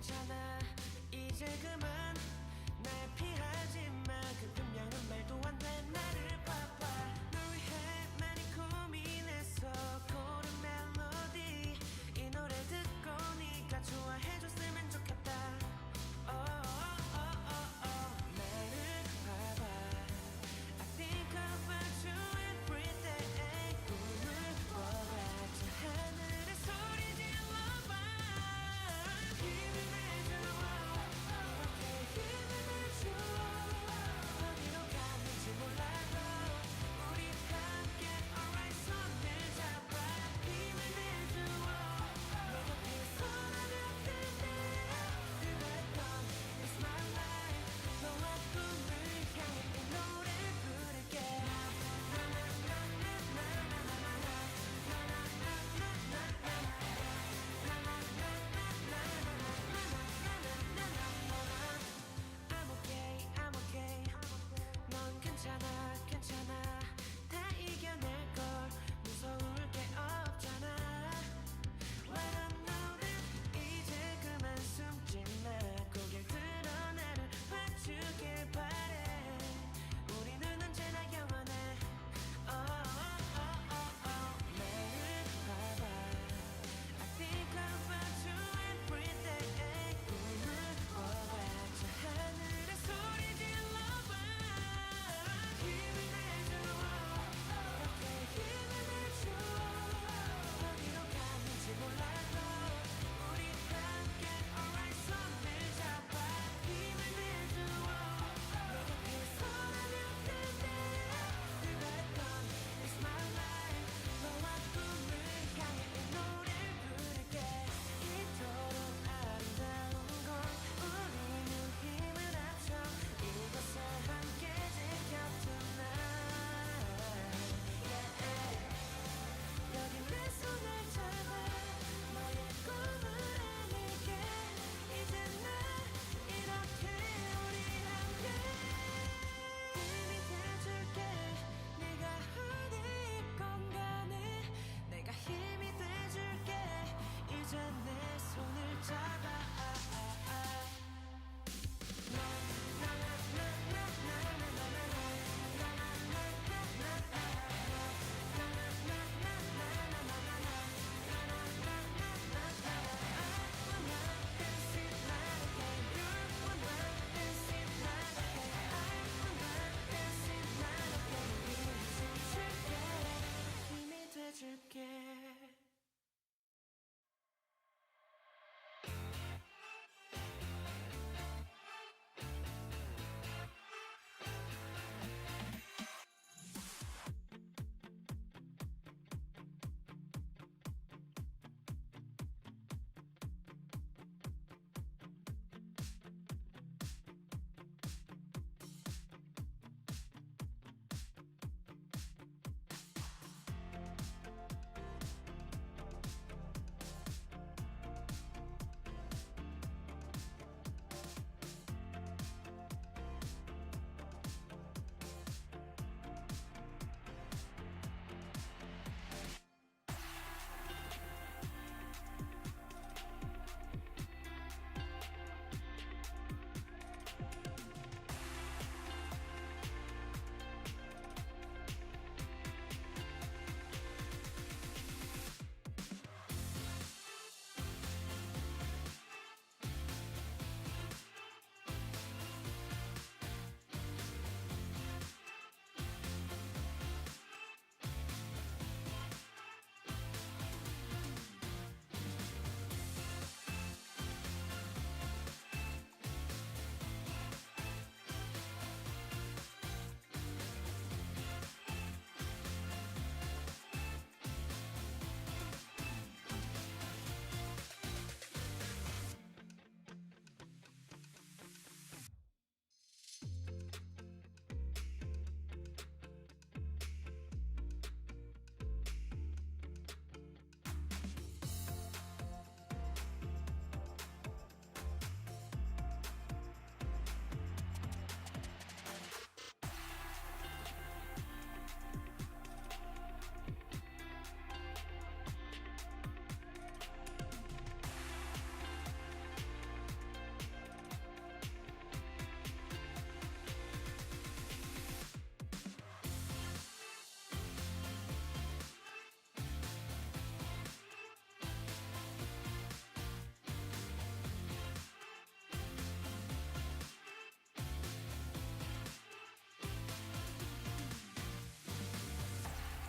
괜찮아 이제 그만 날 피하지 마 그 분명한 말도 안 돼 나를 봐봐 널 위해 많이 고민했어 고른 멜로디 이 노래 듣고 네가 좋아해줬으면 좋겠다 나를 봐봐 I think about you every day 꿈을 꿔봐 저 하늘에 소리 질러봐 힘을 내줘 이렇게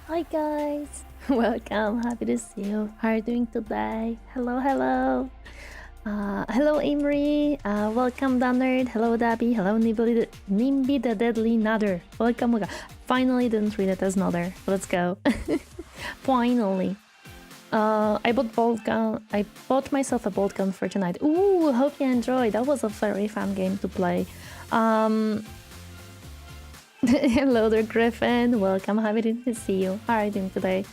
Hi guys, welcome. Happy to see you. How are you doing today? Hello, hello. Hello, Amory. Welcome, Dunnerd. Hello, Dabby. Hello, Nimby the Deadly Nodder. Welcome, welcome. Finally, didn't read it as Nodder. Let's go. Finally. I bought myself a bolt gun for tonight. Ooh, hope you enjoyed. That was a very fun game to play. Hello there, Griffin. Welcome. Happy to see you. How are you doing today?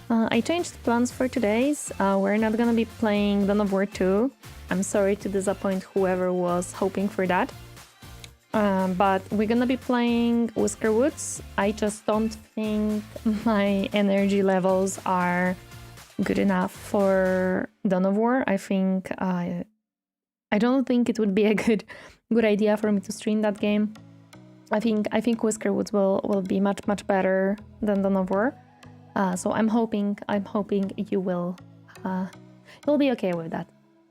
I changed plans for today's. We're not gonna be playing Dawn of War 2. I'm sorry to disappoint whoever was hoping for that. But we're gonna be playing Whiskerwoods. I just don't think my energy levels are good enough for Dawn of War. I think I don't think it would be a good idea for me to stream that game. I think Whiskerwoods will be much better than Dawn of War. So I'm hoping you will you'll be okay with that.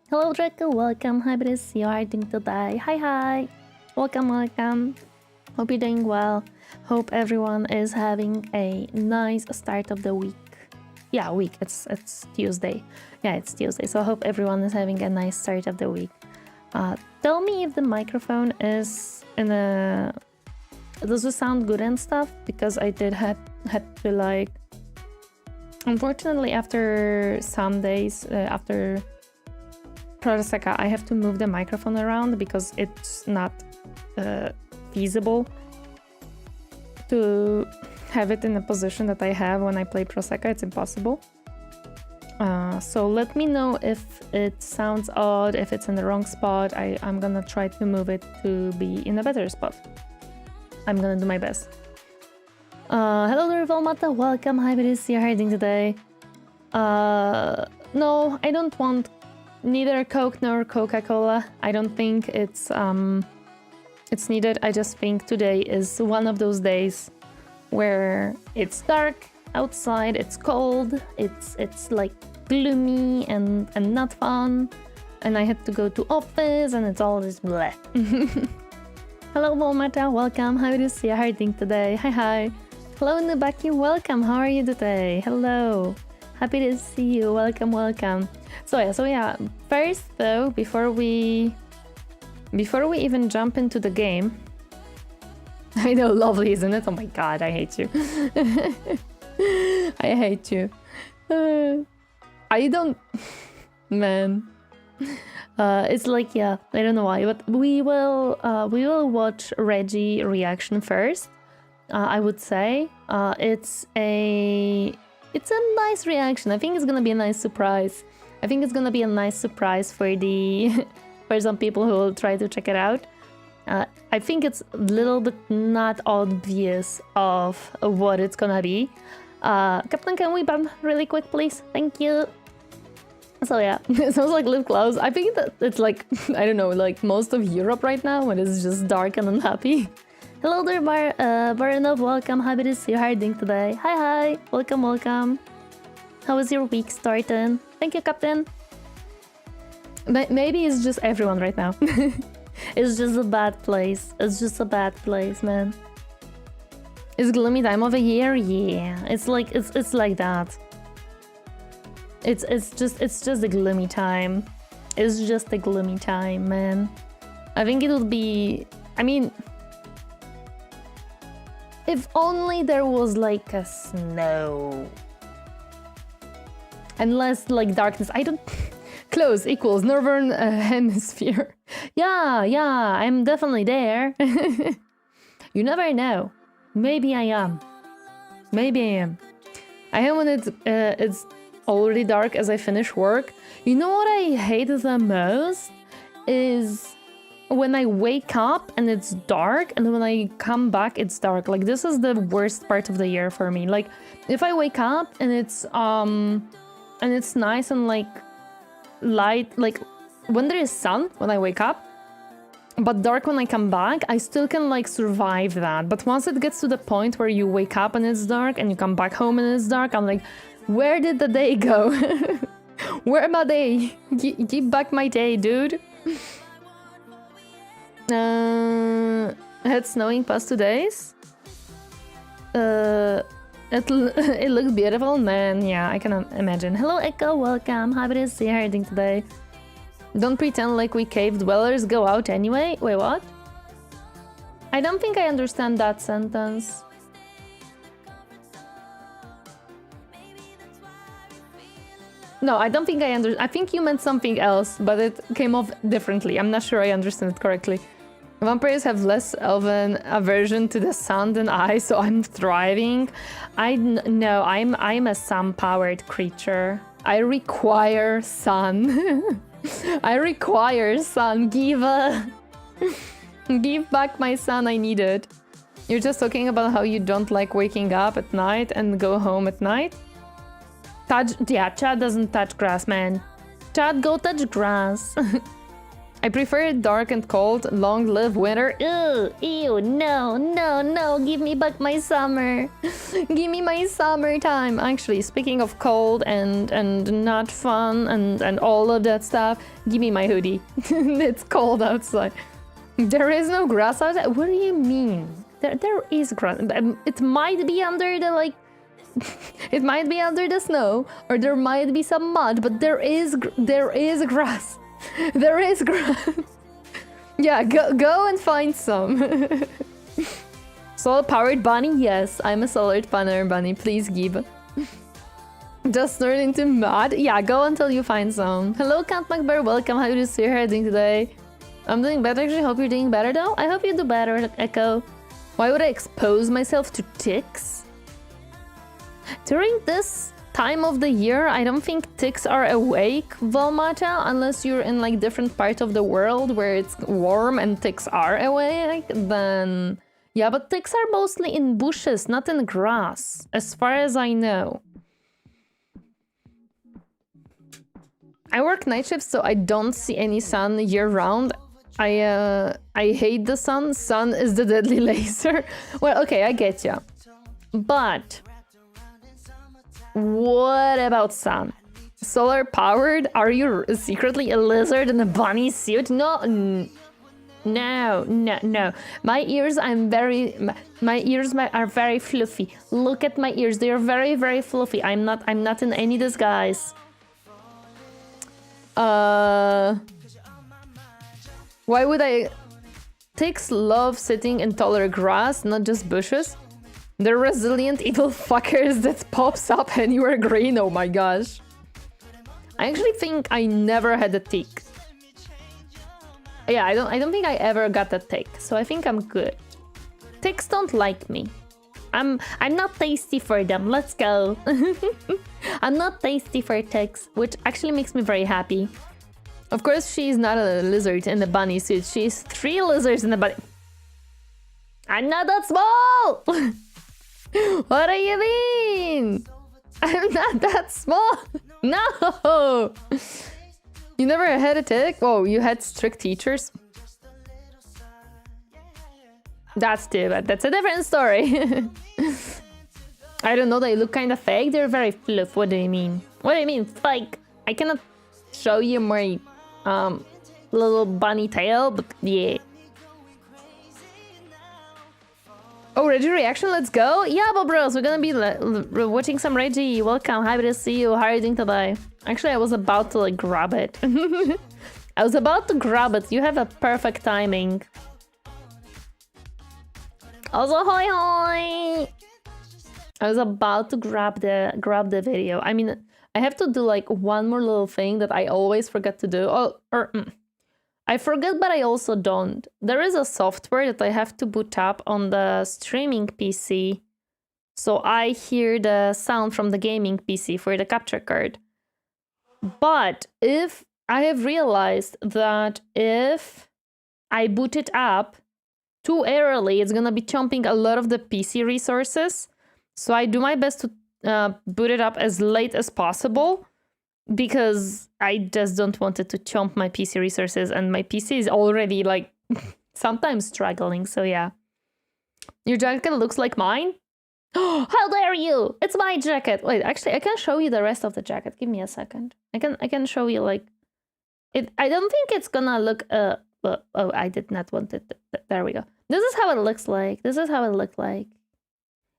Hello Draco, welcome. Happy to see you. How are you doing today? Hi. Welcome. Hope you're doing well. Hope everyone is having a nice start of the week. Yeah, week. It's Tuesday. Yeah, it's Tuesday. So I hope everyone is having a nice start of the week. Tell me if the microphone is in a... Does it sound good and stuff? Because I did had to like... Unfortunately, after some days, after Prosecca, I have to move the microphone around because it's not feasible to have it in a position that I have when I play Prosecca. It's impossible. So let me know if it sounds odd, if it's in the wrong spot. I'm gonna try to move it to be in a better spot. I'm gonna do my best. Hello there, Volmata. Welcome. Hi, it is you're hiding today. No, I don't want neither Coke nor Coca-Cola. I don't think it's needed. I just think today is one of those days where it's dark outside, it's cold, it's like gloomy and not fun, and I had to go to office and it's all just bleh. Hello Volmata, welcome. How is you hiding today? Hi. Hello Nubaki, welcome. How are you today? Hello. Happy to see you. Welcome. So yeah. First though, before we even jump into the game, I know, lovely, isn't it? Oh my god, I hate you. I hate you. I don't... Man. It's like, yeah, I don't know why, but we will watch Reggie reaction first. I would say it's a nice reaction. I think it's gonna be a nice surprise. I think it's gonna be a nice surprise for the for some people who will try to check it out. I think it's a little bit not obvious of what it's gonna be. Captain, can we ban really quick, please? Thank you. So yeah, it sounds like lip gloss. I think that it's like, I don't know, like most of Europe right now when it's just dark and unhappy. Hello there, Baranov, welcome. Happy to see you hiding today. Hi. Welcome. How is your week starting? Thank you, Captain. Maybe it's just everyone right now. It's just a bad place. It's just a bad place, man. It's gloomy time of the year? Yeah. It's like that. It's just a gloomy time. It's just a gloomy time, man. I think it would be... I mean... If only there was like a snow. And less like darkness. I don't... Close equals northern hemisphere. Yeah, I'm definitely there. You never know. Maybe I am. I am when it's already dark as I finish work. You know what I hate the most? Is when I wake up and it's dark, and when I come back it's dark. Like, this is the worst part of the year for me. Like, if I wake up and it's nice and like light, like when there is sun when I wake up, but dark when I come back, I still can like survive that. But once it gets to the point where you wake up and it's dark and you come back home and it's dark, I'm like, where did the day go? Where my day? Give back my day, dude. Had snowing past 2 days. It looks beautiful, man. Yeah, I can imagine. Hello, Echo. Welcome. Happy to see you. How are you doing today? Don't pretend like we cave dwellers go out anyway. Wait, what? I don't think I understand that sentence. No, I don't think I understand. I think you meant something else, but it came off differently. I'm not sure I understand it correctly. Vampires have less of an aversion to the sun than I, so I'm thriving. No, I'm a sun-powered creature. I require sun. I require sun. Give back my sun. I need it. You're just talking about how you don't like waking up at night and go home at night. Yeah, Chad doesn't touch grass, man. Chad, go touch grass. I prefer it dark and cold. Long live winter. Ew, ew, no. Give me back my summer. Give me my summertime. Actually, speaking of cold and not fun and all of that stuff, give me my hoodie. It's cold outside. There is no grass outside? What do you mean? There is grass. It might be under the, like... it might be under the snow, or there might be some mud, but there is grass. There is grass. Yeah, go and find some. Solar-powered bunny? Yes, I'm a solar-powered bunny. Please give. Just turn into mud? Yeah, go until you find some. Hello, Count MacBear. Welcome. How are you doing today? I'm doing better, actually. Hope you're doing better, though. I hope you do better, Echo. Why would I expose myself to ticks? During this time of the year, I don't think ticks are awake, Valmata, unless you're in like different part of the world where it's warm and ticks are awake, then... Yeah, but ticks are mostly in bushes, not in grass, as far as I know. I work night shifts, so I don't see any sun year-round. I hate the sun. Sun is the deadly laser. Well, okay, I get ya. But... what about sun? Solar powered? Are you secretly a lizard in a bunny suit? No. My ears, my ears are very fluffy. Look at my ears. They are very, very fluffy. I'm not in any disguise. Why would I... Ticks love sitting in taller grass, not just bushes. They're resilient evil fuckers that pops up anywhere green. Oh my gosh. I actually think I never had a tick. Yeah, I don't think I ever got a tick, so I think I'm good. Ticks don't like me. I'm not tasty for them. Let's go. I'm not tasty for ticks, which actually makes me very happy. Of course, she's not a lizard in a bunny suit. She's 3 lizards in a bunny. I'm not that small! What do you mean? I'm not that small. No! You never had a tick? Whoa, you had strict teachers? That's too bad. That's a different story. I don't know, they look kind of fake. They're very fluff. What do you mean? What do you mean, fake? I cannot show you my little bunny tail, but yeah. Oh, Reggie reaction, let's go. Yeah, but bros, we're gonna be watching some Reggie. Welcome, happy to see you. How are you doing today? Actually, I was about to like grab it. I was about to grab it. You have a perfect timing. Also, hoi hoi! I was about to grab the video. I mean, I have to do like one more little thing that I always forget to do. I forget, but I also don't. There is a software that I have to boot up on the streaming PC, so I hear the sound from the gaming PC for the capture card. But if I have realized that if I boot it up too early, it's gonna be chomping a lot of the PC resources. So I do my best to boot it up as late as possible, because I just don't want it to chomp my PC resources, and my PC is already like sometimes struggling, so yeah. Your jacket looks like mine? How dare you! It's my jacket! Wait, actually I can show you the rest of the jacket. Give me a second. I can show you like it. I don't think it's gonna look oh, I did not want it. There we go. This is how it looks like. This is how it looked like.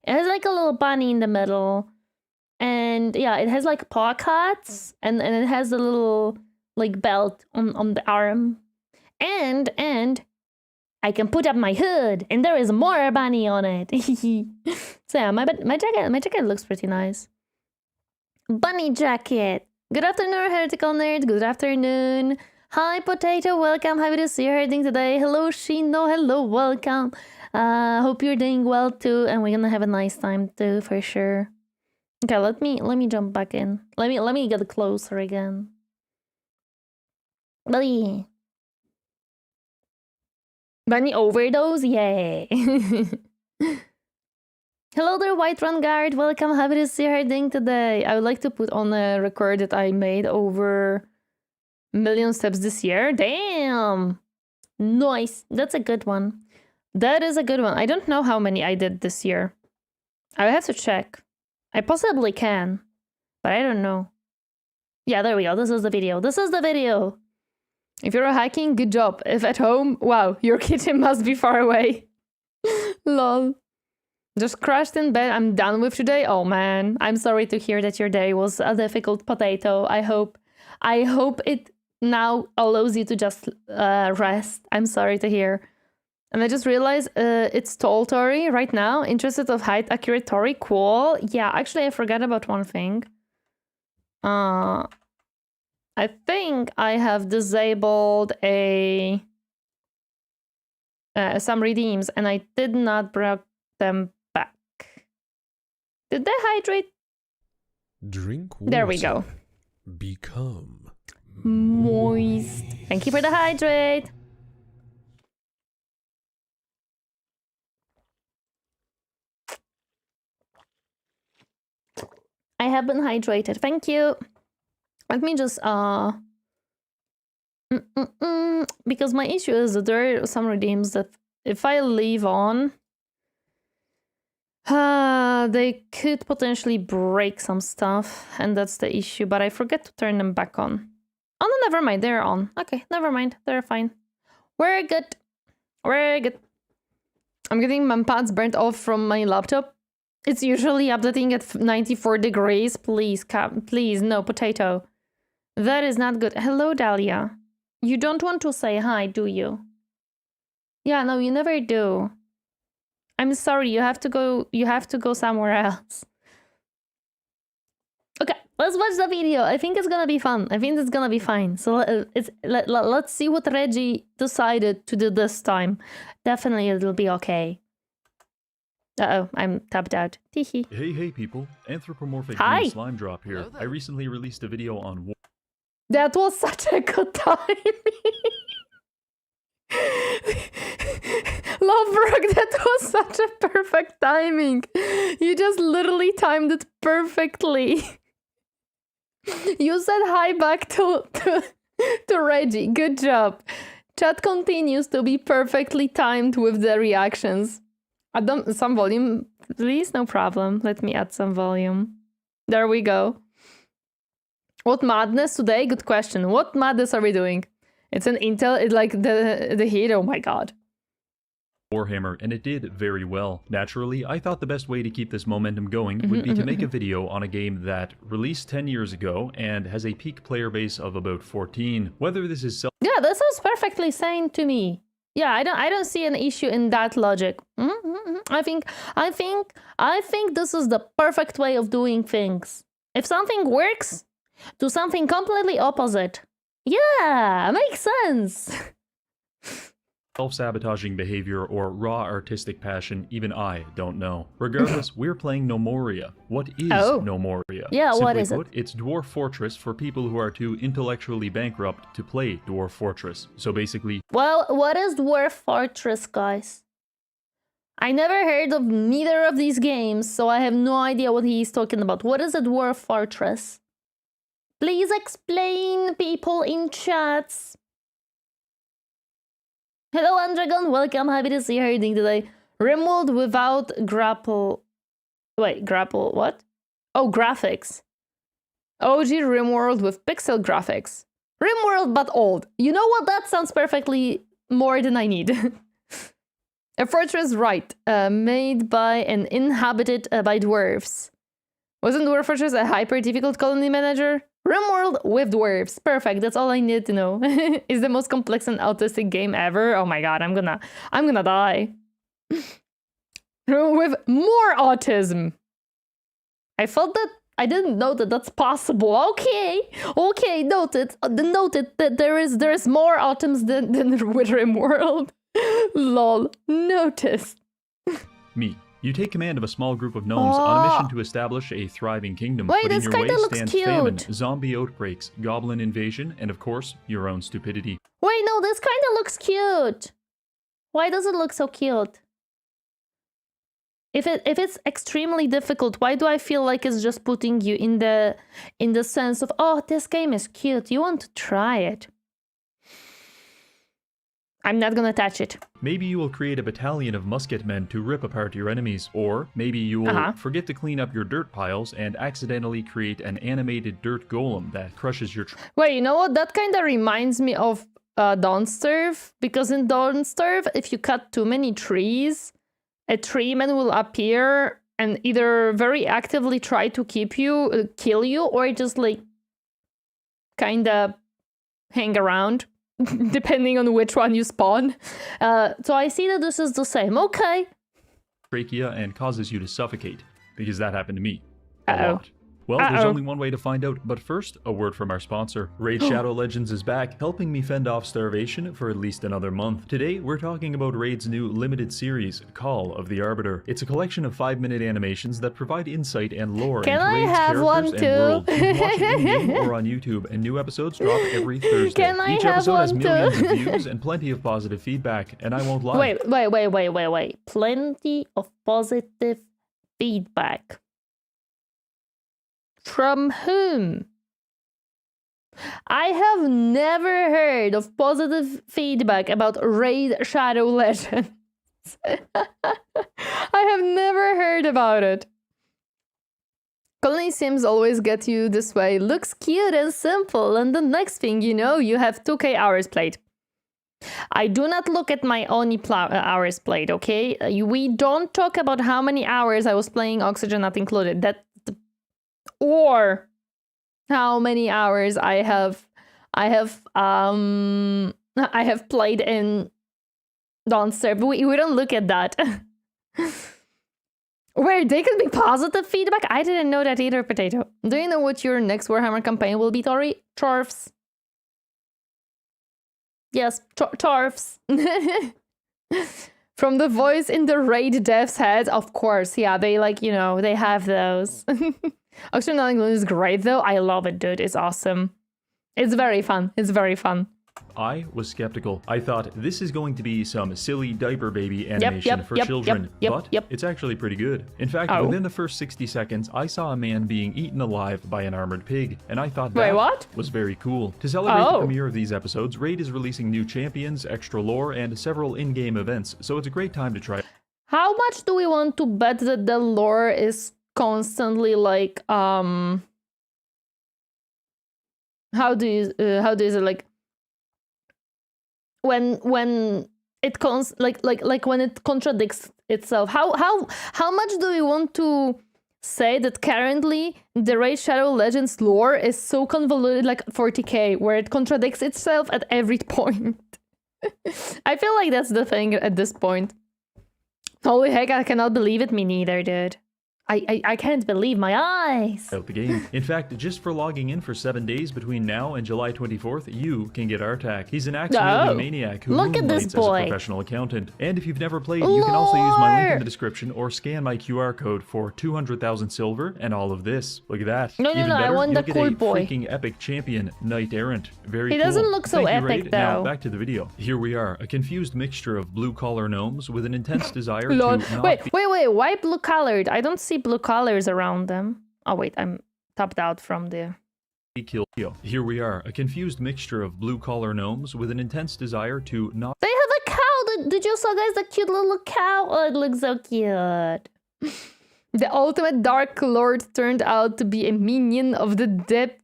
It has like a little bunny in the middle. And yeah, it has like pockets and it has a little like belt on the arm. And I can put up my hood and there is more bunny on it. So yeah, my jacket looks pretty nice. Bunny jacket. Good afternoon, Heretical Nerd. Good afternoon. Hi, Potato. Welcome. Happy to see you herding today. Hello, Shino. Hello, welcome. Hope you're doing well too, and we're gonna have a nice time too, for sure. Okay, let me jump back in. Let me get closer again. Bunny overdose? Yay. Hello there, White Run Guard. Welcome. Happy to see you herding today. I would like to put on a record that I made over 1,000,000 steps this year. Damn. Nice. That's a good one. That is a good one. I don't know how many I did this year. I have to check. I possibly can, but I don't know. Yeah, there we go. This is the video. This is the video. If you're hiking, good job. If at home, wow, your kitchen must be far away. Lol. Just crashed in bed. I'm done with today. Oh man, I'm sorry to hear that your day was a difficult, Potato. I hope it now allows you to just rest. I'm sorry to hear. And I just realized it's tall Tori right now. Interested of height accurate Tori. Cool. Yeah, actually I forgot about one thing. I think I have disabled some redeems and I did not bring them back. Did they hydrate? Drink water. There we go. Become Moist. Thank you for the hydrate. I have been hydrated. Thank you. Let me just because my issue is that there are some redeems that if I leave on, they could potentially break some stuff, and that's the issue, but I forget to turn them back on. Oh no, never mind, they're on. Okay, never mind, they're fine. We're good. We're good. I'm getting my pads burnt off from my laptop. It's usually updating at 94 degrees. Please, please, no, Potato. That is not good. Hello, Dahlia. You don't want to say hi, do you? Yeah, no, you never do. I'm sorry, you have to go somewhere else. Okay, let's watch the video. I think it's gonna be fun. I think it's gonna be fine. So let's see what Reggie decided to do this time. Definitely it'll be okay. Uh-oh, I'm tapped out. Teehee. Hey people, Anthropomorphic Hi. Green Slime Drop here. I recently released a video on That was such a good timing. Lovebrook, that was such a perfect timing. You just literally timed it perfectly. You said hi back to Reggie. Good job. Chat continues to be perfectly timed with the reactions. Add some volume, please? No problem. Let me add some volume. There we go. What madness today? Good question. What madness are we doing? It's an Intel, it's like the heat, oh my god. Warhammer, and it did very well. Naturally, I thought the best way to keep this momentum going would be to make a video on a game that released 10 years ago and has a peak player base of about 14. Whether this is Yeah, that sounds perfectly sane to me. Yeah, I don't see an issue in that logic. I think this is the perfect way of doing things. If something works, do something completely opposite. Yeah, makes sense. self-sabotaging behavior or raw artistic passion, even I don't know. Regardless, we're playing No Moria. What is No Moria? Yeah, Simply what is put, it? It's Dwarf Fortress for people who are too intellectually bankrupt to play Dwarf Fortress. So basically... Well, what is Dwarf Fortress, guys? I never heard of neither of these games, so I have no idea what he's talking about. What is a Dwarf Fortress? Please explain, people in chats. Hello, Andragon. Welcome. Happy to see you herding today. Rimworld without grapple... Wait, grapple what? Oh, graphics. OG Rimworld with pixel graphics. Rimworld but old. You know what? That sounds perfectly more than I need. A fortress, right, made by and inhabited by dwarves. Wasn't Dwarf Fortress a hyper-difficult colony manager? RimWorld with dwarves. Perfect, that's all I need to know. It's the most complex and autistic game ever. Oh my god, I'm gonna die. With more autism. I felt that I didn't know that that's possible. Okay, noted that there is more autumns than with RimWorld. Lol, noticed. Me. You take command of a small group of gnomes on a mission to establish a thriving kingdom. Wait, but in this your kinda way looks stands cute. famine, zombie outbreaks, goblin invasion, and of course, your own stupidity. Wait, no, this kind of looks cute. Why does it look so cute? If it's extremely difficult, why do I feel like it's just putting you in the sense of, oh, this game is cute, you want to try it? I'm not gonna touch it. Maybe you will create a battalion of musket men to rip apart your enemies, or maybe you will forget to clean up your dirt piles and accidentally create an animated dirt golem that crushes your Wait, you know what? That kind of reminds me of Dawnstarve, because in Dawnstarve, if you cut too many trees, a tree man will appear and either very actively try to kill you, or just like kind of hang around. Depending on which one you spawn. So I see that this is the same. Okay. trachea and causes you to suffocate, because that happened to me. Uh-oh. A lot. Well, there's only one way to find out, but first, a word from our sponsor. Raid Shadow Legends is back, helping me fend off starvation for at least another month. Today, we're talking about Raid's new limited series, Call of the Arbiter. It's a collection of 5-minute animations that provide insight and lore into Raid's characters and world. You can watch it in-game or on YouTube, and new episodes drop every Thursday. Each episode has millions of views and plenty of positive feedback, and I won't lie. Wait. Plenty of positive feedback. From whom? I have never heard of positive feedback about Raid Shadow Legends. I have never heard about it. Colony Sims always get you this way. Looks cute and simple, and the next thing you know, you have 2k hours played. I do not look at my only hours played, okay? We don't talk about how many hours I was playing Oxygen Not Included. Or how many hours I have played in Dawnstarve. We don't look at that. Where they can be positive feedback? I didn't know that either, Potato. Do you know what your next Warhammer campaign will be, Tori? Torfs. Yes, Torfs. From the voice in the Raid dev's head, of course. Yeah, they they have those. Oxygen Not Included is great though. I love it, dude. It's awesome. It's very fun. I was skeptical. I thought this is going to be some silly diaper baby animation for children, but it's actually pretty good. In fact, within the first 60 seconds, I saw a man being eaten alive by an armored pig, and I thought that was very cool. To celebrate the premiere of these episodes, Raid is releasing new champions, extra lore, and several in-game events, so it's a great time to try. How much do we want to bet that the lore is constantly like how do you say, like when it when it contradicts itself, how much do we want to say that currently the Raid Shadow Legends lore is so convoluted, like 40k, where it contradicts itself at every point? I feel like that's the thing at this point. Holy heck, I cannot believe it. Me neither, dude. I can't believe my eyes. Out the game. In fact, just for logging in for 7 days between now and July 24th, you can get Artak. He's an axe-wielding maniac who moonlights as a professional accountant. And if you've never played, you can also use my link in the description or scan my QR code for 200,000 silver and all of this. Look at that. No, I want the cool boy. Freaking epic champion, Knight Errant. Very cool. He doesn't look so epic, Raid. though. Now, back to the video. Here we are, a confused mixture of blue-collar gnomes with an intense desire to not Wait, why blue-collared? I don't see blue collars around them. Oh wait, I'm tapped out from the kill. Here we are, a confused mixture of blue-collar gnomes with an intense desire to not. They have a cow. Did you saw, guys, the cute little cow? Oh, it looks so cute. The ultimate Dark Lord turned out to be a minion of the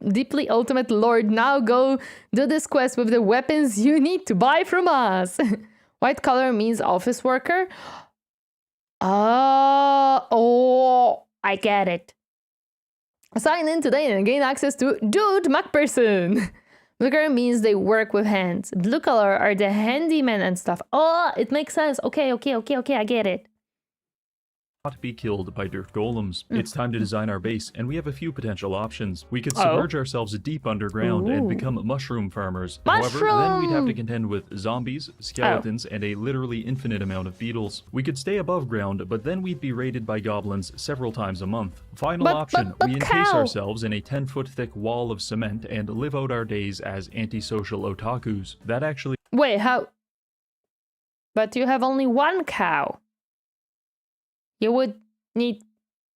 deeply ultimate Lord. Now go do this quest with the weapons you need to buy from us. White color means office worker. Oh, I get it. Sign in today and gain access to Dude MacPerson. Blue color means they work with hands. Blue color are the handymen and stuff. Oh, it makes sense. Okay, I get it. Not be killed by dirt golems. It's time to design our base, and we have a few potential options. We could submerge ourselves deep underground and become mushroom farmers. However, then we'd have to contend with zombies, skeletons, and a literally infinite amount of beetles. We could stay above ground, but then we'd be raided by goblins several times a month. Final option, we encase ourselves in a 10-foot thick wall of cement and live out our days as antisocial otakus. That actually... Wait, how? But you have only one cow. You would need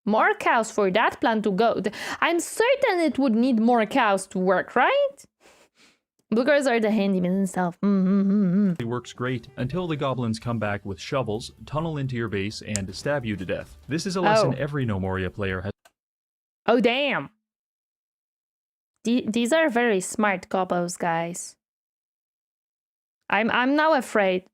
more cows for that plan to go. I'm certain it would need more cows to work, right? Blue girls are the handymen and stuff. It works great until the goblins come back with shovels, tunnel into your base, and stab you to death. This is a lesson every No Moria player has. Oh, damn. These are very smart gobos, guys. I'm now afraid.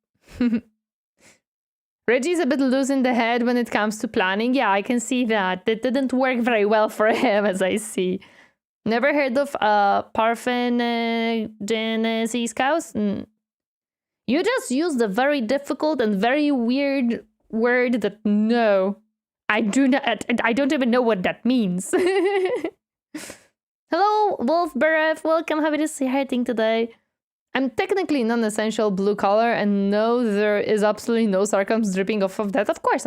Reggie's a bit loose in the head when it comes to planning. Yeah, I can see that. It didn't work very well for him, as I see. Never heard of Genesis cows? You just used a very difficult and very weird word that no, I don't even know what that means. Hello, Wolf Beref. Welcome. Happy to see you today. I'm technically non-essential blue collar, and no, there is absolutely no sarcasm dripping off of that. Of course.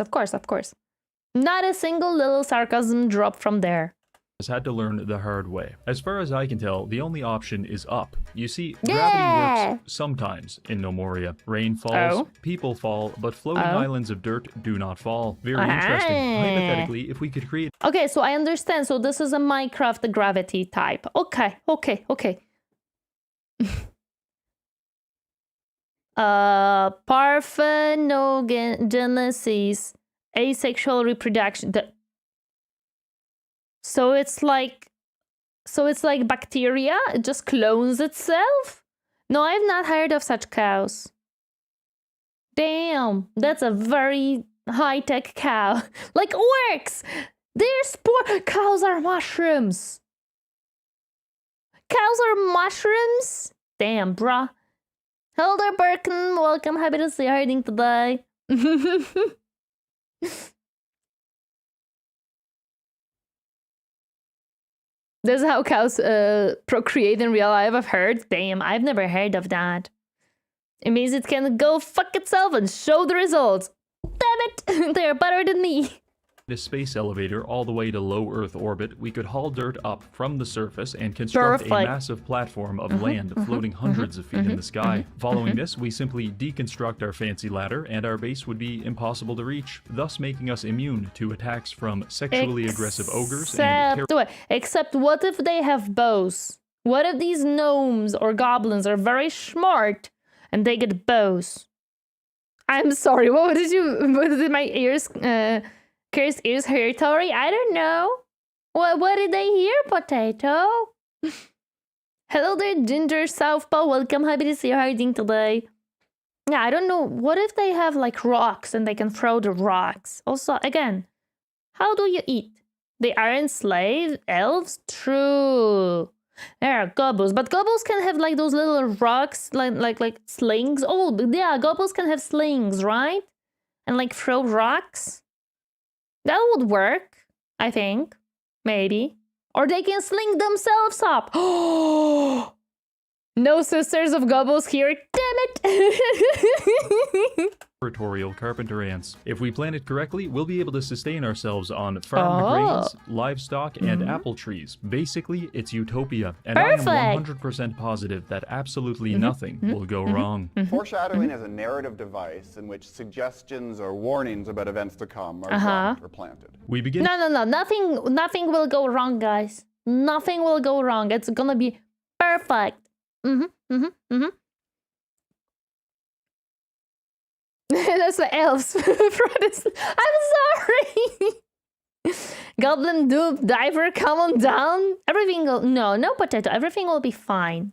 Not a single little sarcasm drop from there. Has had to learn the hard way. As far as I can tell, the only option is up. You see, gravity works sometimes in No Moria. Rain falls, people fall, but floating islands of dirt do not fall. Very interesting. Hypothetically, if we could create... Okay, so I understand. So this is a Minecraft gravity type. Okay. Parthenogenesis, asexual reproduction. So it's like bacteria. It just clones itself. No, I've not heard of such cows. Damn, that's a very high-tech cow. Like orcs. They're cows are mushrooms. Cows are mushrooms. Damn, bruh. Hello there, Birkin. Welcome. Happy to see you hiding today. This is how cows procreate in real life, I've heard. Damn, I've never heard of that. It means it can go fuck itself and show the results. Damn it, they're better than me. A space elevator all the way to low Earth orbit, we could haul dirt up from the surface and construct a massive platform of land floating hundreds of feet in the sky. Following this, we simply deconstruct our fancy ladder, and our base would be impossible to reach, thus making us immune to attacks from sexually aggressive ogres and except what if they have bows? What if these gnomes or goblins are very smart and they get bows? I'm sorry, what did my ears... Cursed ears hear, Tori? I don't know. What did they hear, Potato? Hello there, Ginger Southpaw. Welcome. Happy to see you hiding today. Yeah, I don't know. What if they have like rocks and they can throw the rocks? Also, again, how do you eat? They are enslaved elves? True. There are gobbles, but gobbles can have like those little rocks, like slings. Oh, yeah, gobbles can have slings, right? And like throw rocks. That would work, I think. Maybe. Or they can sling themselves up. Oh! No sisters of gobbles here. Damn it! Territorial carpenter ants. If we plan it correctly, we'll be able to sustain ourselves on farmed grains, livestock, and apple trees. Basically, it's utopia. And I am 100% positive that absolutely nothing will go wrong. Foreshadowing is a narrative device in which suggestions or warnings about events to come are dropped or planted. We begin... No. Nothing will go wrong, guys. Nothing will go wrong. It's gonna be perfect. That's the elves. I'm sorry. Goblin dupe diver, come on down. Everything will no potato. Everything will be fine.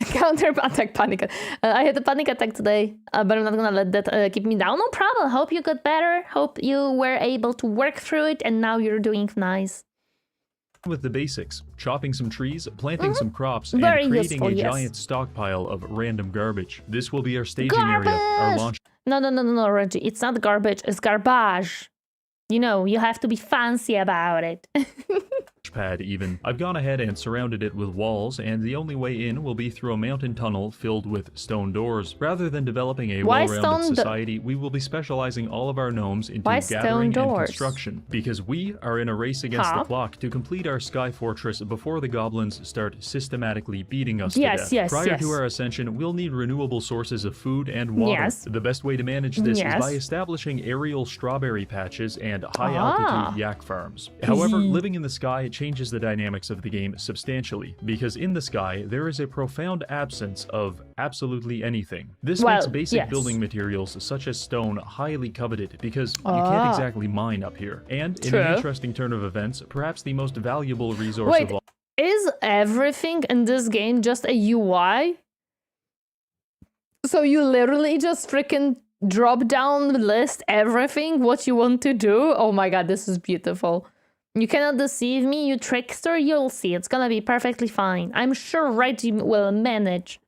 Counter attack panic. I had a panic attack today, but I'm not gonna let that keep me down. No problem. Hope you got better. Hope you were able to work through it, and now you're doing nice. With the basics, chopping some trees, planting some crops, Very and creating useful, a yes. giant stockpile of random garbage. This will be our staging area, our launch No, Reggie. It's not garbage. It's garbage. You know, you have to be fancy about it. pad even. I've gone ahead and surrounded it with walls, and the only way in will be through a mountain tunnel filled with stone doors. Rather than developing a well-rounded society, we will be specializing all of our gnomes into gathering and construction, because we are in a race against the clock to complete our sky fortress before the goblins start systematically beating us to death. Prior to our ascension, we'll need renewable sources of food and water. The best way to manage this is by establishing aerial strawberry patches and high-altitude yak farms. However, living in the sky changes the dynamics of the game substantially, because in the sky there is a profound absence of absolutely anything. This makes basic building materials such as stone highly coveted, because you can't exactly mine up here. And in an interesting turn of events, perhaps the most valuable resource of all. Is everything in this game just a UI? So you literally just freaking drop down list everything what you want to do? Oh my god, this is beautiful. You cannot deceive me, you trickster. You'll see, it's gonna be perfectly fine. I'm sure Reggie will manage.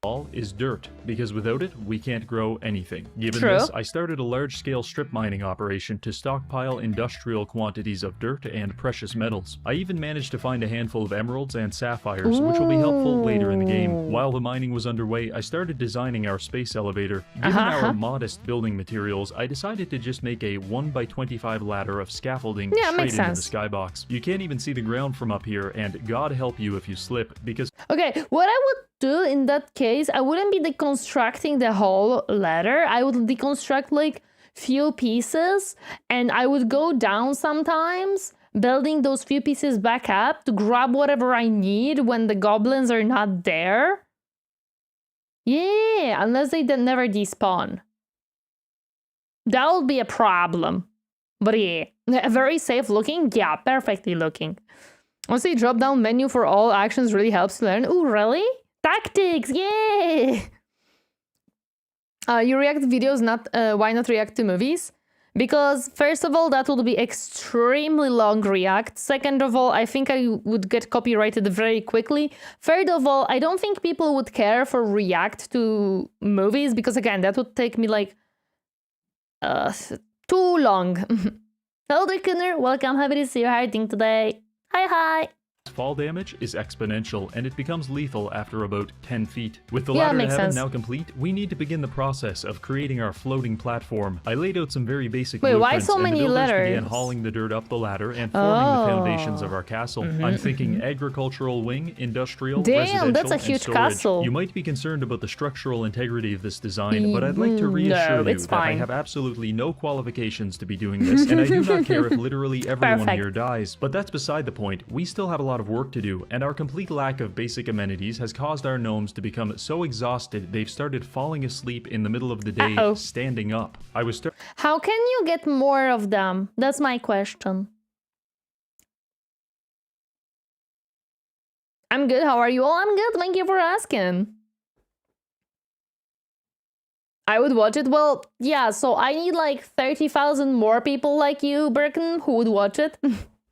All is dirt, because without it, we can't grow anything. Given this, I started a large-scale strip mining operation to stockpile industrial quantities of dirt and precious metals. I even managed to find a handful of emeralds and sapphires, which will be helpful later in the game. While the mining was underway, I started designing our space elevator. Given our modest building materials, I decided to just make a 1x25 ladder of scaffolding straight into the skybox. You can't even see the ground from up here, and God help you if you slip, because... Okay, what I would do in that case, I wouldn't be deconstructing the whole ladder. I would deconstruct like few pieces, and I would go down sometimes, building those few pieces back up to grab whatever I need when the goblins are not there. Yeah, unless they never despawn. That would be a problem. But yeah, very safe looking. Yeah, perfectly looking. Honestly, drop down menu for all actions really helps to learn. Ooh, really? Tactics, yeah! You react to videos, why not react to movies? Because, first of all, that would be extremely long react. Second of all, I think I would get copyrighted very quickly. Third of all, I don't think people would care for react to movies, because again, that would take me like... too long. Hello there, Kunner. Welcome, happy to see you. How are you doing today? Hi. Fall damage is exponential, and it becomes lethal after about 10 feet. With the ladder to heaven now complete, we need to begin the process of creating our floating platform. I laid out some very basic blueprints, and the builders began hauling the dirt up the ladder and forming the foundations of our castle. I'm thinking agricultural wing, industrial, residential, that's a huge castle. You might be concerned about the structural integrity of this design, but I'd like to reassure you that I have absolutely no qualifications to be doing this, and I do not care if literally everyone here dies. But that's beside the point. We still have a lot of work to do, and our complete lack of basic amenities has caused our gnomes to become so exhausted they've started falling asleep in the middle of the day standing up. How can you get more of them? That's my question. I'm good. How are you all? I'm good. Thank you for asking. I would watch it. Well, yeah, so I need like 30,000 more people like you, Birkin, who would watch it.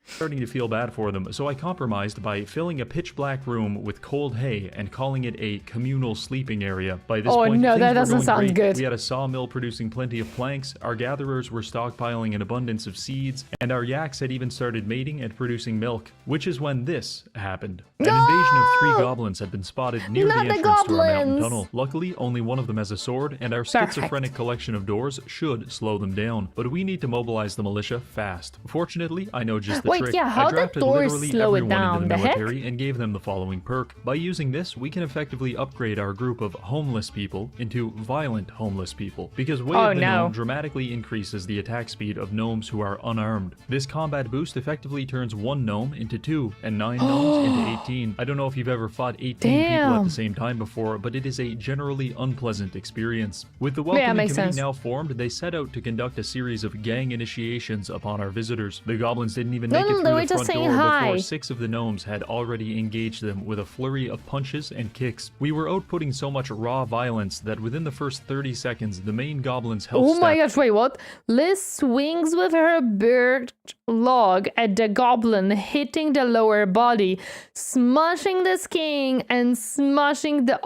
Starting to feel bad for them, so I compromised by filling a pitch-black room with cold hay and calling it a communal sleeping area. By this point, no, that things doesn't were going sound great. good. We had a sawmill producing plenty of planks, our gatherers were stockpiling an abundance of seeds, and our yaks had even started mating and producing milk, which is when this happened. An invasion of 3 goblins had been spotted near the entrance to our mountain tunnel. Luckily, only one of them has a sword, and our schizophrenic collection of doors should slow them down. But we need to mobilize the militia fast. Fortunately, I know just the trick. How I drafted the doors literally slow everyone it down? into the military and gave them the following perk. By using this, we can effectively upgrade our group of homeless people into violent homeless people, because Way of the Gnome dramatically increases the attack speed of gnomes who are unarmed. This combat boost effectively turns 1 gnome into 2 and 9 gnomes into 18. I don't know if you've ever fought 18 people at the same time before, but it is a generally unpleasant experience. With the welcoming committee now formed, they set out to conduct a series of gang initiations upon our visitors. The goblins didn't even make make it they through were the just front saying door hi. before 6 of the gnomes had already engaged them with a flurry of punches and kicks. We were outputting so much raw violence that within the first 30 seconds, the main goblin's health Oh my stat gosh, wait, what? Liz swings with her birch log at the goblin, hitting the lower body, smushing the skin and smushing the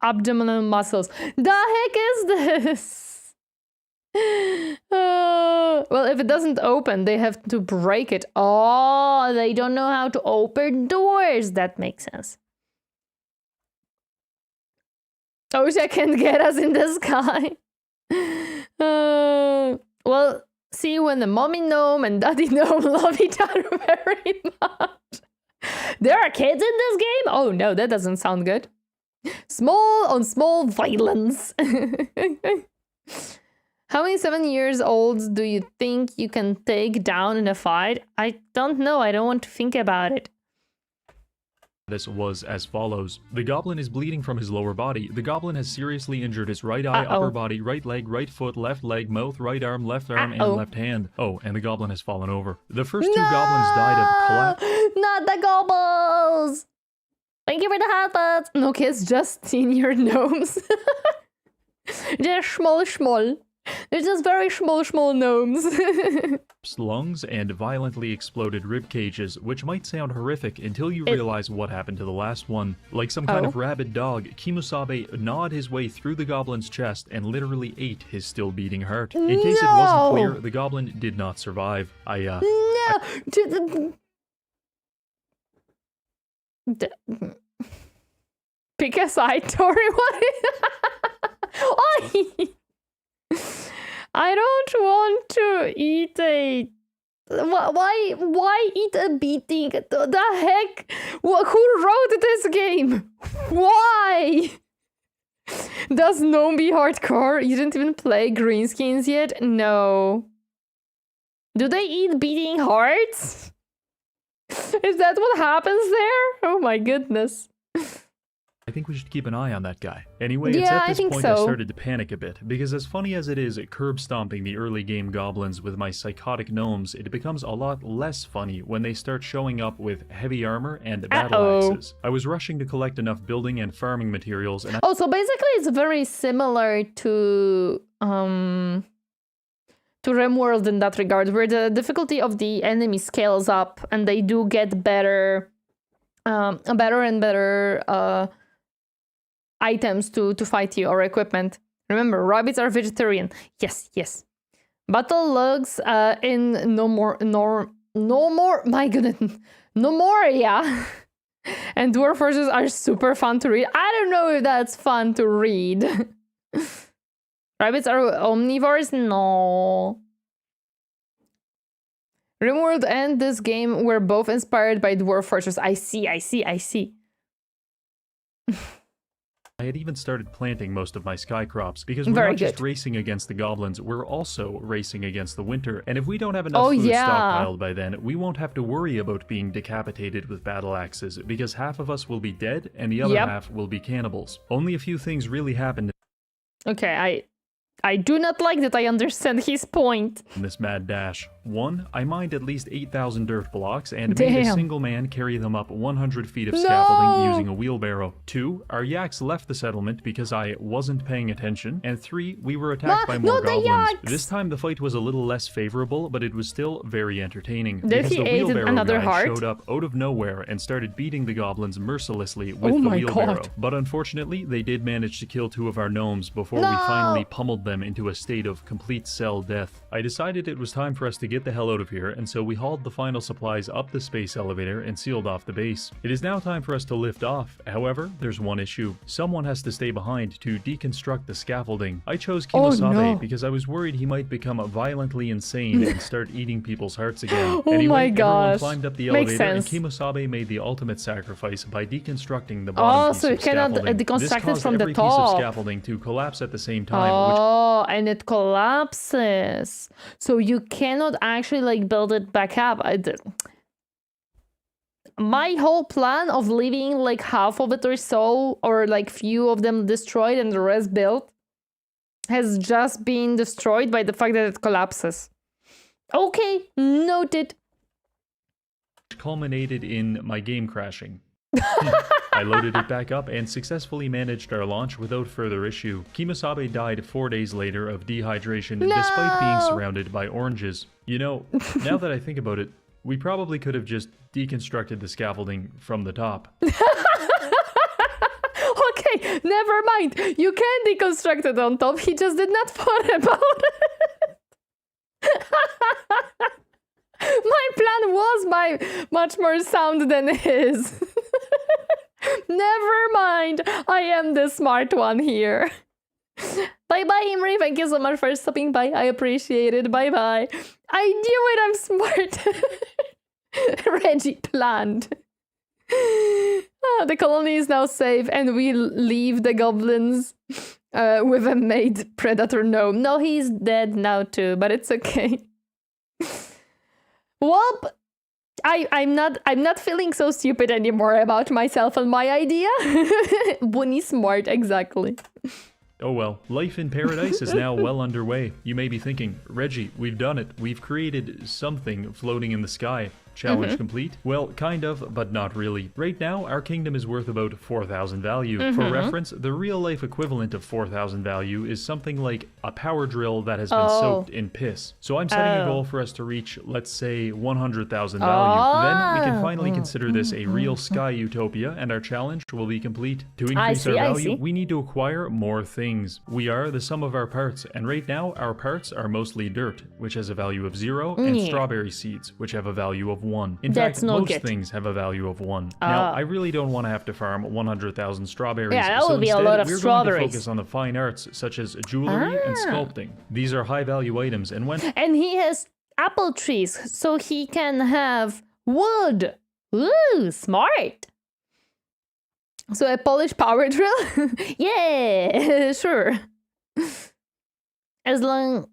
abdominal muscles. The heck is this? Well, if it doesn't open, they have to break it. Oh, they don't know how to open doors. That makes sense. OSHA can get us in the sky. Well, see when the mommy gnome and daddy gnome love each other very much. There are kids in this game? Oh no, that doesn't sound good. Small on small violence. How many 7-year-olds do you think you can take down in a fight? I don't know. I don't want to think about it. This was as follows. The goblin is bleeding from his lower body. The goblin has seriously injured his right eye, upper body, right leg, right foot, left leg, mouth, right arm, and left hand. Oh, and the goblin has fallen over. The first two goblins died of collapse. Not the goblins! Thank you for the headbutt! No kids, just senior gnomes. They're small. They're just very small gnomes. Lungs and violently exploded rib cages, which might sound horrific until you realize what happened to the last one. Like some kind of rabid dog, Kimusabe gnawed his way through the goblin's chest and literally ate his still beating heart. In case it wasn't clear, the goblin did not survive. Pick a side, Tori. I don't want to eat a... Why eat a beating? The heck? Who wrote this game? Why? Does Gnome be hardcore? You didn't even play Greenskins yet? No. Do they eat beating hearts? Is that what happens there? Oh my goodness. I think we should keep an eye on that guy. Anyway, Yeah, it's at I this think point so. I started to panic a bit, because as funny as it is curb stomping the early game goblins with my psychotic gnomes, it becomes a lot less funny when they start showing up with heavy armor and battle axes. I was rushing to collect enough building and farming materials, and Oh, so basically it's very similar to RimWorld in that regard, where the difficulty of the enemy scales up and they do get better and better items to fight you, or equipment. Remember, rabbits are vegetarian. Yes. Battle logs in my goodness, Nomoria and Dwarf Forces are super fun to read. I don't know if that's fun to read. Rabbits are omnivores? No. RimWorld and this game were both inspired by Dwarf Fortress. I see. I had even started planting most of my sky crops, because we're not just racing against the goblins, we're also racing against the winter, and if we don't have enough food stockpiled by then, we won't have to worry about being decapitated with battle axes, because half of us will be dead and the other half will be cannibals. Only a few things really happened. Okay, I do not like that. I understand his point. In this mad dash. 1. I mined at least 8,000 dirt blocks and made a single man carry them up 100 feet of scaffolding using a wheelbarrow. 2. Our yaks left the settlement because I wasn't paying attention. And 3. We were attacked by more goblins. This time the fight was a little less favorable, but it was still very entertaining. Did he eat another heart? Showed up out of nowhere and started beating the goblins mercilessly with the wheelbarrow. But unfortunately, they did manage to kill 2 of our gnomes before we finally pummeled them into a state of complete cell death. I decided it was time for us to get the hell out of here, and so we hauled the final supplies up the space elevator and sealed off the base. It is now time for us to lift off. However, there's one issue. Someone has to stay behind to deconstruct the scaffolding. I chose Kimusabe because I was worried he might become violently insane and start eating people's hearts again. Anyway, everyone climbed up the elevator and Kimusabe made the ultimate sacrifice by deconstructing the bottom piece of scaffolding. This caused every piece of scaffolding to collapse at the same time. And it collapses. So you cannot actually like build it back up. My whole plan of leaving like half of it or so, or like few of them destroyed and the rest built, has just been destroyed by the fact that it collapses. Okay, noted. culminated in my game crashing. I loaded it back up and successfully managed our launch without further issue. Kimosabe died 4 days later of dehydration despite being surrounded by oranges. You know, now that I think about it, we probably could have just deconstructed the scaffolding from the top. Okay, never mind. You can deconstruct it on top. He just did not thought about it. My plan was much more sound than his. Never mind. I am the smart one here. Bye-bye, Imri. Thank you so much for stopping by. I appreciate it. Bye-bye. I knew it. I'm smart. Reggie planned. The colony is now safe and we leave the goblins with a made predator. No, he's dead now too, but it's okay. Well, I'm not feeling so stupid anymore about myself and my idea. Bunny smart, exactly. Oh well, life in paradise is now well underway. You may be thinking, Reggie, we've done it. We've created something floating in the sky. Challenge complete? Well, kind of, but not really. Right now, our kingdom is worth about 4,000 value. For reference, the real-life equivalent of 4,000 value is something like a power drill that has been soaked in piss. So I'm setting a goal for us to reach, let's say, 100,000 value. Then we can finally consider this a real sky utopia, and our challenge will be complete. To increase our value, we need to acquire more things. We are the sum of our parts, and right now, our parts are mostly dirt, which has a value of 0, and strawberry seeds, which have a value of 1. In fact, most things have a value of 1. Now, I really don't want to have to farm 100,000 strawberries. Yeah, that would be a lot of we're strawberries. going to focus on the fine arts, such as jewelry and sculpting. These are high-value items, and when... And he has apple trees, so he can have wood. Ooh, smart. So a Polish power drill? Yeah, sure. As long...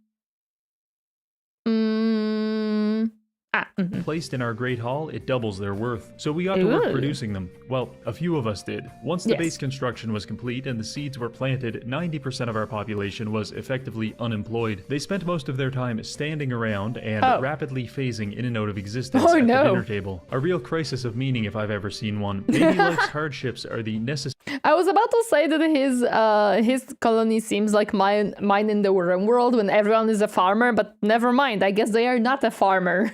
Placed in our Great Hall, it doubles their worth. So we got to work producing them. Well, a few of us did. Once the base construction was complete and the seeds were planted, 90% of our population was effectively unemployed. They spent most of their time standing around and rapidly phasing in and out of existence at the dinner table. A real crisis of meaning if I've ever seen one. Maybe life's hardships are the necessary... I was about to say that his colony seems like mine in the world when everyone is a farmer, but never mind. I guess they are not a farmer.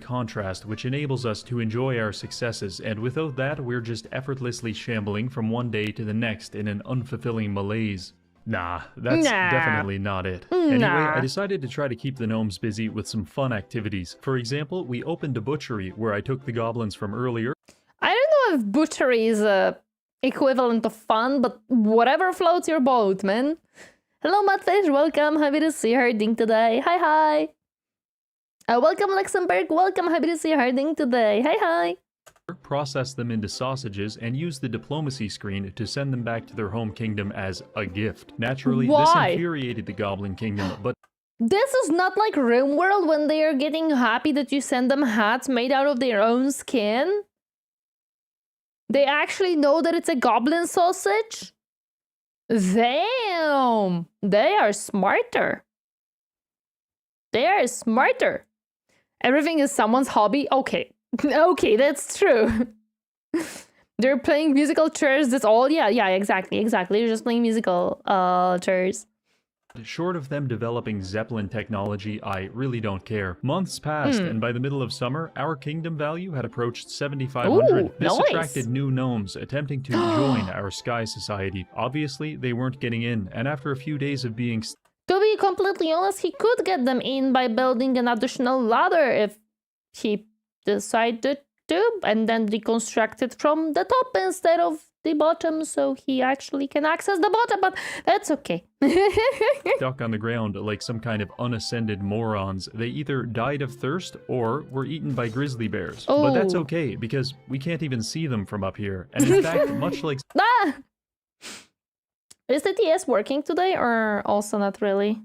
Contrast which enables us to enjoy our successes, and without that we're just effortlessly shambling from one day to the next in an unfulfilling malaise. Nah, that's definitely not it. Anyway, I decided to try to keep the gnomes busy with some fun activities. For example, we opened a butchery where I took the goblins from earlier. I don't know if butchery is equivalent of fun, but whatever floats your boat, man. Hello, Matfish, welcome, happy to see you herding today. Hi. Welcome, Luxembourg. Welcome. Happy to see you herding today. Hi. Process them into sausages and use the diplomacy screen to send them back to their home kingdom as a gift. Naturally, this infuriated the Goblin Kingdom, but... This is not like RimWorld when they are getting happy that you send them hats made out of their own skin. They actually know that it's a goblin sausage? Damn! They are smarter. Everything is someone's hobby? Okay. Okay, that's true. They're playing musical chairs, that's all? Yeah, exactly. You're just playing musical chairs. Short of them developing Zeppelin technology, I really don't care. Months passed, and by the middle of summer, our kingdom value had approached 7,500. This attracted new gnomes attempting to join our Sky Society. Obviously, they weren't getting in, and after a few days of being... To be completely honest, he could get them in by building an additional ladder if he decided to, and then reconstruct it from the top instead of the bottom, so he actually can access the bottom, but that's okay. Stuck on the ground like some kind of unascended morons. They either died of thirst or were eaten by grizzly bears. But that's okay, because we can't even see them from up here. And in fact, much like... Is the TS working today or also not really?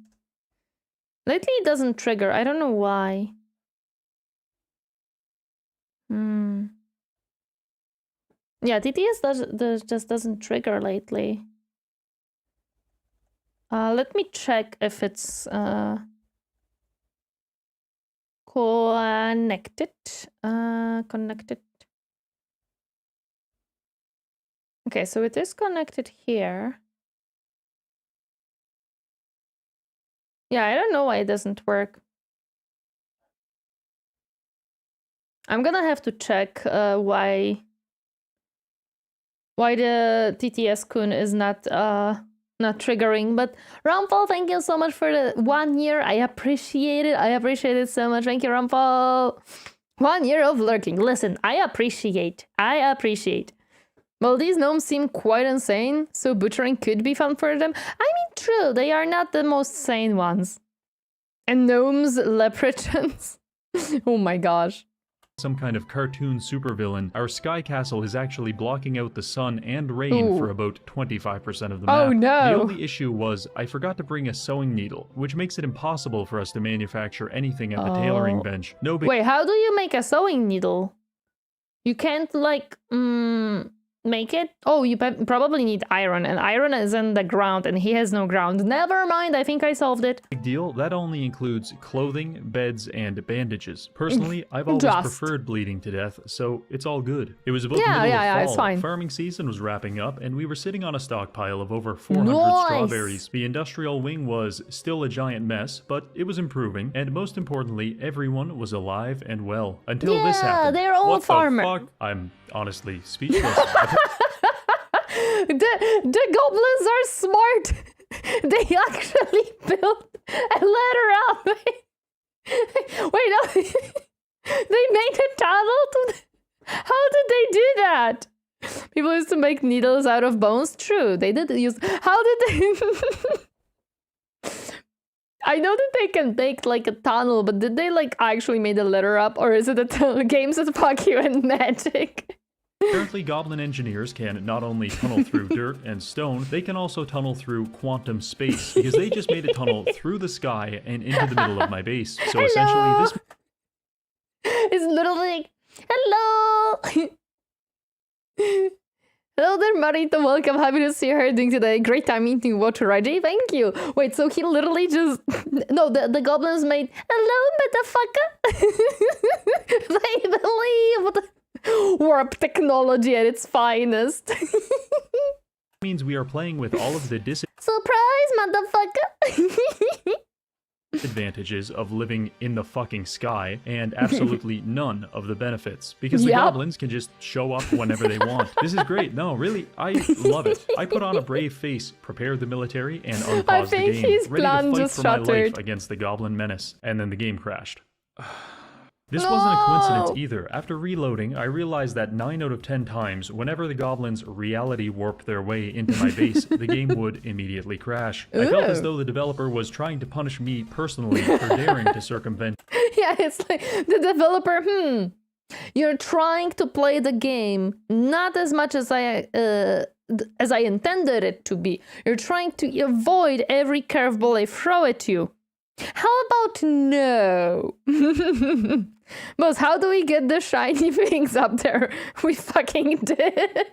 Lately it doesn't trigger. I don't know why. Yeah, TTS just doesn't trigger lately. Let me check if it's connected. Connected. Okay, so it is connected here. Yeah, I don't know why it doesn't work. I'm gonna have to check why the TTS-kun is not triggering. But Rampal, thank you so much for the 1 year. I appreciate it. I appreciate it so much. Thank you, Rampal. 1 year of lurking. Listen, I appreciate. Well, these gnomes seem quite insane, so butchering could be fun for them. I mean, true, they are not the most sane ones. And gnomes, leprechauns. Oh my gosh. Some kind of cartoon supervillain, our sky castle is actually blocking out the sun and rain for about 25% of the map. Oh no! The only issue was I forgot to bring a sewing needle, which makes it impossible for us to manufacture anything at the tailoring bench. No big. Wait, how do you make a sewing needle? You can't like make it? Oh, you probably need iron, and iron is in the ground, and he has no ground. Never mind, I think I solved it. Big deal. That only includes clothing, beds, and bandages. Personally, I've always preferred bleeding to death, so it's all good. It was about the middle of fall. It's fine. Farming season was wrapping up, and we were sitting on a stockpile of over 400 strawberries. The industrial wing was still a giant mess, but it was improving, and most importantly, everyone was alive and well. Until this happened. They're all farmers. What the fuck? I'm honestly speechless. The goblins are smart. They actually built a ladder up. Wait, no. They made a tunnel to How did they do that? People used to make needles out of bones. True, they did use... How did they... I know that they can make like a tunnel, but did they like actually made a ladder up? Or is it a games that fuck you and magic? Currently, goblin engineers can not only tunnel through dirt and stone, they can also tunnel through quantum space, because they just made a tunnel through the sky and into the middle of my base. So essentially, this... It's literally like, hello! Hello there, Marita, welcome, happy to see her doing today. Great time meeting you, Reggie, thank you. Wait, so he literally just... No, the goblins made, hello, motherfucker! They believe... Warp technology at its finest. means we are playing with all of the Surprise, motherfucker! disadvantages of living in the fucking sky and absolutely none of the benefits. Because the goblins can just show up whenever they want. This is great. No, really, I love it. I put on a brave face, prepared the military, and unpaused the game, ready to fight for my life against the goblin menace. And then the game crashed. This wasn't a coincidence either. After reloading, I realized that 9 out of 10 times, whenever the goblins reality warped their way into my base, the game would immediately crash. I felt as though the developer was trying to punish me personally for daring to circumvent. Yeah, it's like the developer, you're trying to play the game not as much as I intended it to be. You're trying to avoid every curveball I throw at you. How about no? Boss, how do we get the shiny things up there? We fucking did.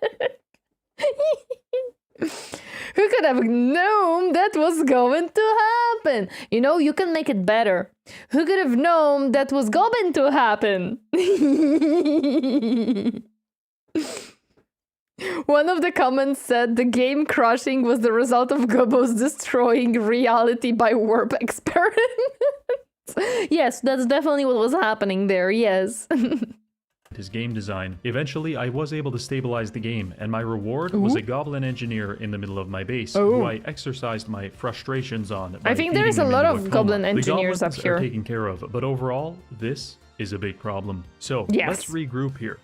Who could have known that was going to happen? You know, you can make it better. Who could have known that was going to happen? One of the comments said the game crashing was the result of Gobos destroying reality by warp experiments. Yes, that's definitely what was happening there, yes. His game design. Eventually, I was able to stabilize the game, and my reward was a goblin engineer in the middle of my base, who I exercised my frustrations on. I think there's a lot of goblin engineers up here. Are taken care of, but overall, this is a big problem. So, let's regroup here.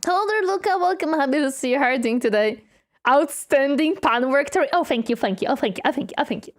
Hello there, Luca. Welcome. Happy to see you. How are you doing today? Outstanding pan work. Oh, thank you. Thank you. Oh, thank you. Oh, thank you. Oh, thank you.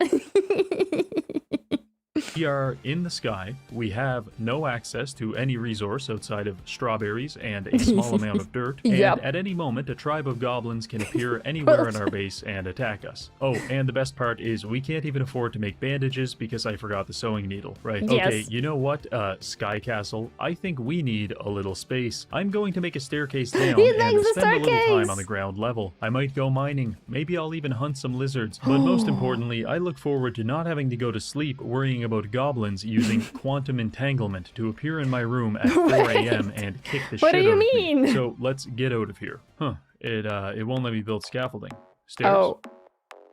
We are in the sky. We have no access to any resource outside of strawberries and a small amount of dirt. And at any moment, a tribe of goblins can appear anywhere in our base and attack us. Oh, and the best part is we can't even afford to make bandages because I forgot the sewing needle, right? Yes. Okay, you know what, Sky Castle? I think we need a little space. I'm going to make a staircase down and spend a little time on the ground level. I might go mining. Maybe I'll even hunt some lizards. But most importantly, I look forward to not having to go to sleep worrying about about goblins using quantum entanglement to appear in my room at 4 a.m. and kick the What shit do you out of mean? me. So let's get out of here. Huh. It won't let me build scaffolding. Stairs? Oh.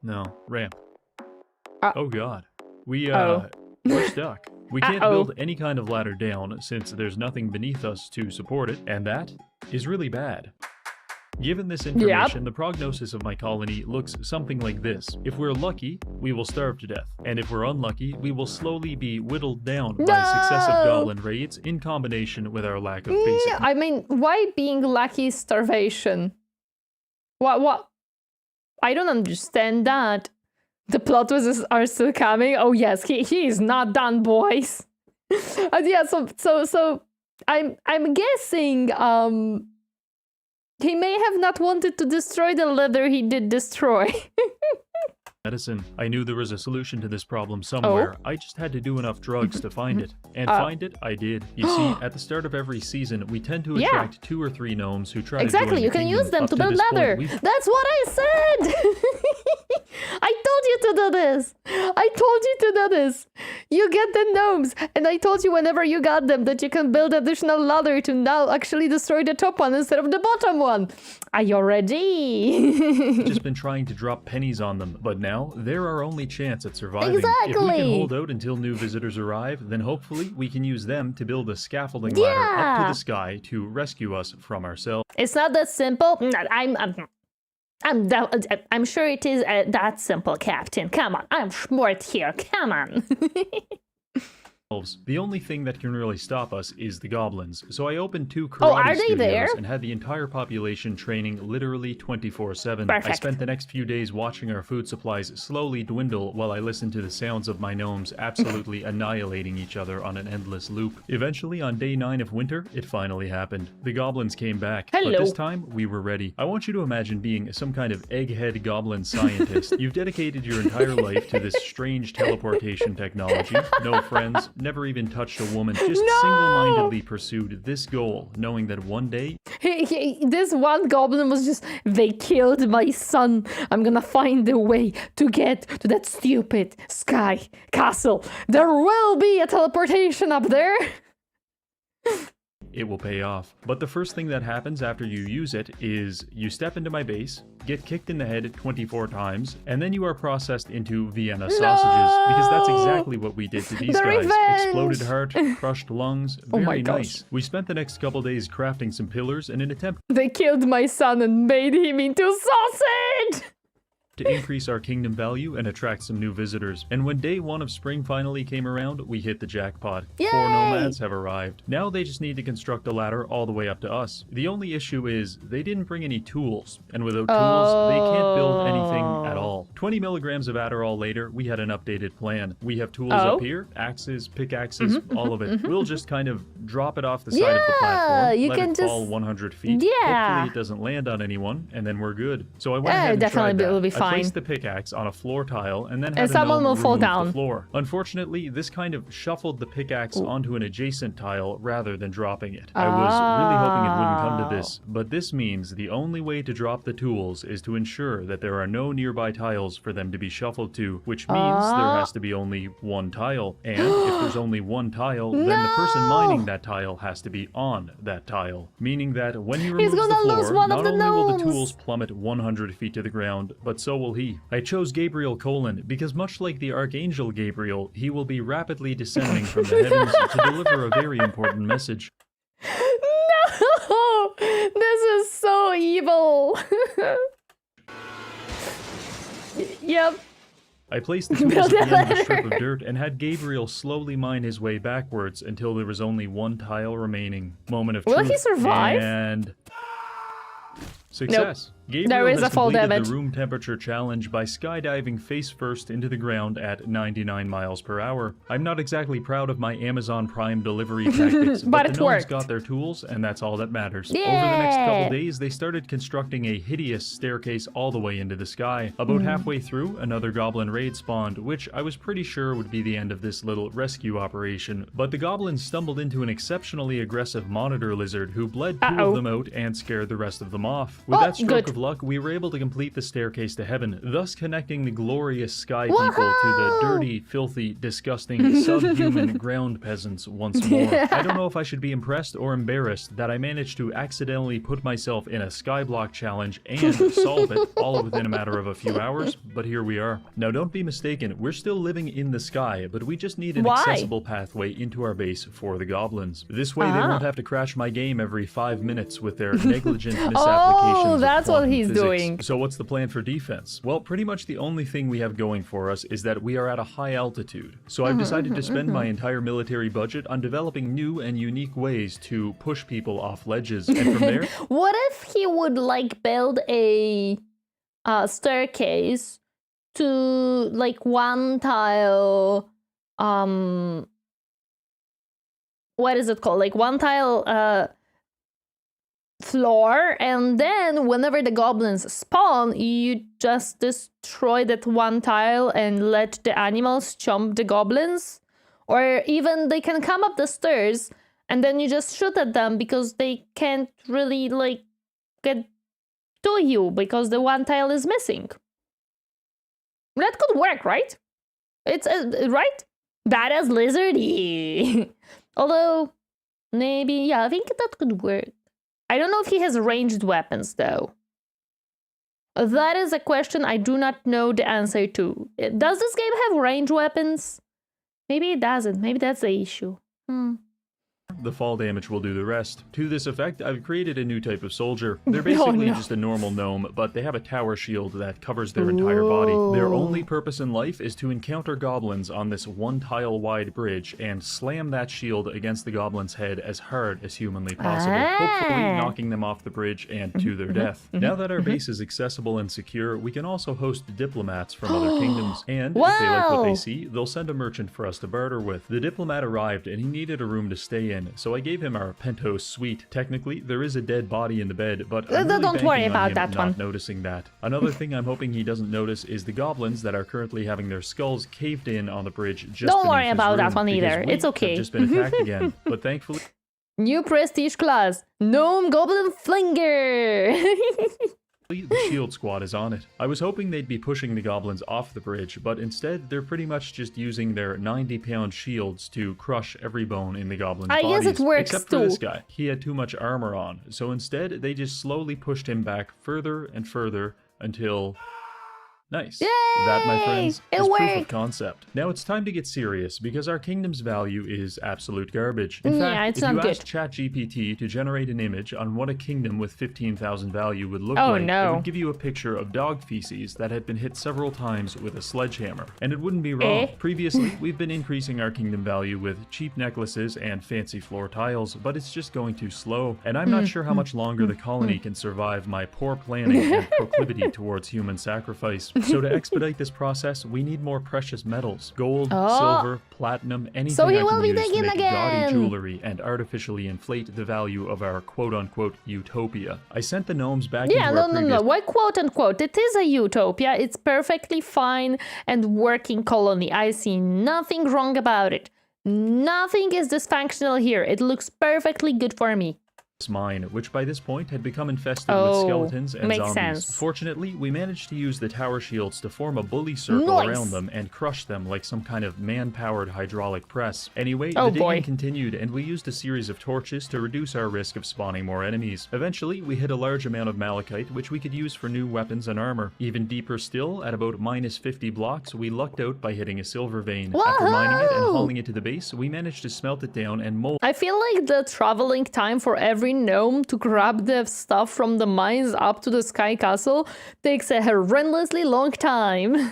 No. Ramp. Uh, Oh god. We're stuck. We can't Uh-oh. build any kind of ladder down since there's nothing beneath us to support it, and that is really bad. Given this information, the prognosis of my colony looks something like this. If we're lucky, we will starve to death. And if we're unlucky, we will slowly be whittled down by successive goblin raids in combination with our lack of basic... I mean, why being lucky is starvation? What? I don't understand that. The plot twists are still coming. Oh yes, he is not done, boys. And yeah, so I'm guessing he may have not wanted to destroy the leather he did destroy. medicine. I knew there was a solution to this problem somewhere. I just had to do enough drugs to find it. And find it, I did. You see, at the start of every season, we tend to attract 2 or 3 gnomes who try to join the you can kingdom. use them Up to build this point, leather. That's what I said! I told you to do this! I told you to do this! You get the gnomes, and I told you whenever you got them that you can build additional ladder to now actually destroy the top one instead of the bottom one. Are you ready? just been trying to drop pennies on them, but now they're our only chance at surviving. Exactly. If we can hold out until new visitors arrive, then hopefully we can use them to build a scaffolding ladder up to the sky to rescue us from ourselves. It's not that simple. I'm sure it is that simple, Captain. Come on, I'm smart here. Come on. The only thing that can really stop us is the goblins. So I opened 2 karate are they studios there? and had the entire population training literally 24/7. Perfect. I spent the next few days watching our food supplies slowly dwindle while I listened to the sounds of my gnomes absolutely annihilating each other on an endless loop. Eventually, on day 9 of winter, it finally happened. The goblins came back, but this time we were ready. I want you to imagine being some kind of egghead goblin scientist. You've dedicated your entire life to this strange teleportation technology. No friends, never even touched a woman, just single-mindedly pursued this goal, knowing that one day... This one goblin was just, they killed my son. I'm gonna find a way to get to that stupid sky castle. There will be a teleportation up there. It will pay off. But the first thing that happens after you use it is you step into my base, get kicked in the head 24 times, and then you are processed into Vienna sausages, because that's exactly what we did to these guys. Revenge! Exploded heart, crushed lungs, Oh my very gosh. nice. We spent the next couple days crafting some pillars in an attempt They killed my son and made him into sausage. to increase our kingdom value and attract some new visitors. And when day 1 of spring finally came around, we hit the jackpot. Yay! 4 nomads have arrived. Now they just need to construct a ladder all the way up to us. The only issue is they didn't bring any tools, and without tools, they can't build anything at all. 20 milligrams of Adderall later, we had an updated plan. We have tools up here, axes, pickaxes, all of it. We'll just kind of drop it off the side of the platform, you let can it fall 100 feet. Yeah. Hopefully it doesn't land on anyone, and then we're good. So I went ahead and definitely tried that. will be I fine. placed the pickaxe on a floor tile and then had someone will fall remove down. the floor. Unfortunately, this kind of shuffled the pickaxe onto an adjacent tile rather than dropping it. I was really hoping it wouldn't come to this, but this means the only way to drop the tools is to ensure that there are no nearby tiles for them to be shuffled to, which means there has to be only 1 tile. And if there's only 1 tile, then the person mining that tile has to be on that tile. Meaning that when he removes the gonna lose floor, one not of the only will the gnomes. tools plummet 100 feet to the ground, but so will he. I chose Gabriel Colon because much like the Archangel Gabriel, he will be rapidly descending from the heavens to deliver a very important message. No! This is so evil. Yep. I placed the tools at the end of a strip of dirt and had Gabriel slowly mine his way backwards until there was only 1 tile remaining. Moment of Will truth. he survive? And... success. Gabriel There is has a fall completed damage. the room temperature challenge by skydiving face first into the ground at 99 miles per hour. I'm not exactly proud of my Amazon Prime delivery tactics, But but it the gnomes worked. got their tools, and that's all that matters. Yeah. Over the next couple days, they started constructing a hideous staircase all the way into the sky. About halfway through, another goblin raid spawned, which I was pretty sure would be the end of this little rescue operation. But the goblins stumbled into an exceptionally aggressive monitor lizard who bled 2 of them out and scared the rest of them off. With that stroke of of luck, we were able to complete the staircase to heaven, thus connecting the glorious sky people to the dirty, filthy, disgusting, subhuman ground peasants once more. I don't know if I should be impressed or embarrassed that I managed to accidentally put myself in a skyblock challenge and solve it all within a matter of a few hours, but here we are. Now don't be mistaken, we're still living in the sky, but we just need an accessible pathway into our base for the goblins. This way they won't have to crash my game every 5 minutes with their negligent misapplications of that's what he's physics. doing. So what's the plan for defense? Well, pretty much the only thing we have going for us is that we are at a high altitude. So I've decided to spend my entire military budget on developing new and unique ways to push people off ledges, and from there... What if he would like build a staircase to like one tile, what is it called? Like one tile floor, and then whenever the goblins spawn, you just destroy that one tile and let the animals chomp the goblins? Or even they can come up the stairs and then you just shoot at them because they can't really like get to you because the one tile is missing. That could work, right? It's right? Badass lizardy. Although maybe, yeah, I think that could work. I don't know if he has ranged weapons though. That is a question I do not know the answer to. Does this game have ranged weapons? Maybe it doesn't. Maybe that's the issue. The fall damage will do the rest. To this effect, I've created a new type of soldier. They're basically just a normal gnome, but they have a tower shield that covers their entire body. Their only purpose in life is to encounter goblins on this one tile wide bridge and slam that shield against the goblin's head as hard as humanly possible, hopefully knocking them off the bridge and to their death. Now that our base is accessible and secure, we can also host diplomats from other kingdoms, and if they like what they see, they'll send a merchant for us to barter with. The diplomat arrived and he needed a room to stay in, so I gave him our penthouse suite. Technically, there is a dead body in the bed, but I'm really don't worry about that not one. noticing that. Another thing I'm hoping he doesn't notice is the goblins that are currently having their skulls caved in on the bridge just Don't worry beneath his about that room, one because either. we It's okay. have just been attacked again, but thankfully... New prestige class. Gnome Goblin Flinger. The shield squad is on it. I was hoping they'd be pushing the goblins off the bridge, but instead they're pretty much just using their 90-pound shields to crush every bone in the goblins' I bodies. guess it works except for too. this guy. He had too much armor on, so instead they just slowly pushed him back further and further until... Nice. Yay! That, my friends, It is proof worked. of concept. Now it's time to get serious, because our kingdom's value is absolute garbage. In Yeah, fact, it's if not you good. asked ChatGPT to generate an image on what a kingdom with 15,000 value would look Oh, like, no. it would give you a picture of dog feces that had been hit several times with a sledgehammer. And it wouldn't be wrong. Previously, we've been increasing our kingdom value with cheap necklaces and fancy floor tiles, but it's just going too slow. And I'm not sure how much longer the colony can survive my poor planning and proclivity towards human sacrifice. So to expedite this process, we need more precious metals. Gold, silver, platinum, anything So he I will can be use to digging make again. gaudy jewelry and artificially inflate the value of our quote-unquote utopia. I sent the gnomes back Yeah, into our no. previous... Why quote unquote? It is a utopia. It's perfectly fine and working colony. I see nothing wrong about it. Nothing is dysfunctional here. It looks perfectly good for me. mine, which by this point had become infested with skeletons and makes zombies. sense. Fortunately, we managed to use the tower shields to form a bully circle around them and crush them like some kind of man-powered hydraulic press. Anyway, the digging continued, and we used a series of torches to reduce our risk of spawning more enemies. Eventually, we hit a large amount of malachite, which we could use for new weapons and armor. Even deeper still, at about minus 50 blocks, we lucked out by hitting a silver vein. After mining it and hauling it to the base, we managed to smelt it down and mold. I feel like the traveling time for every gnome to grab the stuff from the mines up to the Sky Castle takes a horrendously long time.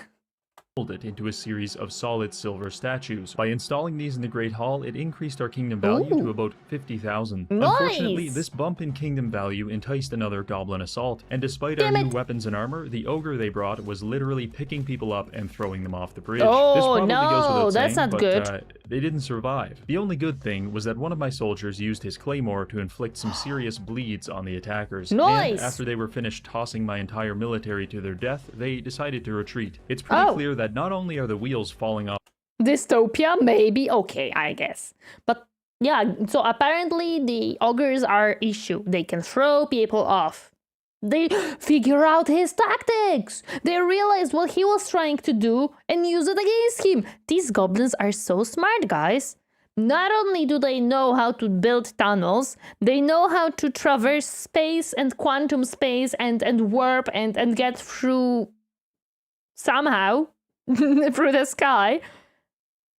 It into a series of solid silver statues. By installing these in the Great Hall, it increased our kingdom value to about 50,000. Unfortunately, this bump in kingdom value enticed another goblin assault, and despite our new weapons and armor, the ogre they brought was literally picking people up and throwing them off the bridge. This probably goes without that's saying, not but, good. They didn't survive. The only good thing was that one of my soldiers used his claymore to inflict some serious bleeds on the attackers. And after they were finished tossing my entire military to their death, they decided to retreat. It's pretty clear that not only are the wheels falling off... Dystopia? Maybe. Okay, I guess. But yeah, so apparently the ogres are issue. They can throw people off. They figure out his tactics. They realize what he was trying to do and use it against him. These goblins are so smart, guys. Not only do they know how to build tunnels, they know how to traverse space and quantum space and warp and get through somehow through the sky.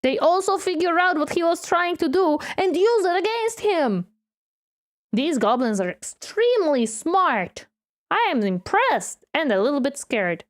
They also figure out what he was trying to do and use it against him. These goblins are extremely smart. I am impressed and a little bit scared.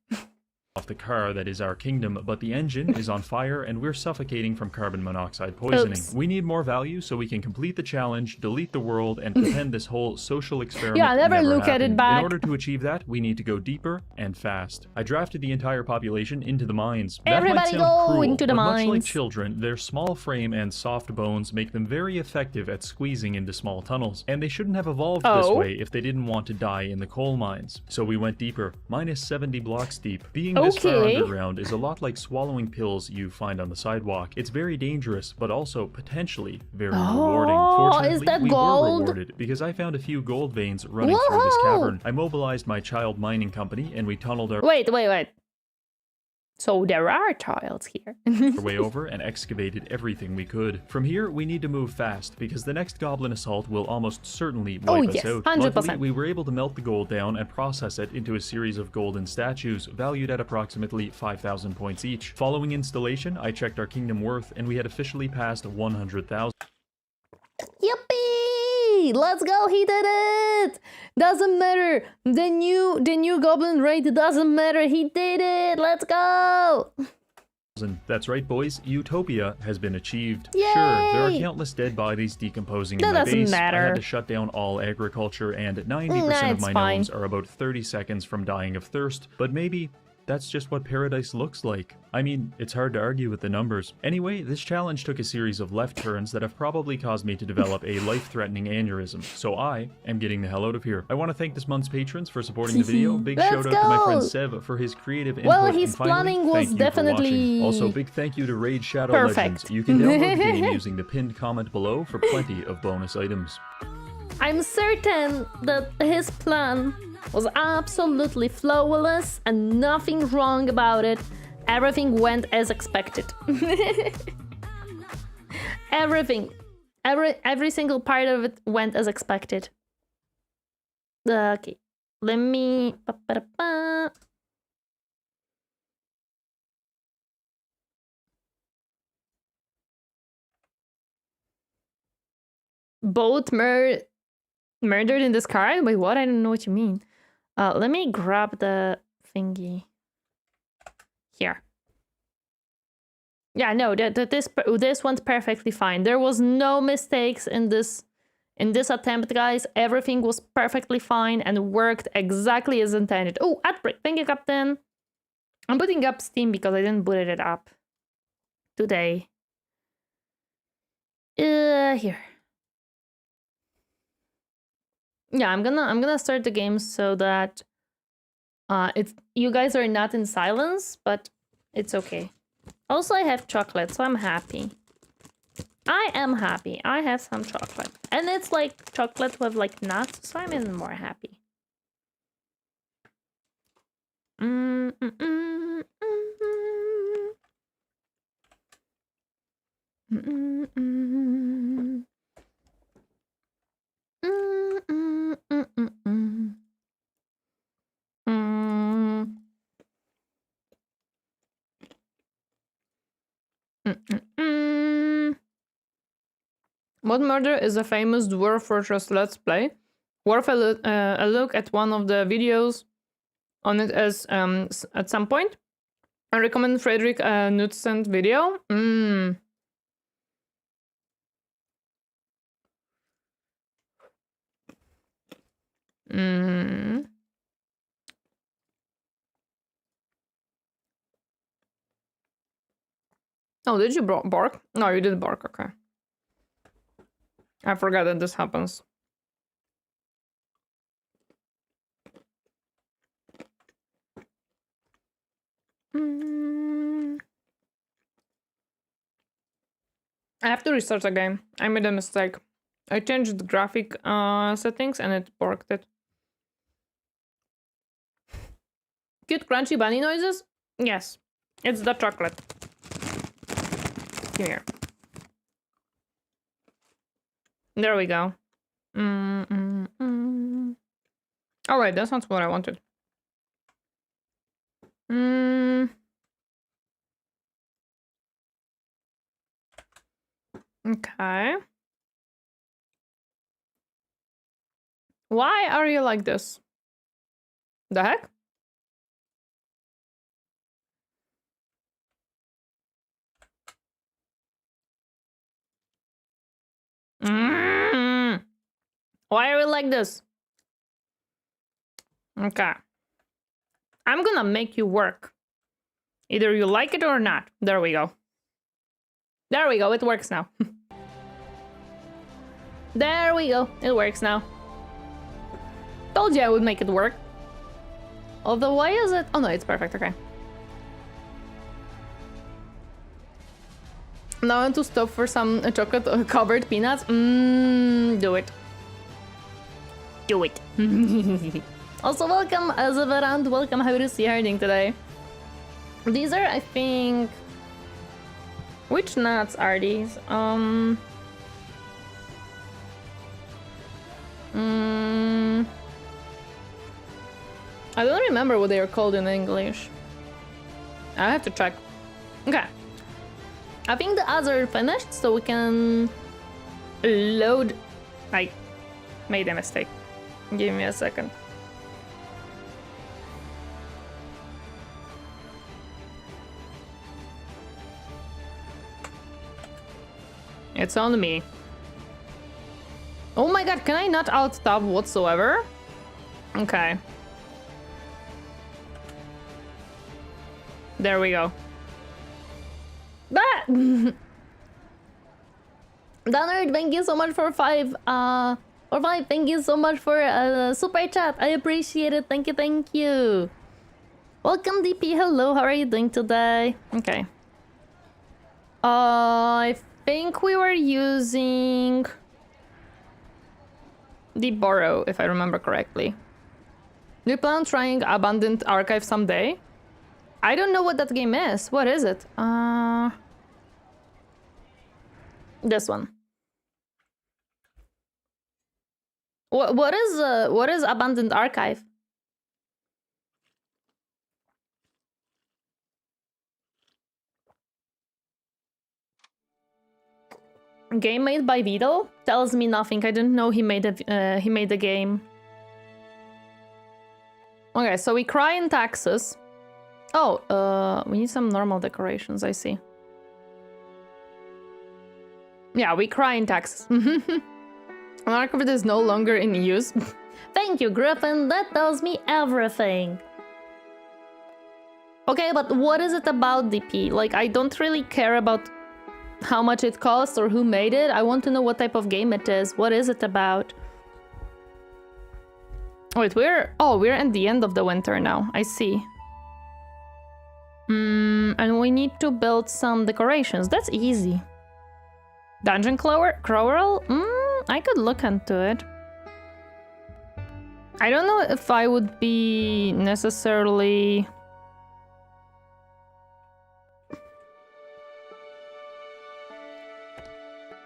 Off the car that is our kingdom, but the engine is on fire and we're suffocating from carbon monoxide poisoning. Oops. We need more value so we can complete the challenge, delete the world, and pretend this whole social experiment Yeah, never look happened. at it back. In order to achieve that, we need to go deeper and fast. I drafted the entire population into the mines. That might Everybody sound go cruel, into the but much like mines. children, their small frame and soft bones make them very effective at squeezing into small tunnels, and they shouldn't have evolved this way if they didn't want to die in the coal mines. So we went deeper, minus 70 blocks deep. Being this far Okay. underground is a lot like swallowing pills you find on the sidewalk. It's very dangerous, but also potentially very rewarding. Fortunately, is that we gold? were rewarded because I found a few gold veins running through this Whoa! cavern. I mobilized my child mining company and we tunneled our Wait. So there are tiles here. way over and excavated everything we could. From here, we need to move fast because the next goblin assault will almost certainly wipe us out. 100%. Luckily, we were able to melt the gold down and process it into a series of golden statues valued at approximately 5,000 points each. Following installation, I checked our kingdom worth and we had officially passed 100,000. Yippee! Let's go, he did it! Doesn't matter. The new goblin raid doesn't matter. He did it. Let's go! That's right, boys. Utopia has been achieved. Yay! Sure, there are countless dead bodies decomposing That in my doesn't base. matter. I had to shut down all agriculture, and 90% of it's my fine. gnomes are about 30 seconds from dying of thirst. But maybe that's just what paradise looks like. I mean, it's hard to argue with the numbers. Anyway, this challenge took a series of left turns that have probably caused me to develop a life-threatening aneurysm, so I am getting the hell out of here. I want to thank this month's patrons for supporting the video. Big Let's shout out to my friend go! Sev for his creative input. Well, and his finally, planning was thank you for definitely watching. Also, big thank you to Raid Shadow perfect. Legends. You can download the game using the pinned comment below for plenty of bonus items. I'm certain that his plan was absolutely flawless and nothing wrong about it. Everything went as expected. Everything. Every single part of it went as expected. Okay. Let me... Both murdered in this car? Wait, what? I don't know what you mean. Let me grab the thingy. Here. Yeah, no, this went perfectly fine. There was no mistakes in this attempt, guys. Everything was perfectly fine and worked exactly as intended. Oh, outbreak. Thank you, Captain. I'm putting up Steam because I didn't boot it up today. Here. Yeah, I'm gonna start the game so that you guys are not in silence, but it's okay. Also, I have chocolate, so I'm happy. I am happy. I have some chocolate. And it's like chocolate with like nuts, so I'm even more happy. What Murder is a famous Dwarf Fortress Let's Play. Worth a look at one of the videos on it as at some point. I recommend Frederick Knudsen's video. Oh, did you bark? No, you did bark, okay. I forgot that this happens. I have to restart the game. I made a mistake. I changed the graphic settings and it barked it. Cute crunchy bunny noises? Yes. It's the chocolate. Here. There we go. Alright, that's not what I wanted. Okay. Why are you like this? The heck? Why are you like this? Okay. I'm gonna make you work. Either you like it or not. There we go. There we go, it works now. There we go, it works now. Told you I would make it work. Although, why is it? Oh no, it's perfect, okay. Now I want to stop for some chocolate covered peanuts. Do it. Do it. Also, welcome, Azavarand. Welcome, happy to see you doing today. These are, I think... Which nuts are these? I don't remember what they are called in English. I have to check. Okay. I think the ads are finished, so we can load... I made a mistake. Give me a second. It's on me. Oh my god, can I not out-tab whatsoever? Okay. There we go. That! Donald, thank you so much for 5. Thank you so much for super chat. I appreciate it. Thank you, thank you. Welcome, DP. Hello, how are you doing today? Okay. I think we were using the borrow, if I remember correctly. Do you plan on trying Abandoned Archive someday? I don't know what that game is. What is it? This one. What is Abandoned Archive? Game made by Vito? Tells me nothing. I didn't know he made a game. Okay, so we cry in taxes. Oh, we need some normal decorations, I see. Yeah, we cry in taxes. An archive is no longer in use. Thank you, Griffin. That tells me everything. Okay, but what is it about DP? Like, I don't really care about how much it costs or who made it. I want to know what type of game it is. What is it about? Wait, we're at the end of the winter now. I see. And we need to build some decorations. That's easy. Dungeon crawler? I could look into it. I don't know if I would be necessarily...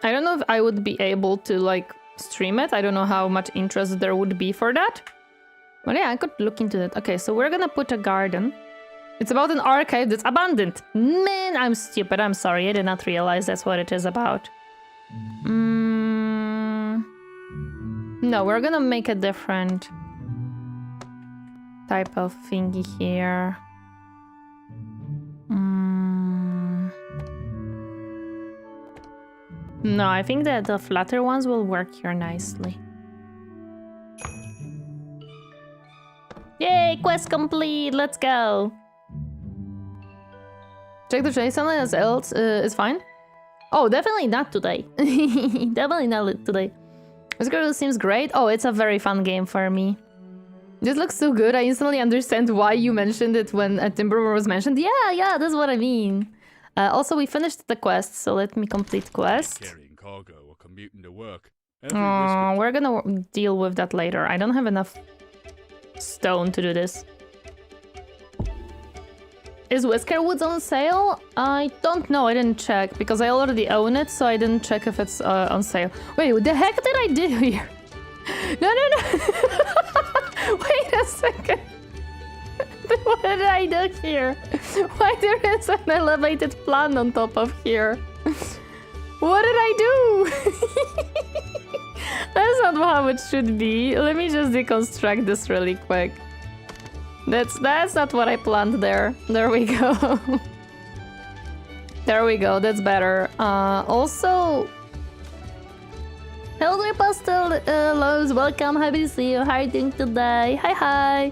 I don't know if I would be able to, like, stream it. I don't know how much interest there would be for that. But yeah, I could look into it. Okay, so we're gonna put a garden. It's about an archive that's abandoned. Man, I'm stupid. I'm sorry. I did not realize that's what it is about. No, we're gonna make a different type of thingy here. No, I think that the flatter ones will work here nicely. Yay, quest complete! Let's go! Check the chase, something else is fine. Oh, definitely not today. Definitely not today. Whiskerwood seems great. Oh, it's a very fun game for me. This looks so good. I instantly understand why you mentioned it when Timber was mentioned. Yeah, that's what I mean. Also, we finished the quest, so let me complete quest. Carrying cargo or commuting to work. We're gonna deal with that later. I don't have enough stone to do this. Is Whiskerwood on sale? I don't know, I didn't check, because I already own it, so I didn't check if it's on sale. Wait, what the heck did I do here? No, no, no! Wait a second! What did I do here? Why there is an elevated plant on top of here? What did I do? That's not how it should be. Let me just deconstruct this really quick. That's not what I planned there. There we go. There we go, that's better. Also... Hello there, Pastel Loves. Welcome, happy to see you. How are you doing today? Hi, hi.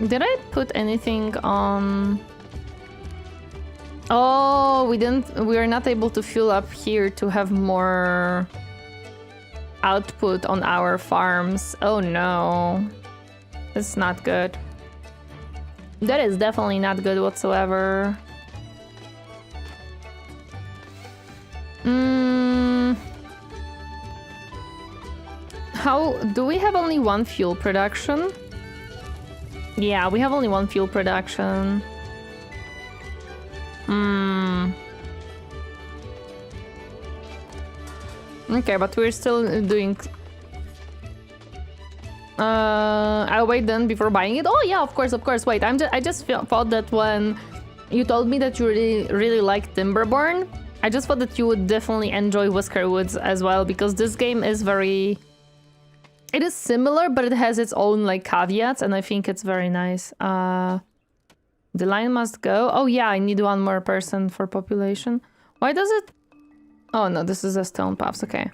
Did I put anything on... Oh, we are not able to fuel up here to have more output on our farms. Oh no. It's not good. That is definitely not good whatsoever. How do we have only one fuel production? Yeah, we have only one fuel production. Okay, but we're still doing... I'll wait then before buying it. Oh yeah, of course. Wait, I just thought that when you told me that you really like Timberborn, I just thought that you would definitely enjoy Whiskerwoods as well, because this game is very... It is similar, but it has its own like caveats, and I think it's very nice. The line must go. Oh yeah, I need one more person for population. Why does it... Oh no, this is a stone paths, okay.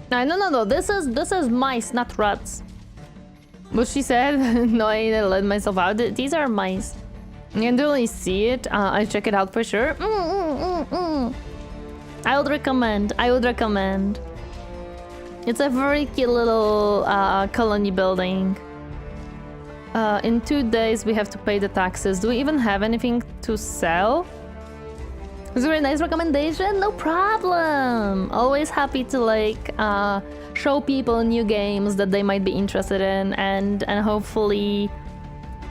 No, this is mice, not rats. What she said? No, I let myself out. These are mice. You can only see it. I'll check it out for sure. I would recommend. It's a very cute little colony building. In 2 days we have to pay the taxes. Do we even have anything to sell? Is there a nice recommendation? No problem! Always happy to like show people new games that they might be interested in, and hopefully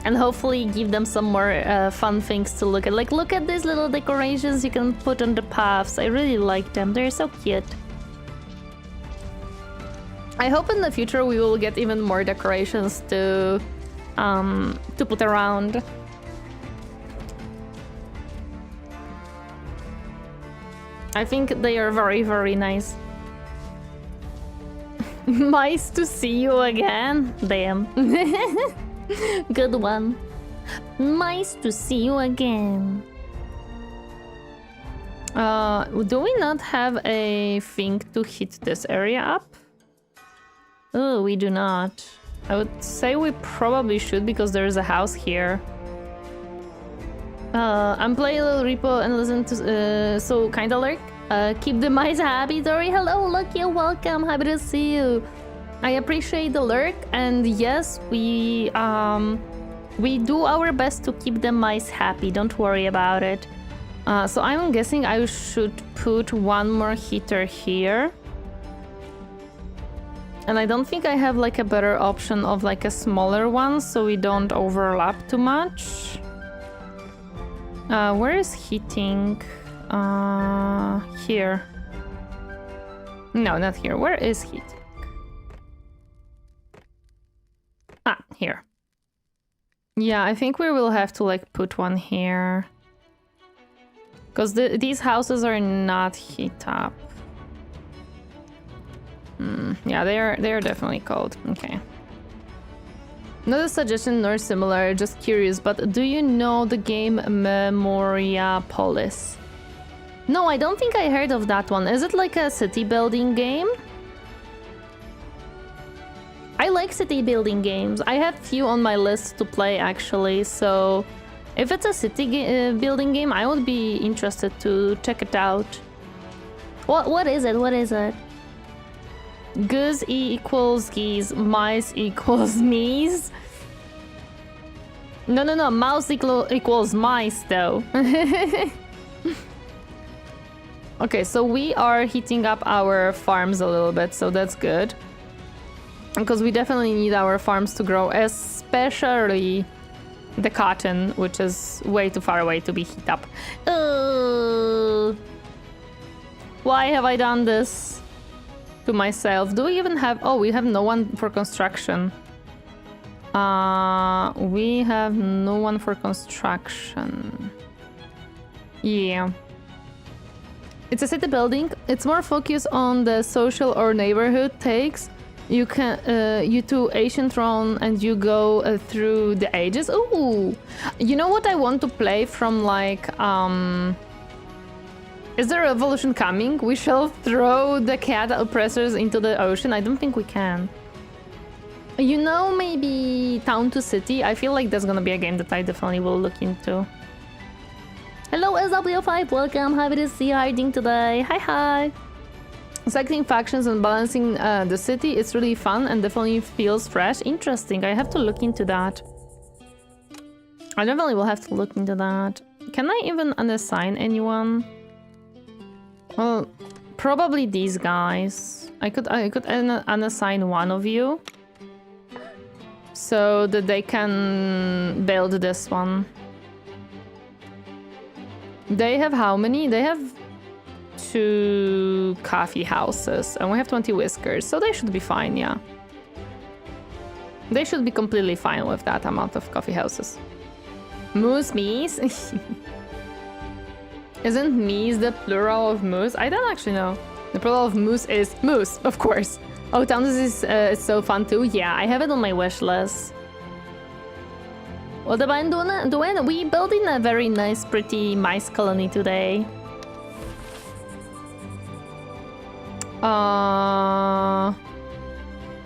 give them some more fun things to look at. Like, look at these little decorations you can put on the paths. I really like them. They're so cute. I hope in the future we will get even more decorations to put around. I think they are very, very nice. Nice to see you again. Damn. Good one. Nice to see you again. Do we not have a thing to hit this area up? Oh, we do not. I would say we probably should, because there is a house here. I'm playing a little repo and listen to so kinda lurk. Keep the mice happy, Tori. Hello, Lucky, welcome. Happy to see you. I appreciate the lurk, and yes, we do our best to keep the mice happy. Don't worry about it. So I'm guessing I should put one more heater here. And I don't think I have like a better option of like a smaller one, so we don't overlap too much. Where is heating? Here. No, not here. Where is heating? Ah, here. Yeah, I think we will have to like put one here. Because these houses are not heat up. Yeah, they are definitely cold. Okay. Not a suggestion nor similar, just curious, but do you know the game Memoria Polis? No, I don't think I heard of that one. Is it like a city building game? I like city building games. I have few on my list to play actually, so if it's a city building game, I would be interested to check it out. What is it? What is it? Goose equals geese, mice equals me's. No, mouse equals mice though. Okay, so we are heating up our farms a little bit, so that's good. Because we definitely need our farms to grow, especially the cotton, which is way too far away to be heat up. Why have I done this to myself? Do we even have... Oh, we have no one for construction. We have no one for construction. Yeah. It's a city building. It's more focused on the social or neighborhood takes. You can you to ancient throne and you go through the ages. Ooh, you know what I want to play from, like, is there a revolution coming? We shall throw the cat oppressors into the ocean. I don't think we can. You know, maybe town to city. I feel like that's gonna be a game that I definitely will look into. Hello SW5, welcome. Happy to see you hiding today. Hi. Selecting factions and balancing the city, it's really fun and definitely feels fresh. Interesting, I have to look into that. I definitely will have to look into that. Can I even unassign anyone? Well, probably these guys. I could unassign one of you. So that they can build this one. They have how many? They have 2 coffee houses and we have 20 whiskers, so they should be fine. Yeah, they should be completely fine with that amount of coffee houses. Moose meese. Isn't meese the plural of moose? I don't actually know. The plural of moose is moose, of course. Oh, towns is so fun too. Yeah, I have it on my wish list. What am I doing? We building a very nice pretty mice colony today.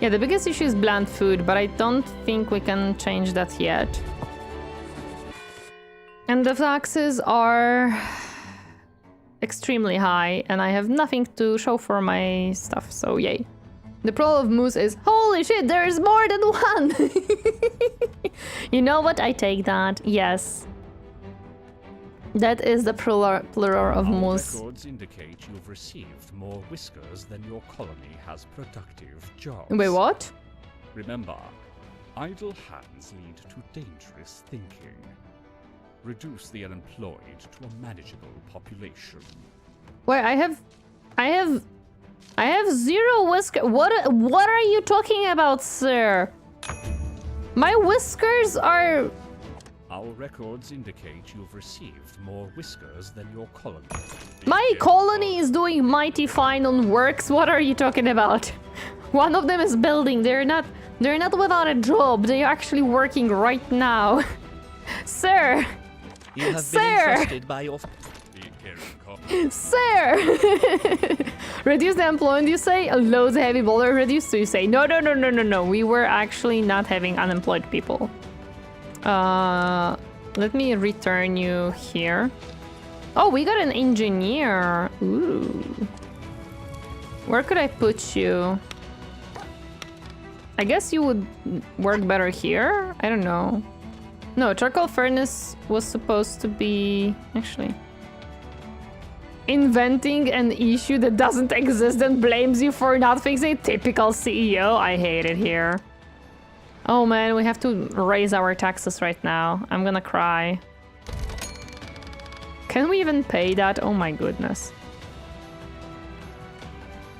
Yeah, the biggest issue is bland food, but I don't think we can change that yet. And the taxes are extremely high, and I have nothing to show for my stuff, so yay. The pro of moose is, holy shit, there is more than one! You know what? I take that, yes. That is the plural of moose. Records indicate you've received more whiskers than your colony has productive jobs. Wait, what? Remember, idle hands lead to dangerous thinking. Reduce the unemployed to a manageable population. Wait, I have 0 whisker. What are you talking about, sir? My whiskers are... Our records indicate you've received more whiskers than your colony. My colony is doing mighty fine on works. What are you talking about? One of them is building. They're not without a job. They're actually working right now. Sir. You have Sir. been entrusted by your... Sir. Reduce the employment, you say? Loads of heavy boulder reduced, so you say no. We were actually not having unemployed people. Let me return you here. Oh, we got an engineer. Ooh. Where could I put you? I guess you would work better here? I don't know. No, charcoal furnace was supposed to be... Actually... Inventing an issue that doesn't exist and blames you for not fixing it. Typical CEO. I hate it here. Oh man, we have to raise our taxes right now. I'm gonna cry. Can we even pay that? Oh my goodness.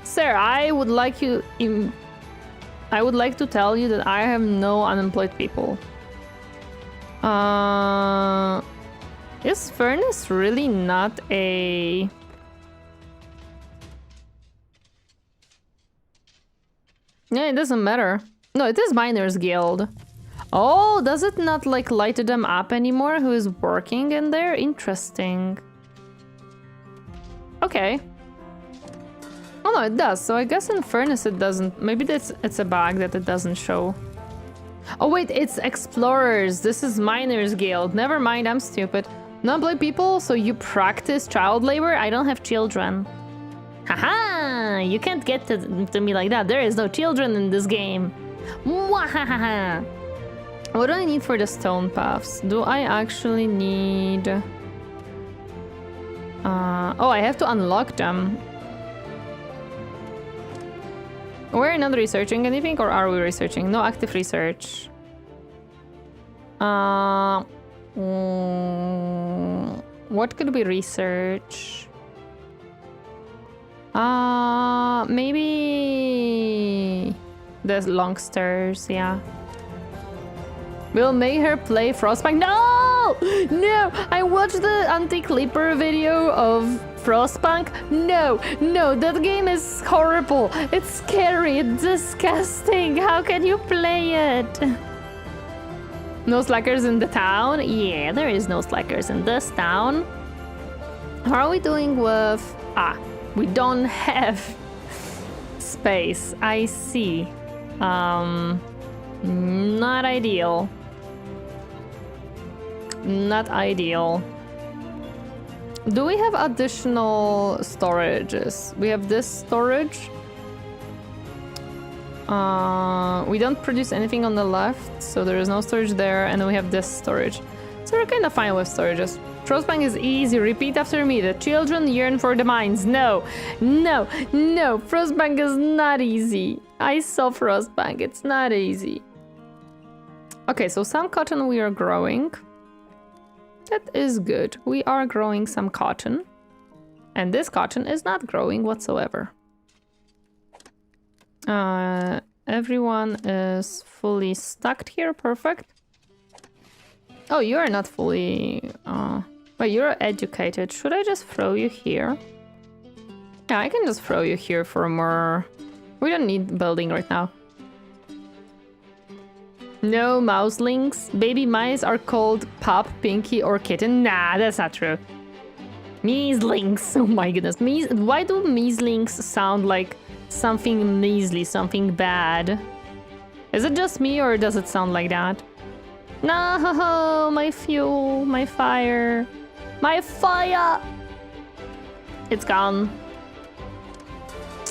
Sir, I would like to tell you that I have no unemployed people. Is furnace really not a... Yeah, it doesn't matter. No, it is Miners Guild. Oh, does it not like light them up anymore? Who is working in there? Interesting. Okay. Oh no, it does. So I guess in furnace it doesn't. Maybe it's a bug that it doesn't show. Oh wait, it's explorers. This is Miners Guild. Never mind, I'm stupid. Non-black people, so you practice child labor? I don't have children. Haha! You can't get to me like that. There is no children in this game. Mwahaha! What do I need for the stone paths? Do I actually need... oh, I have to unlock them. We're not researching anything, or are we researching? No active research. What could we research? Maybe the long stairs, yeah. We'll make her play Frostpunk. No! No! I watched the anti-clipper video of Frostpunk. No! No, that game is horrible. It's scary. It's disgusting. How can you play it? No slackers in the town? Yeah, there is no slackers in this town. How are we doing with... we don't have space. I see. Not ideal. Not ideal. Do we have additional storages? We have this storage. We don't produce anything on the left, so there is no storage there, and then we have this storage. So we're kind of fine with storages. Frostpunk is easy. Repeat after me. The children yearn for the mines. No, no, no. Frostpunk is not easy. I saw Frostpunk. It's not easy. Okay, so some cotton we are growing. That is good. We are growing some cotton. And this cotton is not growing whatsoever. Everyone is fully stacked here. Perfect. Oh, you are not fully... Wait, you're educated. Should I just throw you here? Yeah, I can just throw you here for more... We don't need building right now. No mouselings. Baby mice are called pup, pinky, or kitten. Nah, that's not true. Measlings. Oh my goodness. Why do measlings sound like something measly, something bad? Is it just me, or does it sound like that? No, my fuel, my fire. My fire! It's gone.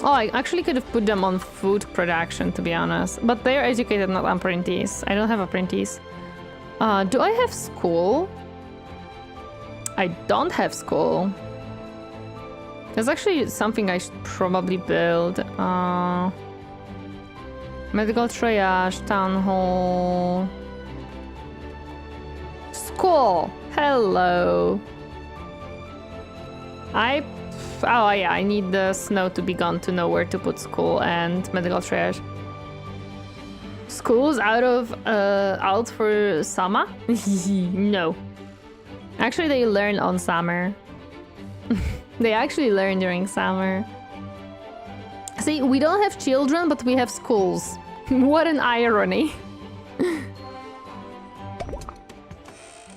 Oh, I actually could have put them on food production, to be honest. But they're educated, not apprentice. I don't have apprentice. Do I have school? I don't have school. There's actually something I should probably build. Medical triage, town hall. School! Hello. Oh yeah, I need the snow to be gone to know where to put school and medical triage. School's out for summer? No. Actually, they learn on summer. They actually learn during summer. See, we don't have children, but we have schools. What an irony.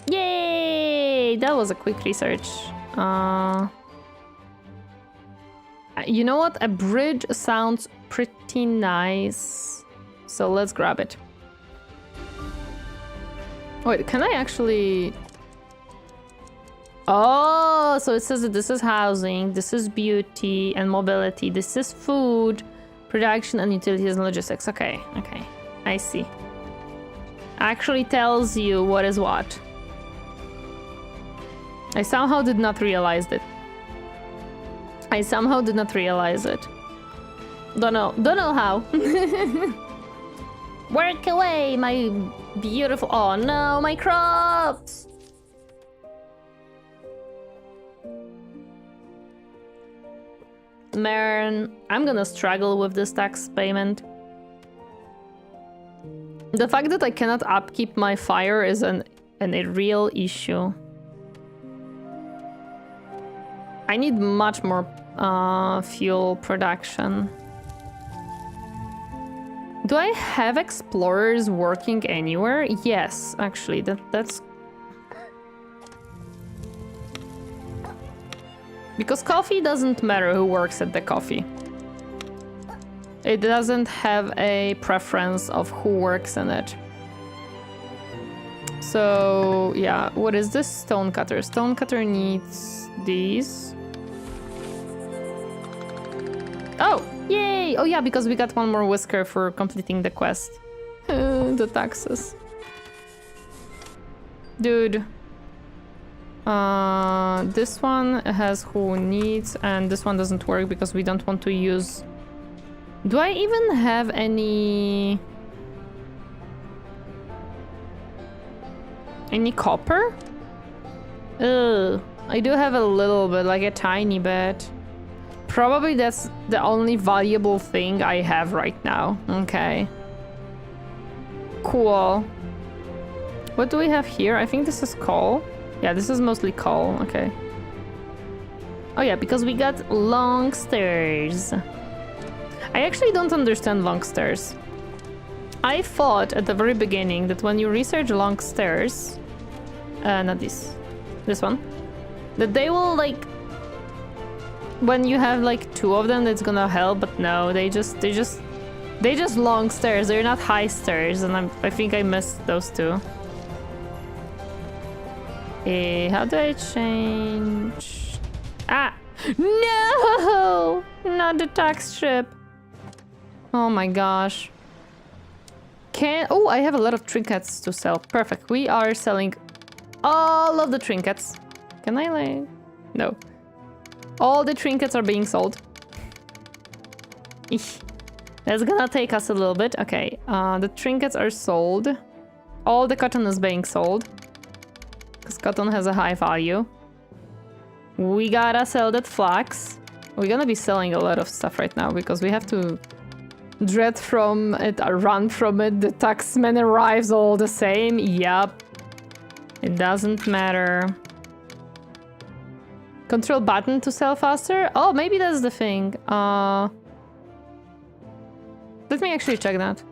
Yay! That was a quick research. You know what? A bridge sounds pretty nice. So let's grab it. Wait, can I actually... Oh, so it says that this is housing, this is beauty and mobility, this is food, production and utilities and logistics. Okay, okay, I see. Actually tells you what is what. I somehow did not realize it. I somehow did not realize it. Don't know how. Work away, my beautiful... Oh no, my crops! Man, I'm gonna struggle with this tax payment. The fact that I cannot upkeep my fire is a real issue. I need much more fuel production. Do I have explorers working anywhere? Yes, actually, that's... Because coffee doesn't matter who works at the coffee. It doesn't have a preference of who works in it. So, yeah, what is this? Stonecutter. Stonecutter needs these. Oh, yay! Oh yeah, because we got one more whisker for completing the quest. The taxes. Dude. This one has who needs, and this one doesn't work because we don't want to use Do I even have any copper? I do have a little bit, like a tiny bit. Probably that's the only valuable thing I have right now. Okay. Cool. What do we have here? I think this is coal. Yeah, this is mostly coal. Okay. Oh yeah, because we got long stairs. I actually don't understand long stairs. I thought at the very beginning that when you research long stairs, not this one, that they will like, when you have like 2 of them, that's gonna help. But no, they just long stairs. They're not high stairs, and I think I missed those 2. How do I change? Ah, no, not the tax strip. Oh my gosh. Oh, I have a lot of trinkets to sell. Perfect. We are selling all of the trinkets. Can I like? No. All the trinkets are being sold. Eesh. That's gonna take us a little bit. Okay, the trinkets are sold. All the cotton is being sold. Because cotton has a high value. We gotta sell that flax. We're gonna be selling a lot of stuff right now because we have to dread from it, run from it. The taxman arrives all the same. Yup. It doesn't matter. Control button to sell faster? Oh, maybe that's the thing. Let me actually check that.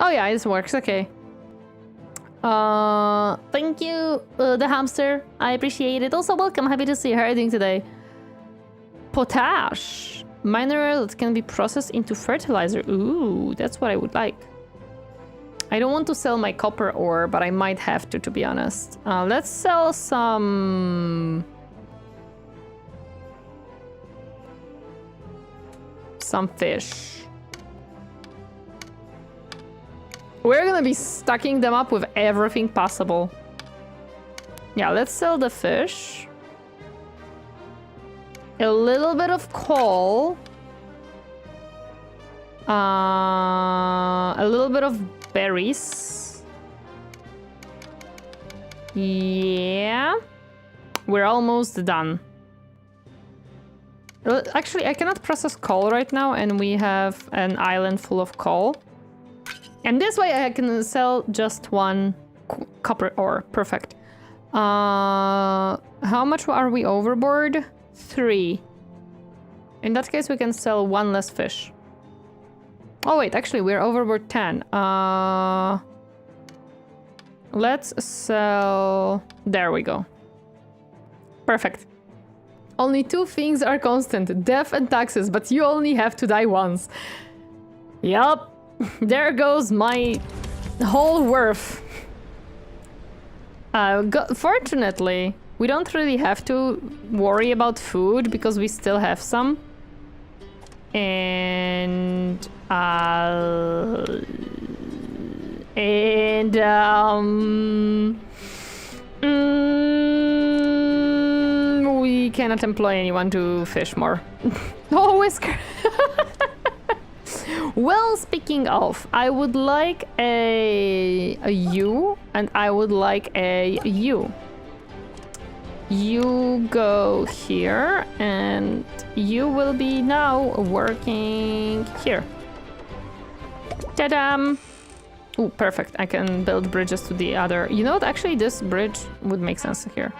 Oh yeah, this works. Okay. Thank you, the hamster. I appreciate it. Also, welcome. Happy to see you. How are you doing today? Potash. Mineral that can be processed into fertilizer. Ooh, that's what I would like. I don't want to sell my copper ore, but I might have to be honest. Let's sell some fish. We're gonna be stacking them up with everything possible. Yeah, let's sell the fish. A little bit of coal. A little bit of berries. Yeah. We're almost done. Actually, I cannot process coal right now, and we have an island full of coal. And this way I can sell just 1 copper ore. Perfect. How much are we overboard? 3. In that case, we can sell 1 less fish. Oh wait, actually, we're overboard 10. Let's sell... There we go. Perfect. Only 2 things are constant, death and taxes, but you only have to die once. Yup. There goes my whole worth. Fortunately, we don't really have to worry about food because we still have some. And we cannot employ anyone to fish more. Oh, Whisker. Well, speaking of, I would like a U and I would like a U. You go here and you will be now working here. Ta-da! Oh, perfect. I can build bridges to the other. You know what? Actually, this bridge would make sense here.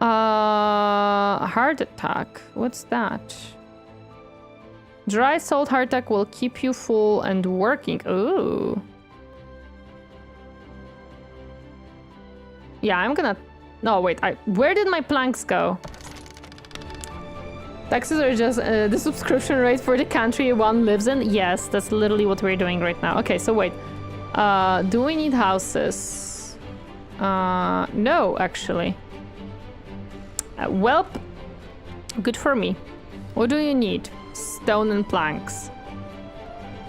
Heart attack. What's that? Dry salt heart attack will keep you full and working. Ooh. Yeah, I'm gonna... No, wait. Where did my planks go? Taxes are just the subscription rate for the country one lives in? Yes, that's literally what we're doing right now. Okay, so wait. Do we need houses? No, actually. Welp. Good for me. What do you need? Stone and planks.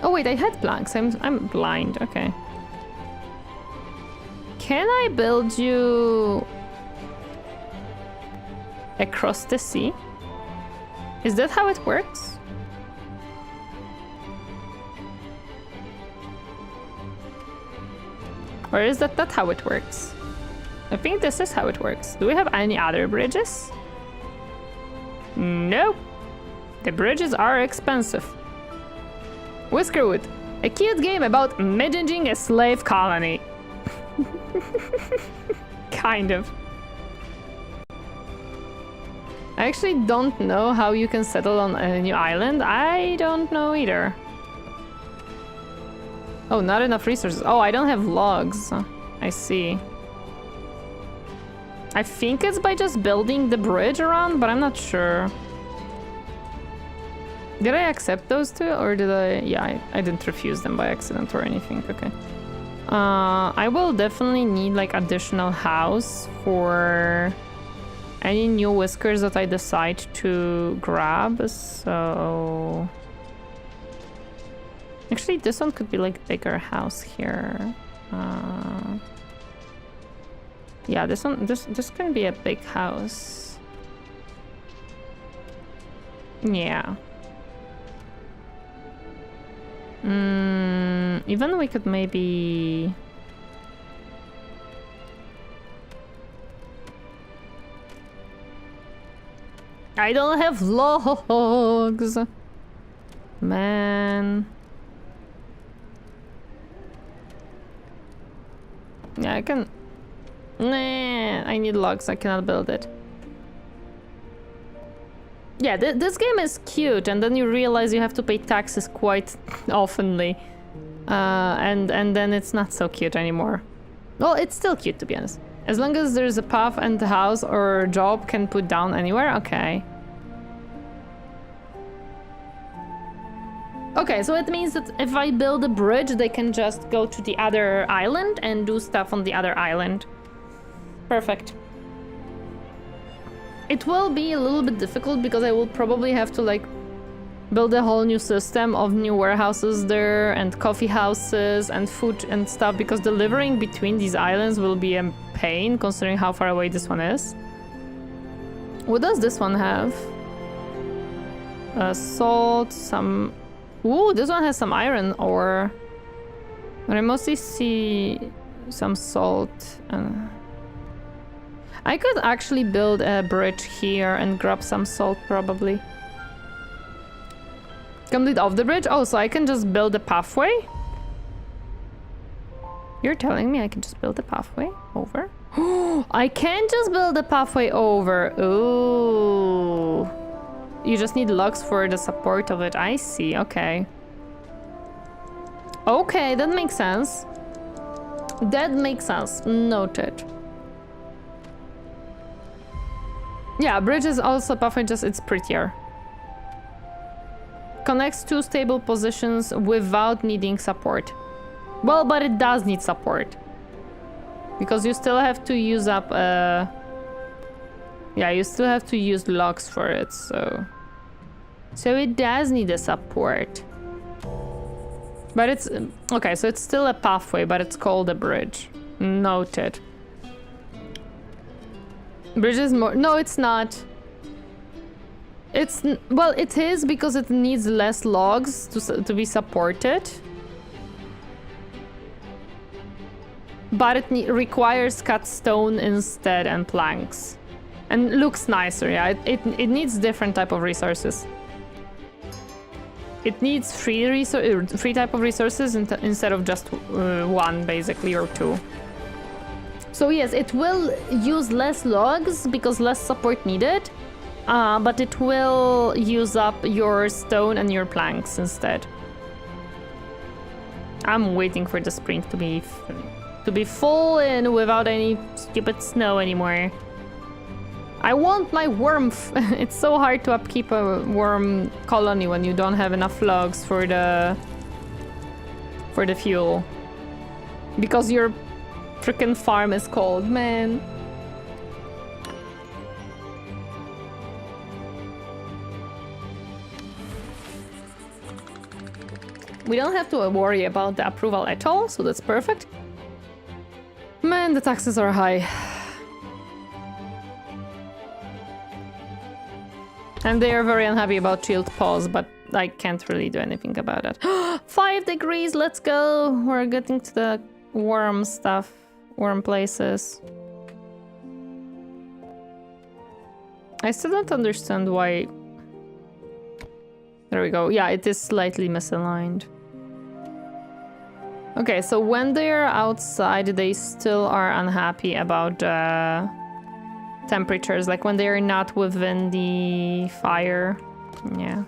Oh wait, I had planks. I'm blind. Okay. Can I build you across the sea? Is that how it works? Or is that not how it works? I think this is how it works. Do we have any other bridges? No. The bridges are expensive. Whiskerwood, a cute game about managing a slave colony. Kind of. I actually don't know how you can settle on a new island. I don't know either. Oh, not enough resources. Oh, I don't have logs. I see. I think it's by just building the bridge around, but I'm not sure. Did I accept those two, or did I... Yeah, I didn't refuse them by accident or anything. Okay. I will definitely need, like, additional house for any new whiskers that I decide to grab, so... Actually, this one could be, like, bigger house here. Yeah, this can be a big house. Yeah. Even we could maybe... I don't have logs! Man... Yeah, I can... Nah, I need logs, I cannot build it. Yeah, this game is cute, and then you realize you have to pay taxes quite oftenly. And then it's not so cute anymore. Well, it's still cute, to be honest. As long as there's a path and the house or job can put down anywhere, okay. Okay, so it means that if I build a bridge, they can just go to the other island and do stuff on the other island. Perfect. It will be a little bit difficult because I will probably have to, like, build a whole new system of new warehouses there and coffee houses and food and stuff, because delivering between these islands will be a pain considering how far away this one is. What does this one have? Salt, some... Ooh, this one has some iron ore. But I mostly see some salt. I could actually build a bridge here and grab some salt, probably. Complete off the bridge? Oh, so I can just build a pathway? You're telling me I can just build a pathway over? I can just build a pathway over. Ooh. You just need logs for the support of it. I see, okay. Okay, that makes sense. That makes sense. Noted. Yeah, bridge is also pathway, just it's prettier. Connects two stable positions without needing support. Well, but it does need support. Because you still have to use up yeah, you still have to use logs for it, so... So it does need a support. But it's... Okay, so it's still a pathway, but it's called a bridge. Noted. Bridge is more... No, it's not. It's... Well, it is because it needs less logs to be supported. But it requires cut stone instead and planks. And looks nicer, yeah. It needs different type of resources. It needs three type of resources instead of just one, basically, or two. So yes, it will use less logs because less support needed, but it will use up your stone and your planks instead. I'm waiting for the spring to be full in without any stupid snow anymore. I want my warmth. It's so hard to upkeep a worm colony when you don't have enough logs for the fuel. Because your freaking farm is cold, man. We don't have to worry about the approval at all, so that's perfect. Man, the taxes are high. And they are very unhappy about chilled paws, but I can't really do anything about it. 5 degrees, let's go! We're getting to the warm stuff, warm places. I still don't understand why... There we go. Yeah, it is slightly misaligned. Okay, so when they're outside, they still are unhappy about temperatures, like when they're not within the fire. Yeah.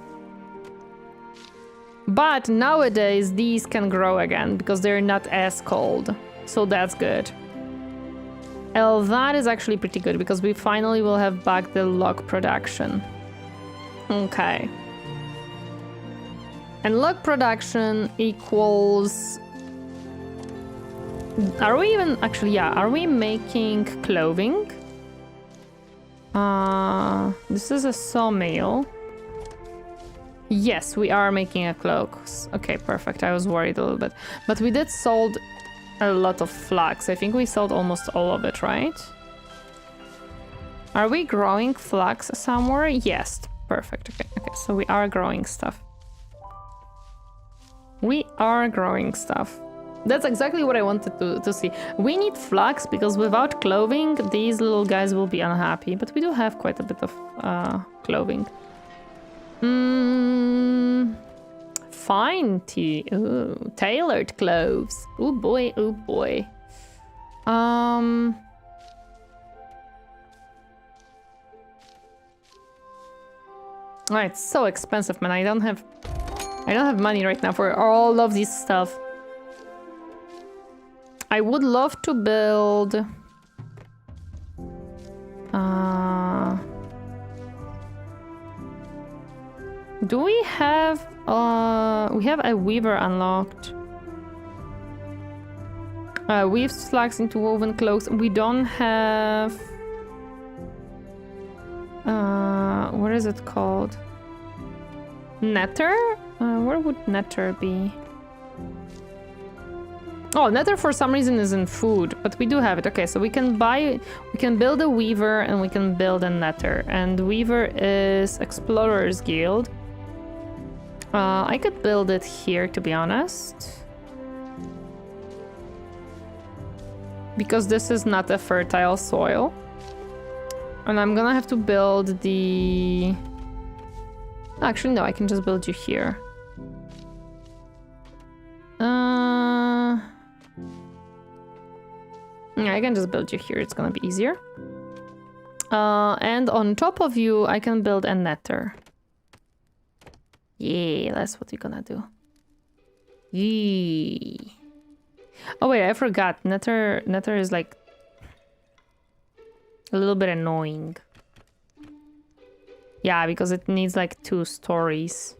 But nowadays, these can grow again because they're not as cold. So that's good. That is actually pretty good because we finally will have back the log production. Okay. And log production equals... Are we even... Actually, yeah. Are we making clothing? This is a sawmill. Yes, we are making a cloak. Okay, perfect. I was worried a little bit. But we did sold a lot of flax. I think we sold almost all of it, right? Are we growing flax somewhere? Yes, perfect. Okay, so we are growing stuff. We are growing stuff. That's exactly what I wanted to see. We need flax because without clothing, these little guys will be unhappy. But we do have quite a bit of clothing. Fine tea. Ooh, tailored clothes. Oh boy, oh boy. Oh, it's so expensive, man. I don't have money right now for all of this stuff. I would love to build... do we have... we have a weaver unlocked. Weaves flax into woven cloaks. We don't have... what is it called? Nether? Where would nether be? Oh, nether for some reason is in food, but we do have it. Okay, so we can build a weaver and we can build a nether. And weaver is Explorer's Guild. I could build it here, to be honest. Because this is not a fertile soil. And I'm gonna have to build the... Actually, no, I can just build you here. Yeah, I can just build you here. It's gonna be easier. And on top of you, I can build a nether. Yeah, that's what we're gonna do. Yeah. Oh wait, I forgot. Nether is like a little bit annoying. Yeah, because it needs like 2 stories.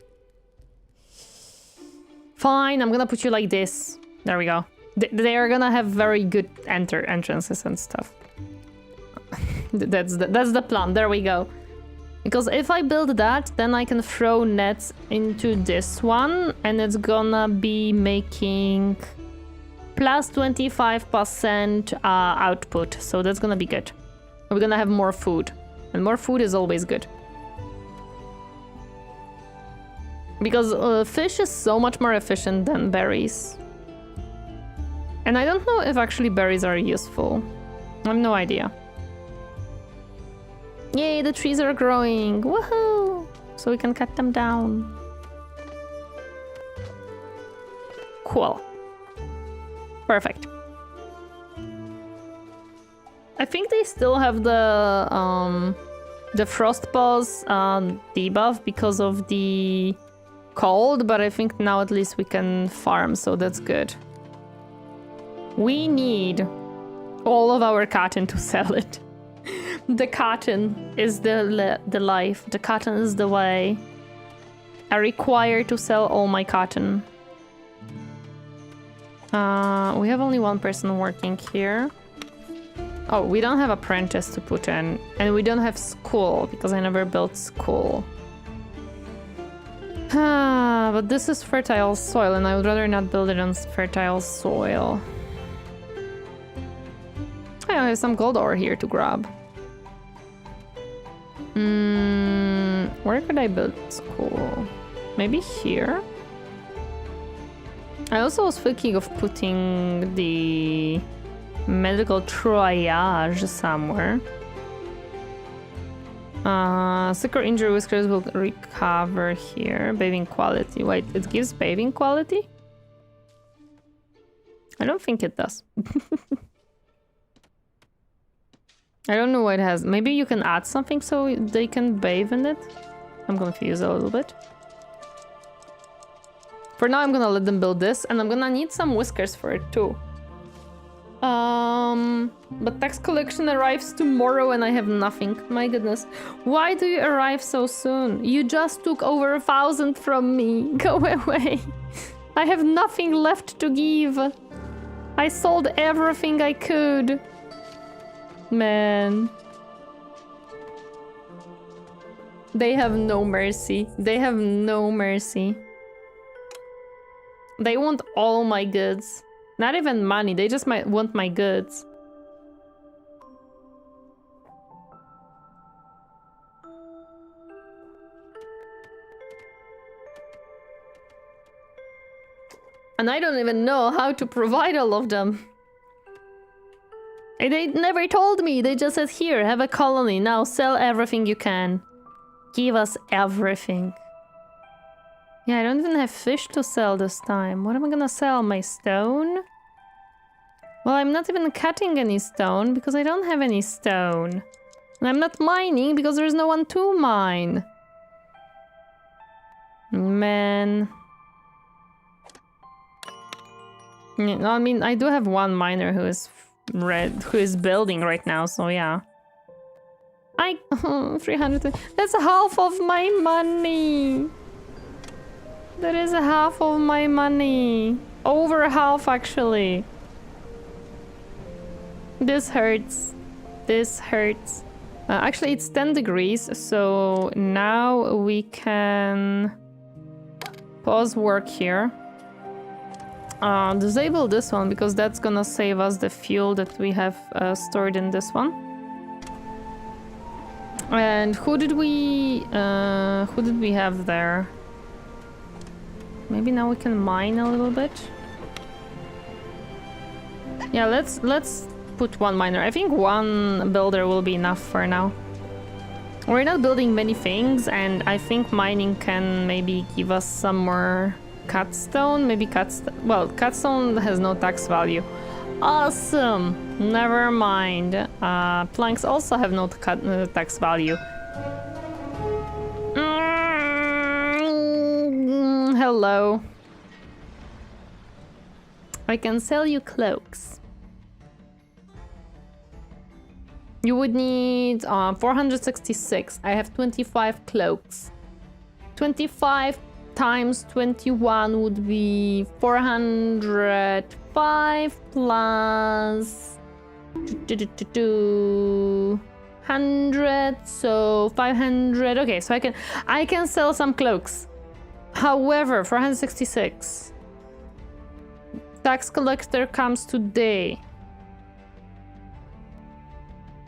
Fine, I'm gonna put you like this. There we go. They are gonna have very good entrances and stuff. That's the plan. There we go. Because if I build that, then I can throw nets into this one, and it's gonna be making plus 25% output. So that's gonna be good. We're gonna have more food, and more food is always good. Because fish is so much more efficient than berries. And I don't know if actually berries are useful. I have no idea. Yay, the trees are growing! Woohoo! So we can cut them down. Cool. Perfect. I think they still have the frostpaws debuff because of the cold, but I think now at least we can farm, so that's good. We need all of our cotton to sell it. The cotton is the life. The cotton is the way. I require to sell all my cotton. We have only one person working here. Oh, we don't have apprentice to put in. And we don't have school, because I never built school. But this is fertile soil, and I would rather not build it on fertile soil. I have some gold ore here to grab. Where could I build school? Maybe here? I also was thinking of putting the medical triage somewhere. Sicker injury whiskers will recover here. Bathing quality. Wait, it gives bathing quality? I don't think it does. I don't know what it has. Maybe you can add something so they can bathe in it? I'm confused a little bit. For now, I'm gonna let them build this, and I'm gonna need some whiskers for it too. But tax collection arrives tomorrow and I have nothing. My goodness. Why do you arrive so soon? You just took over 1,000 from me. Go away. I have nothing left to give. I sold everything I could. Man. They have no mercy. They have no mercy. They want all my goods. Not even money, they just might want my goods. And I don't even know how to provide all of them. They never told me, they just said, here, have a colony, now sell everything you can. Give us everything. Yeah, I don't even have fish to sell this time. What am I gonna sell? My stone? Well, I'm not even cutting any stone because I don't have any stone. And I'm not mining because there's no one to mine. Man. Yeah, I mean, I do have one miner who is building right now, so yeah. 300. That's half of my money. That is half of my money. Over half, actually. This hurts. This hurts. Actually, it's 10 degrees, so now we can pause work here. Disable this one, because that's gonna save us the fuel that we have stored in this one. And who did we have there? Maybe now we can mine a little bit. Yeah, let's put one miner. I think one builder will be enough for now. We're not building many things, and I think mining can maybe give us some more cutstone. Maybe well, cutstone has no tax value. Awesome! Never mind. Planks also have no tax value. Hello. I can sell you cloaks. You would need 466. I have 25 cloaks. 25 times 21 would be 405 plus 200, so 500. Okay, so I can sell some cloaks. However, 466. Tax collector comes today.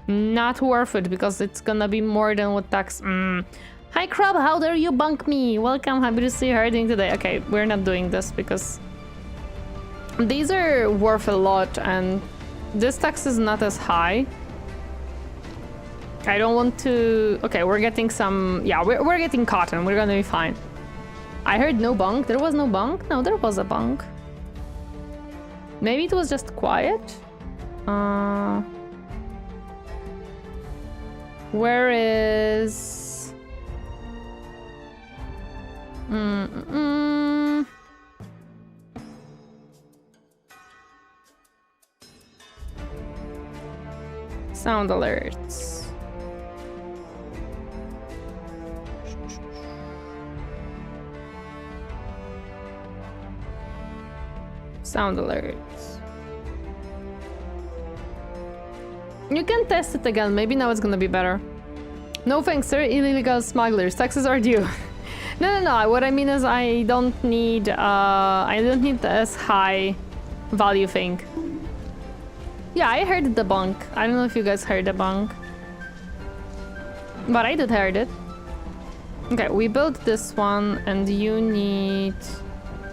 Not worth it because it's gonna be more than what tax. Hi Crab, how dare you bunk me? Welcome, happy to see you harding today. Okay, we're not doing this because these are worth a lot and this tax is not as high. I don't want to. Okay, we're getting some. Yeah, we're getting cotton. We're gonna be fine. I heard no bunk. There was no bunk? No, there was a bunk. Maybe it was just quiet? Where is... Sound alerts. Sound alerts. You can test it again. Maybe now it's gonna be better. No thanks, sir. Illegal smugglers. Taxes are due. No. What I mean is I don't need this high value thing. Yeah, I heard the bunk. I don't know if you guys heard the bunk. But I did heard it. Okay, we built this one, and you need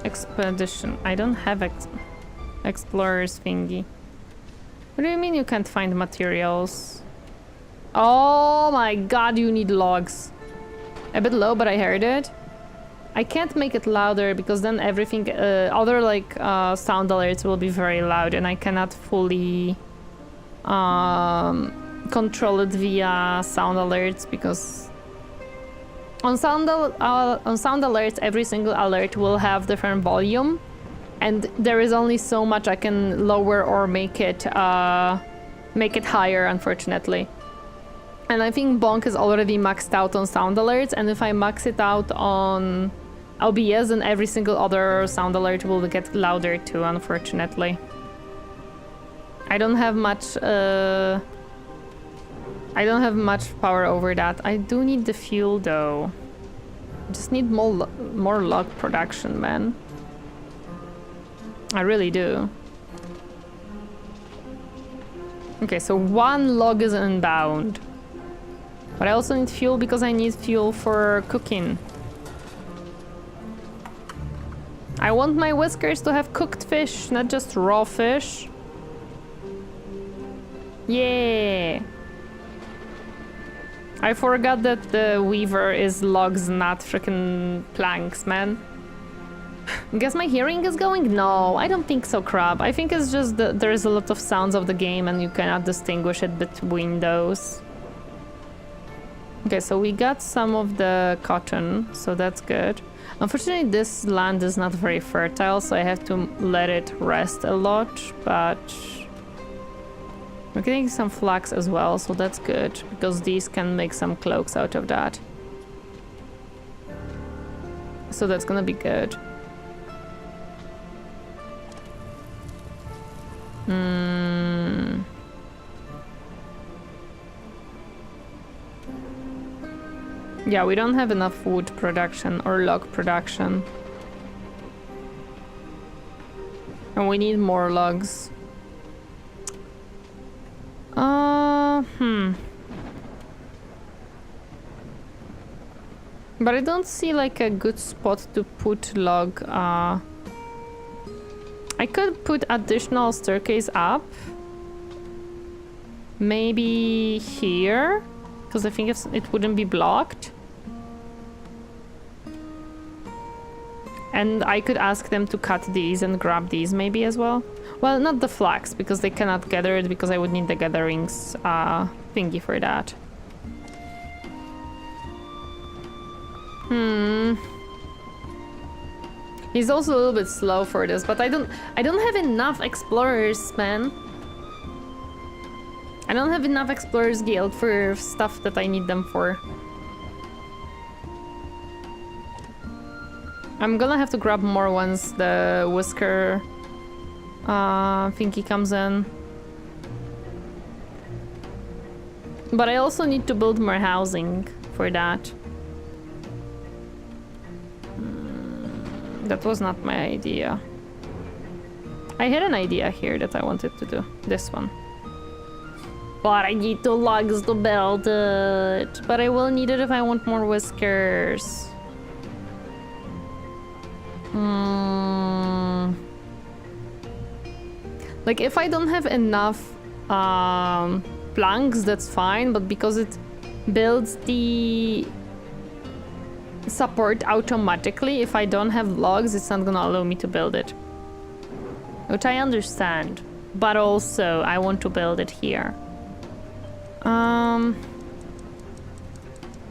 expedition. I don't have explorers thingy. What do you mean you can't find materials? Oh my god, you need logs. A bit low, but I heard it. I can't make it louder because then everything, other like sound alerts will be very loud, and I cannot fully control it via sound alerts because on sound alerts, every single alert will have different volume, and there is only so much I can lower or make it higher, unfortunately. And I think Bonk is already maxed out on sound alerts, and if I max it out on OBS, then every single other sound alert will get louder too, unfortunately. I don't have much power over that. I do need the fuel though. Just need more log production, man. I really do. Okay, so 1 log is inbound. But I also need fuel because I need fuel for cooking. I want my whiskers to have cooked fish, not just raw fish. Yeah. I forgot that the weaver is logs, not freaking planks, man. Guess my hearing is going? No, I don't think so, Crab. I think it's just that there's a lot of sounds of the game and you cannot distinguish it between those. Okay, so we got some of the cotton, so that's good. Unfortunately, this land is not very fertile, so I have to let it rest a lot, but we're getting some flax as well, so that's good, because these can make some cloaks out of that. So that's gonna be good. Yeah, we don't have enough wood production or log production. And we need more logs. But I don't see like a good spot to put log. I could put additional staircase up. Maybe here, because I think it wouldn't be blocked. And I could ask them to cut these and grab these maybe as well. Well, not the flax, because they cannot gather it, because I would need the gatherings thingy for that. He's also a little bit slow for this, but I don't have enough explorers, man. I don't have enough explorers guild for stuff that I need them for. I'm gonna have to grab more once the whisker thingy comes in. But I also need to build more housing for that. That was not my idea. I had an idea here that I wanted to do. This one. But I need 2 logs to build it. But I will need it if I want more whiskers. Like, if I don't have enough planks, that's fine, but because it builds the support automatically, if I don't have logs, it's not gonna allow me to build it. Which I understand, but also I want to build it here.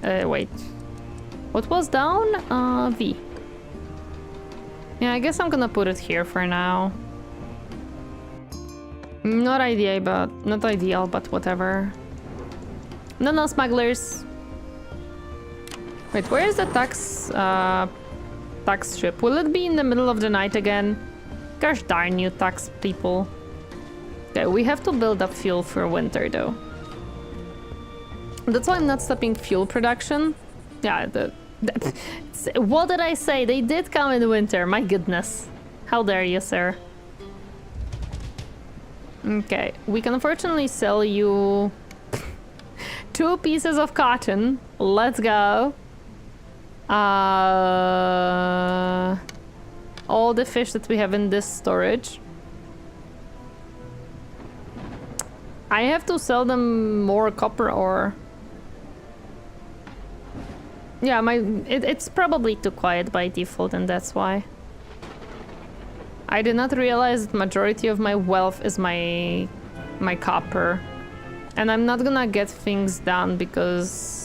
Wait. What was down? V. Yeah, I guess I'm gonna put it here for now. Not ideal, but whatever. No, smugglers. Wait, where is the tax ship? Will it be in the middle of the night again? Gosh darn you, tax people. Okay, we have to build up fuel for winter, though. That's why I'm not stopping fuel production. Yeah, what did I say? They did come in winter, my goodness. How dare you, sir? Okay, we can unfortunately sell you 2 pieces of cotton. Let's go. All the fish that we have in this storage. I have to sell them more copper ore. Yeah, it's probably too quiet by default, and that's why. I did not realize that majority of my wealth is my copper. And I'm not gonna get things done because...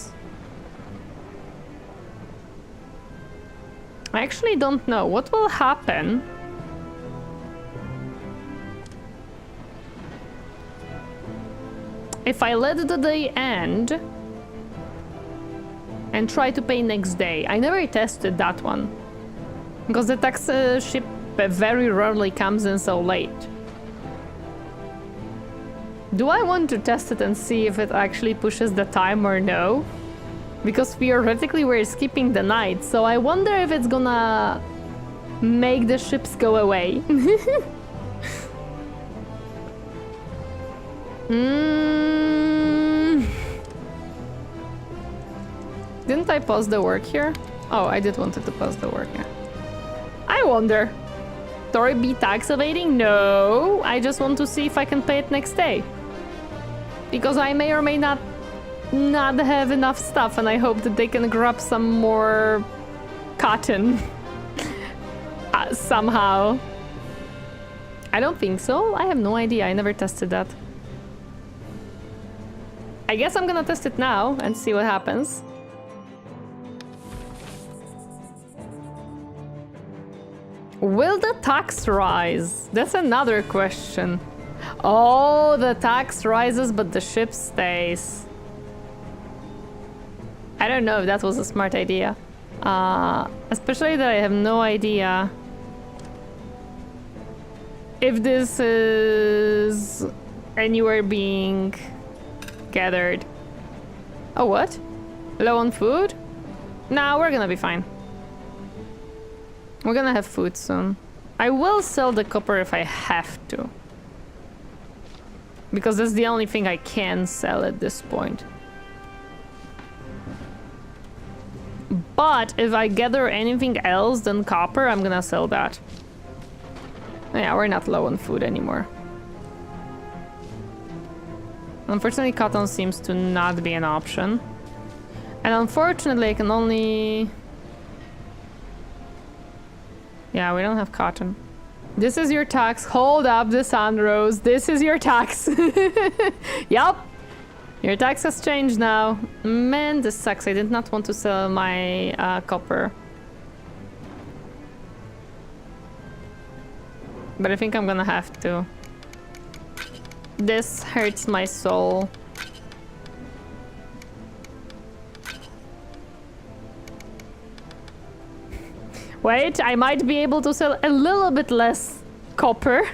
I actually don't know what will happen if I let the day end and try to pay next day. I never tested that one because the tax ship very rarely comes in so late. Do I want to test it and see if it actually pushes the time or no? Because theoretically we're skipping the night, so I wonder if it's gonna make the ships go away. Didn't I pause the work here? Oh, I did wanted to pause the work here. I wonder. Tori be tax evading? No, I just want to see if I can pay it next day. Because I may or may not have enough stuff, and I hope that they can grab some more cotton somehow. I don't think so. I have no idea. I never tested that. I guess I'm gonna test it now and see what happens. Will the tax rise? That's another question. Oh, the tax rises, but the ship stays. I don't know if that was a smart idea. Especially that I have no idea if this is anywhere being gathered. Oh, what? Low on food? Nah, we're gonna be fine. We're gonna have food soon. I will sell the copper if I have to. Because that's the only thing I can sell at this point. But if I gather anything else than copper, I'm gonna sell that. Yeah, we're not low on food anymore. Unfortunately, cotton seems to not be an option. And unfortunately, I can only... Yeah, we don't have cotton. This is your tax. Hold up, the sun rose. This is your tax. Yup. Your tax has changed now. Man, this sucks. I did not want to sell my copper. But I think I'm gonna have to. This hurts my soul. Wait, I might be able to sell a little bit less copper.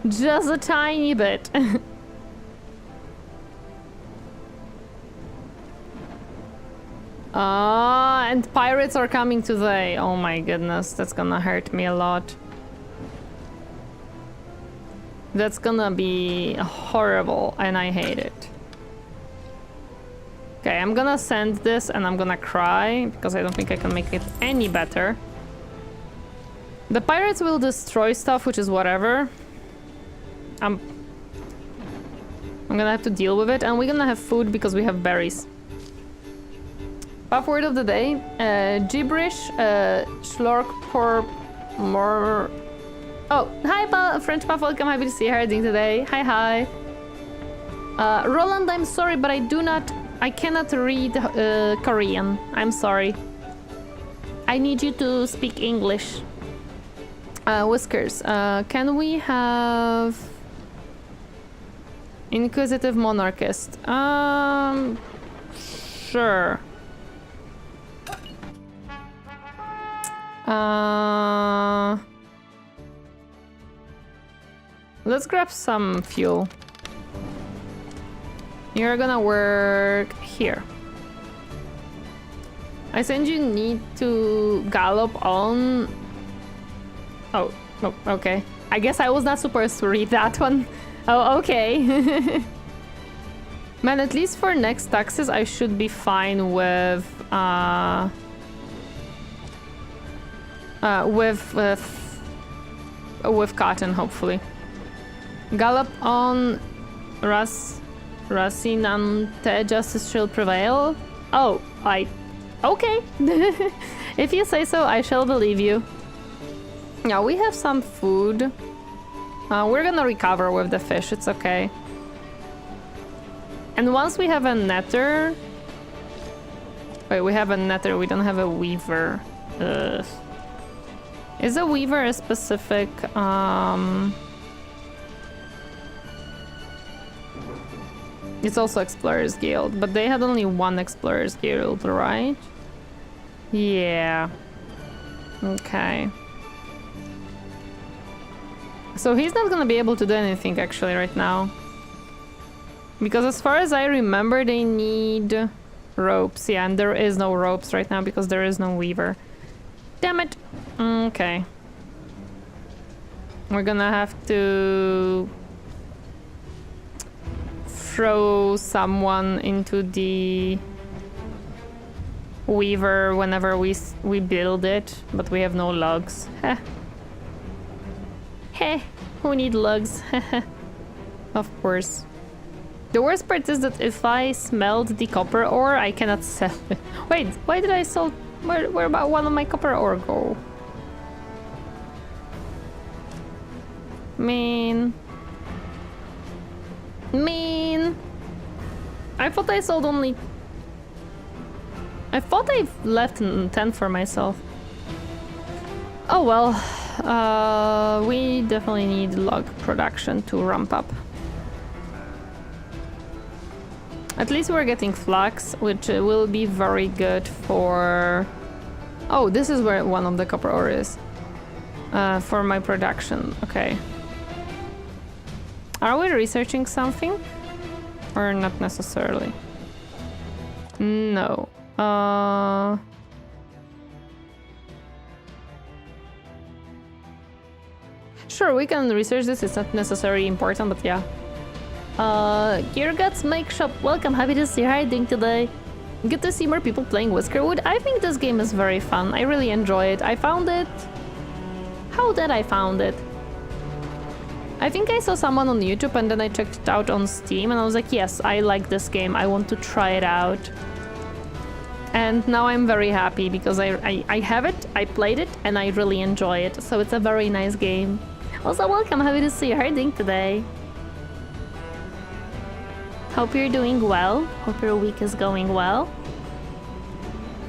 Just a tiny bit. And pirates are coming today. Oh my goodness, that's gonna hurt me a lot. That's gonna be horrible, and I hate it. Okay, I'm gonna send this and I'm gonna cry because I don't think I can make it any better. The pirates will destroy stuff, which is whatever. I'm gonna have to deal with it, and we're gonna have food because we have berries. Buff word of the day: gibberish, schlork, por, more. Oh, hi, French Puff. Welcome. Happy to see you. How are you doing today? Hi. Roland, I'm sorry, but I cannot read Korean. I'm sorry. I need you to speak English. Whiskers, can we have Inquisitive Monarchist? Sure. Let's grab some fuel. You're gonna work here. I said you need to gallop on. Oh, okay. I guess I was not supposed to read that one. Oh, okay. Man, at least for next taxes, I should be fine with With cotton, hopefully. Gallop on Rasinante, justice shall prevail. Oh, okay. If you say so, I shall believe you. Yeah, we have some food. We're gonna recover with the fish, it's okay. And once we have a netter... Wait, we have a netter, we don't have a weaver. Ugh. Is a weaver a specific... It's also Explorers Guild, but they had only one Explorers Guild, right? Yeah. Okay. So he's not gonna be able to do anything actually right now. Because as far as I remember, they need ropes. Yeah, and there is no ropes right now because there is no weaver. Damn it! Okay. We're gonna have to throw someone into the weaver whenever we build it, but we have no logs. Heh. Heh, who need logs? Of course. The worst part is that if I smelled the copper ore, I cannot sell it. Wait, why did I sell? Where about one of my copper ore go? Mean. I thought I sold only... I thought I left 10 for myself. Oh well. We definitely need log production to ramp up. At least we're getting flax, which will be very good for... Oh, this is where one of the copper ore is. For my production, okay. Are we researching something? Or not necessarily? No. Sure, we can research this, it's not necessarily important, but yeah. Gearguts Make Shop, welcome, happy to see you. How are you doing today? Good to see more people playing Whiskerwood. I think this game is very fun, I really enjoy it. I found it... How did I found it? I think I saw someone on YouTube and then I checked it out on Steam and I was like, yes, I like this game, I want to try it out. And now I'm very happy because I have it, I played it, and I really enjoy it. So it's a very nice game. Also, welcome, happy to see you. How are you doing today? Hope you're doing well. Hope your week is going well.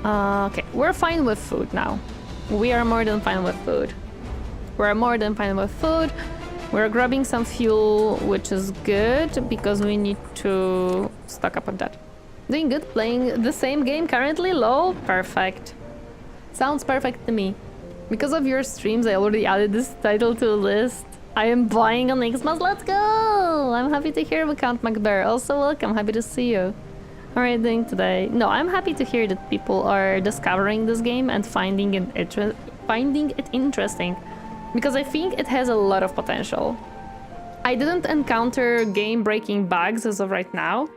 Okay, we're fine with food now. We are more than fine with food. We're more than fine with food. We're grabbing some fuel, which is good because we need to stock up on that. Doing good, playing the same game currently, lol, perfect. Sounds perfect to me. Because of your streams, I already added this title to the list. I am buying on Xmas, let's go! I'm happy to hear Count McBear. Also welcome, happy to see you. How are you doing today? No, I'm happy to hear that people are discovering this game and finding it interesting. Because I think it has a lot of potential. I didn't encounter game-breaking bugs as of right now.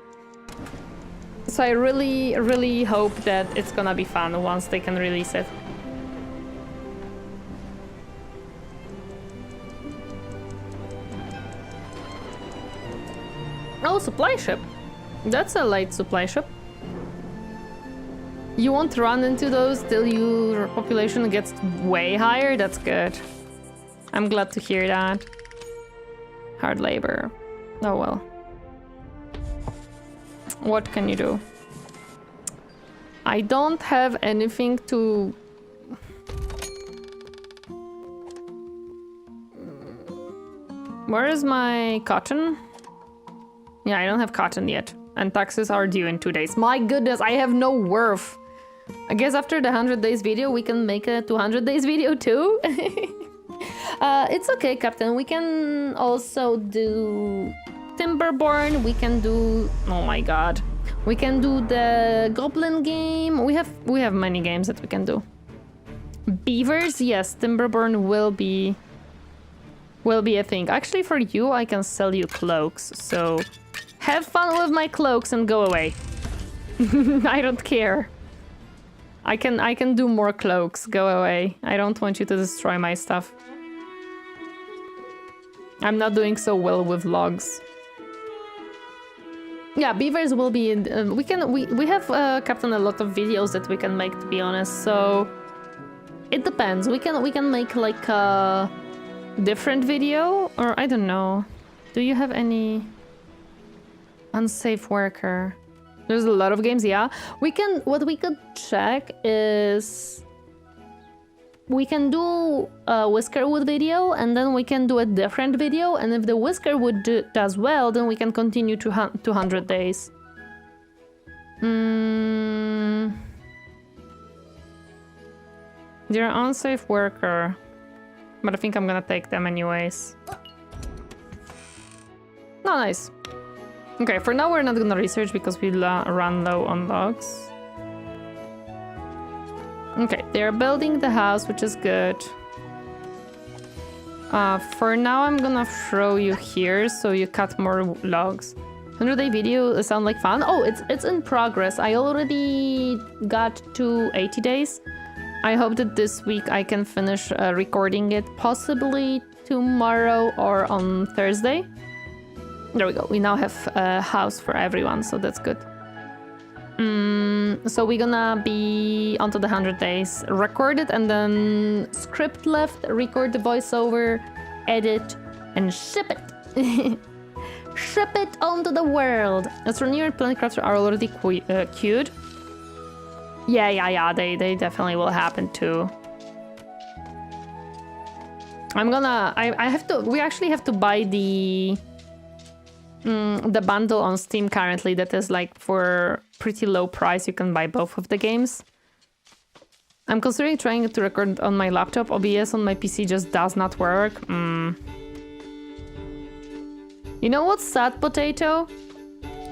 So I really, really hope that it's gonna be fun once they can release it. Oh, supply ship. That's a light supply ship. You won't run into those till your population gets way higher? That's good. I'm glad to hear that. Hard labor. Oh well. What can you do? I don't have anything to... Where is my cotton? Yeah, I don't have cotton yet. And taxes are due in 2 days. My goodness, I have no worth. I guess after the 100 days video, we can make a 200 days video too. It's okay, Captain. We can also do Timberborn. We can do... Oh my god. We can do the Goblin game. We have many games that we can do. Beavers, yes, Timberborn will be a thing. Actually, for you, I can sell you cloaks. So have fun with my cloaks and go away. I don't care. I can do more cloaks. Go away. I don't want you to destroy my stuff. I'm not doing so well with logs. Yeah, beavers will be in, we have Captain a lot of videos that we can make, to be honest, so it depends. We can make like a different video, or I don't know. Do you have any unsafe worker? There's a lot of games, yeah. What we could check is we can do a Whiskerwood video, and then we can do a different video, and if the Whiskerwood does well, then we can continue to 200 days. They're unsafe worker, but I think I'm gonna take them anyways. Oh, nice. Okay, for now we're not gonna research because we run low on logs. Okay, they're building the house, which is good. For now, I'm gonna throw you here so you cut more logs. 100-day video sound like fun? Oh, it's in progress. I already got to 80 days. I hope that this week I can finish recording it, possibly tomorrow or on Thursday. There we go. We now have a house for everyone, so that's good. So we're gonna be onto the 100 days. Record it and then script left, record the voiceover, edit, and ship it. Ship it onto the world. Astroneer and Planet Crafter are already queued. Yeah, they definitely will happen too. We actually have to buy the bundle on Steam currently that is like for pretty low price. You can buy both of the games. I'm considering trying to record on my laptop. OBS on my PC just does not work. You know what's sad, Potato?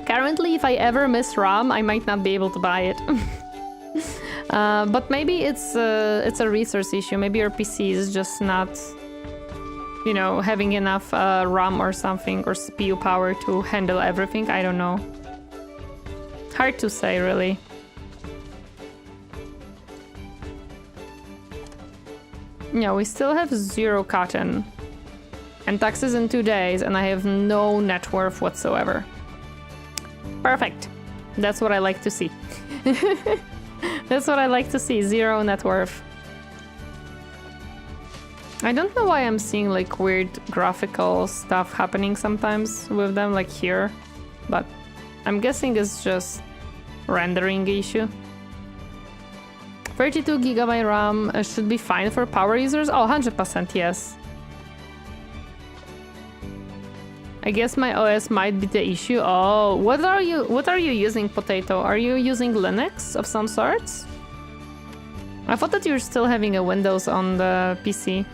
Currently, if I ever miss RAM, I might not be able to buy it. But maybe it's a resource issue. Maybe your PC is just not, you know, having enough RAM or something, or CPU power to handle everything. I don't know. Hard to say, really. Yeah, we still have 0 cotton. And taxes in 2 days, and I have no net worth whatsoever. Perfect. That's what I like to see. That's what I like to see. 0 net worth. I don't know why I'm seeing like weird graphical stuff happening sometimes with them, like here, but I'm guessing it's just rendering issue. 32 GB RAM should be fine for power users. Oh, 100% yes. I guess my OS might be the issue. Oh, what are you using, Potato? Are you using Linux of some sorts? I thought that you were still having a Windows on the PC.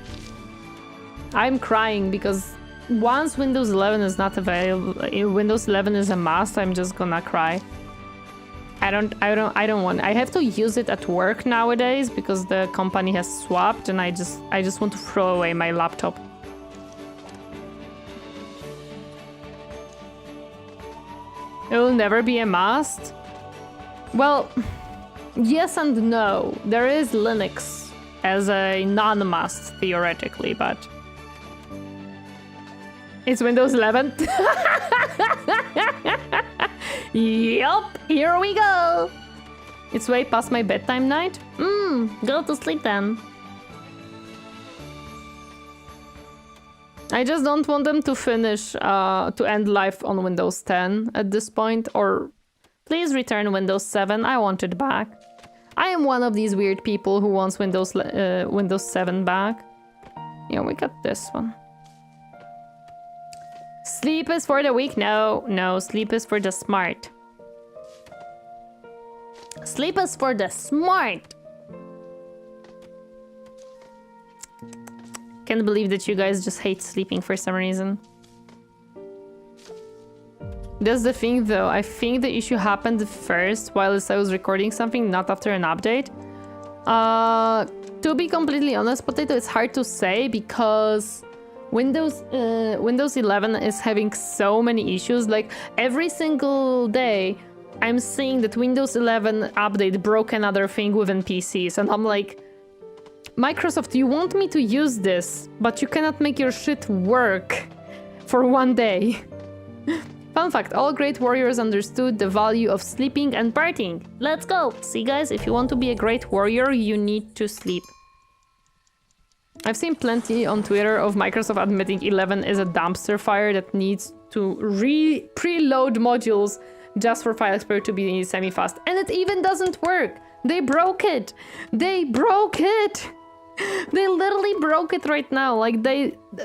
I'm crying because once Windows 11 is not available, Windows 11 is a must, I'm just gonna cry. I don't want. I have to use it at work nowadays because the company has swapped, and I just want to throw away my laptop. It will never be a must? Well, yes and no. There is Linux as a non-must, theoretically, but... It's Windows 11? Yup, here we go! It's way past my bedtime night? Go to sleep then. I just don't want them to finish, to end life on Windows 10 at this point, or please return Windows 7, I want it back. I am one of these weird people who wants Windows 7 back. Yeah, we got this one. Sleep is for the weak? No, sleep is for the smart. Sleep is for the smart! Can't believe that you guys just hate sleeping for some reason. That's the thing though, I think the issue happened first whilst I was recording something, not after an update. To be completely honest, Potato, it's hard to say because Windows 11 is having so many issues. Like every single day I'm seeing that Windows 11 update broke another thing within PCs, and I'm like, Microsoft, you want me to use this, but you cannot make your shit work for one day. Fun fact, all great warriors understood the value of sleeping and partying. Let's go! See guys, if you want to be a great warrior, you need to sleep. I've seen plenty on Twitter of Microsoft admitting 11 is a dumpster fire that needs to preload modules just for File Explorer to be semi-fast. And it even doesn't work! They broke it! They broke it! They literally broke it right now. Like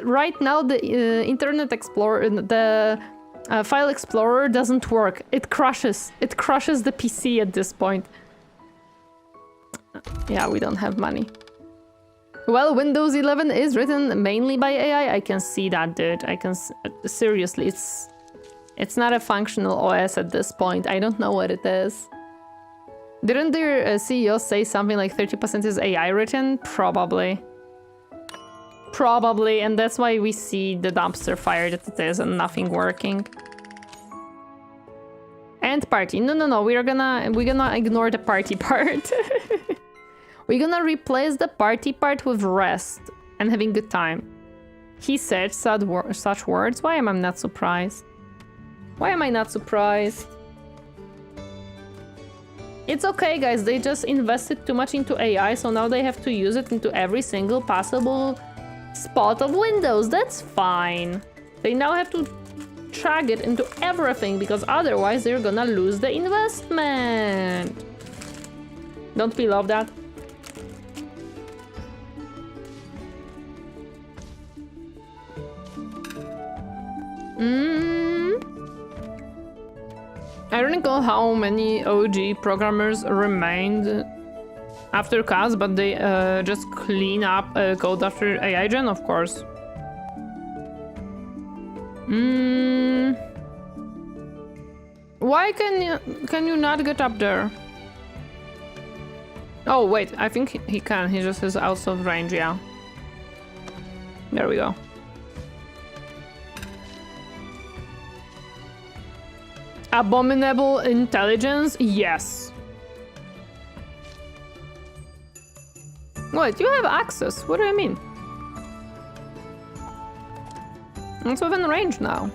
right now the Internet Explorer, the File Explorer doesn't work. It crushes. It crushes the PC at this point. Yeah, we don't have money. Well, Windows 11 is written mainly by AI. I can see that, dude. I can seriously, it's not a functional OS at this point. I don't know what it is. Didn't their CEO say something like 30% is AI written? Probably. Probably, and that's why we see the dumpster fire that it is and nothing working. And party. No. We're gonna ignore the party part. We're gonna replace the party part with rest and having good time. He said such words. Why am I not surprised? Why am I not surprised? It's okay, guys. They just invested too much into AI, so now they have to use it into every single possible spot of Windows. That's fine. They now have to drag it into everything, because otherwise they're gonna lose the investment. Don't we love that? I don't know how many OG programmers remained after CAS, but they just clean up code after AI gen, of course. Why can you not get up there? Oh wait, I think he can. He just is out of range. Yeah. There we go. Abominable intelligence? Yes. Wait, you have access. What do you mean? It's within range now.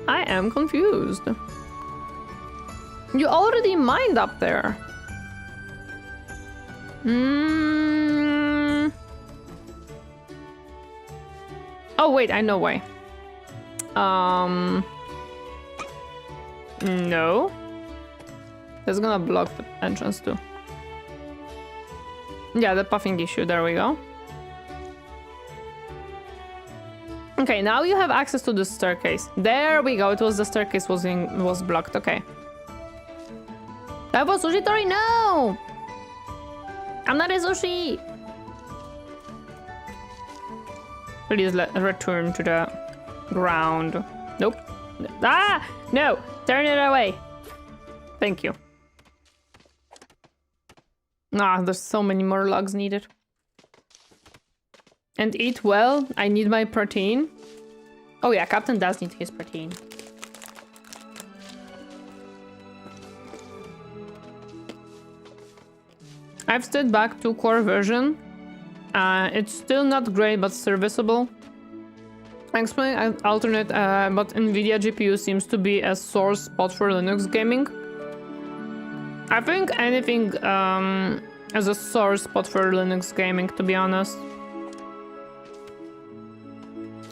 I am confused. You already mined up there. Oh wait, I know why. No. That's gonna block the entrance too. Yeah, the puffing issue, there we go. Okay, now you have access to the staircase. There we go, it was the staircase was blocked, okay. That was Sushi Tori, no! I'm not a sushi! Please return to the ground. Nope. Ah! No! Turn it away! Thank you. Ah, there's so many more logs needed. And eat well. I need my protein. Oh yeah, Captain does need his protein. I've stayed back to core version. It's still not great, but serviceable. Explain alternate, but NVIDIA GPU seems to be a sore spot for Linux gaming. I think anything is a sore spot for Linux gaming, to be honest.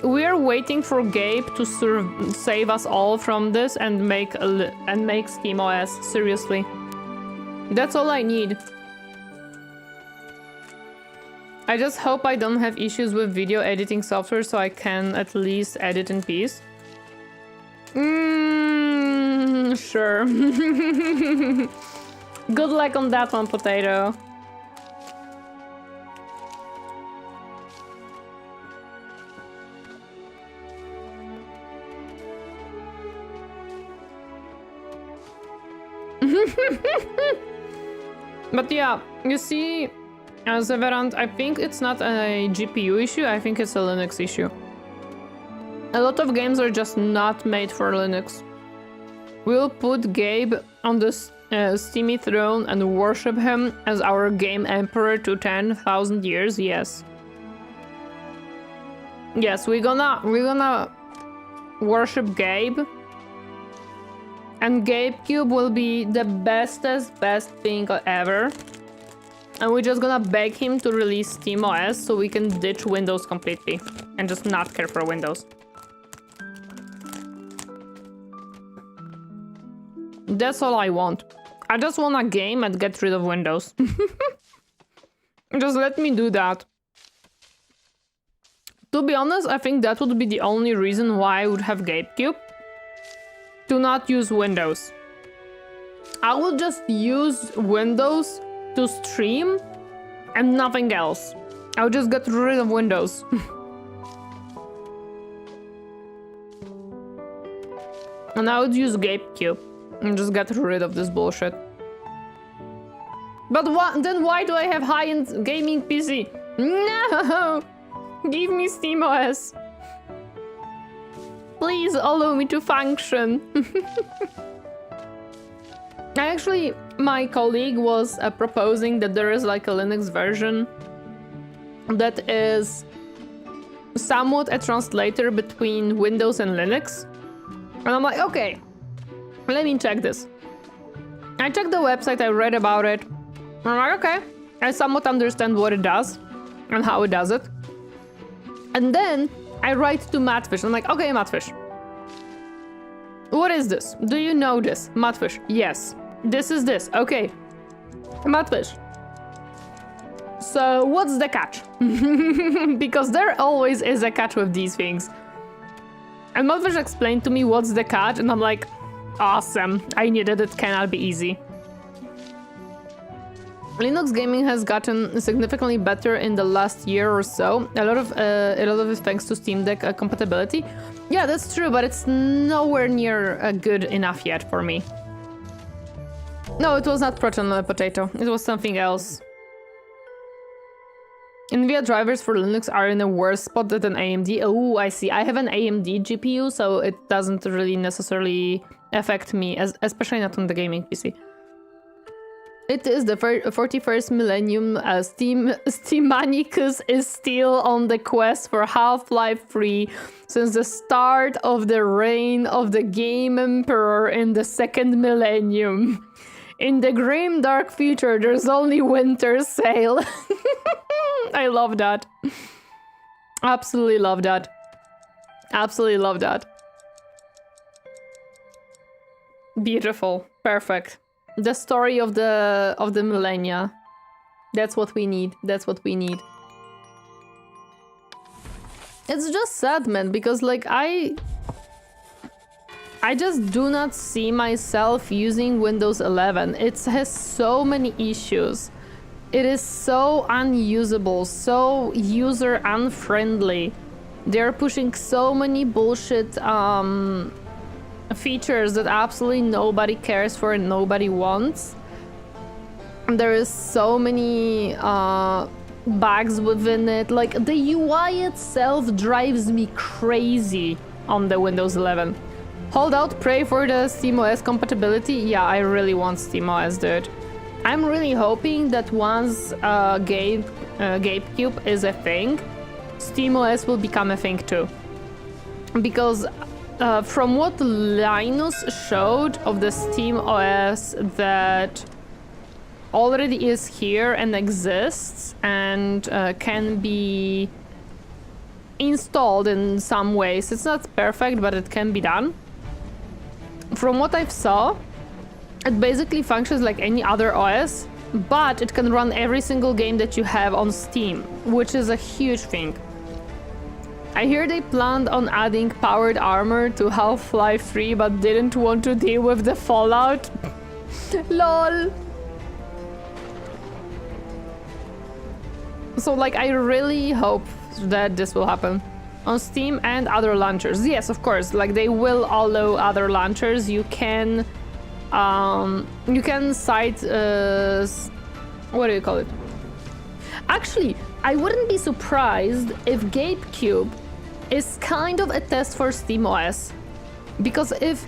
We are waiting for Gabe to save us all from this and make SteamOS. Seriously, that's all I need. I just hope I don't have issues with video editing software, so I can at least edit in peace. Sure. Good luck on that one, Potato. But yeah, you see, Severant, I think it's not a GPU issue, I think it's a Linux issue. A lot of games are just not made for Linux. We'll put Gabe on the steamy throne and worship him as our game emperor to 10,000 years. Yes. Yes, we're gonna worship Gabe. And GabeCube will be the best thing ever. And we're just gonna beg him to release SteamOS so we can ditch Windows completely. And just not care for Windows. That's all I want. I just want a game and get rid of Windows. Just let me do that. To be honest, I think that would be the only reason why I would have GabeCube. To not use Windows. I will just use Windows to stream and nothing else. I'll just get rid of Windows. And I would use GabeCube and just get rid of this bullshit. But then why do I have high-end gaming PC? No! Give me SteamOS. Please allow me to function. Actually, my colleague was proposing that there is like a Linux version that is somewhat a translator between Windows and Linux. And I'm like, okay, let me check this. I checked the website, I read about it. I'm like, okay, I somewhat understand what it does and how it does it. And then I write to Mattfish. I'm like, okay, Mattfish. What is this? Do you know this? Mattfish, yes. This is this. Okay. Mattfish. So what's the catch? Because there always is a catch with these things. And Mattfish explained to me what's the catch, and I'm like, awesome. I knew that it cannot be easy. Linux gaming has gotten significantly better in the last year or so. A lot of it thanks to Steam Deck compatibility. Yeah, that's true, but it's nowhere near good enough yet for me. No, it was not Proton Potato. It was something else. NVIDIA drivers for Linux are in a worse spot than AMD. Oh, I see. I have an AMD GPU, so it doesn't really necessarily affect me, especially not on the gaming PC. It is the 41st millennium. Steamanicus is still on the quest for Half-Life 3 since the start of the reign of the Game Emperor in the second millennium. In the grim dark future, there's only winter sail. I love that. Absolutely love that. Absolutely love that. Beautiful. Perfect. The story of the millennia. That's what we need. That's what we need. It's just sad, man, because like I just do not see myself using Windows 11. It has so many issues. It is so unusable, so user unfriendly. They're pushing so many bullshit features that absolutely nobody cares for and nobody wants. There is so many bugs within it. Like the UI itself drives me crazy on the Windows 11. Hold out, pray for the SteamOS compatibility. Yeah, I really want SteamOS, dude. I'm really hoping that once GabeCube is a thing, SteamOS will become a thing too. Because from what Linus showed of the SteamOS that already is here and exists and can be installed in some ways. It's not perfect, but it can be done. From what I've saw, it basically functions like any other OS, but it can run every single game that you have on Steam, which is a huge thing. I hear they planned on adding powered armor to Half-Life 3, but didn't want to deal with the fallout. LOL. So like, I really hope that this will happen on Steam and other launchers. Yes, of course, like they will allow other launchers. You can cite what do you call it? Actually, I wouldn't be surprised if GabeCube is kind of a test for SteamOS, because if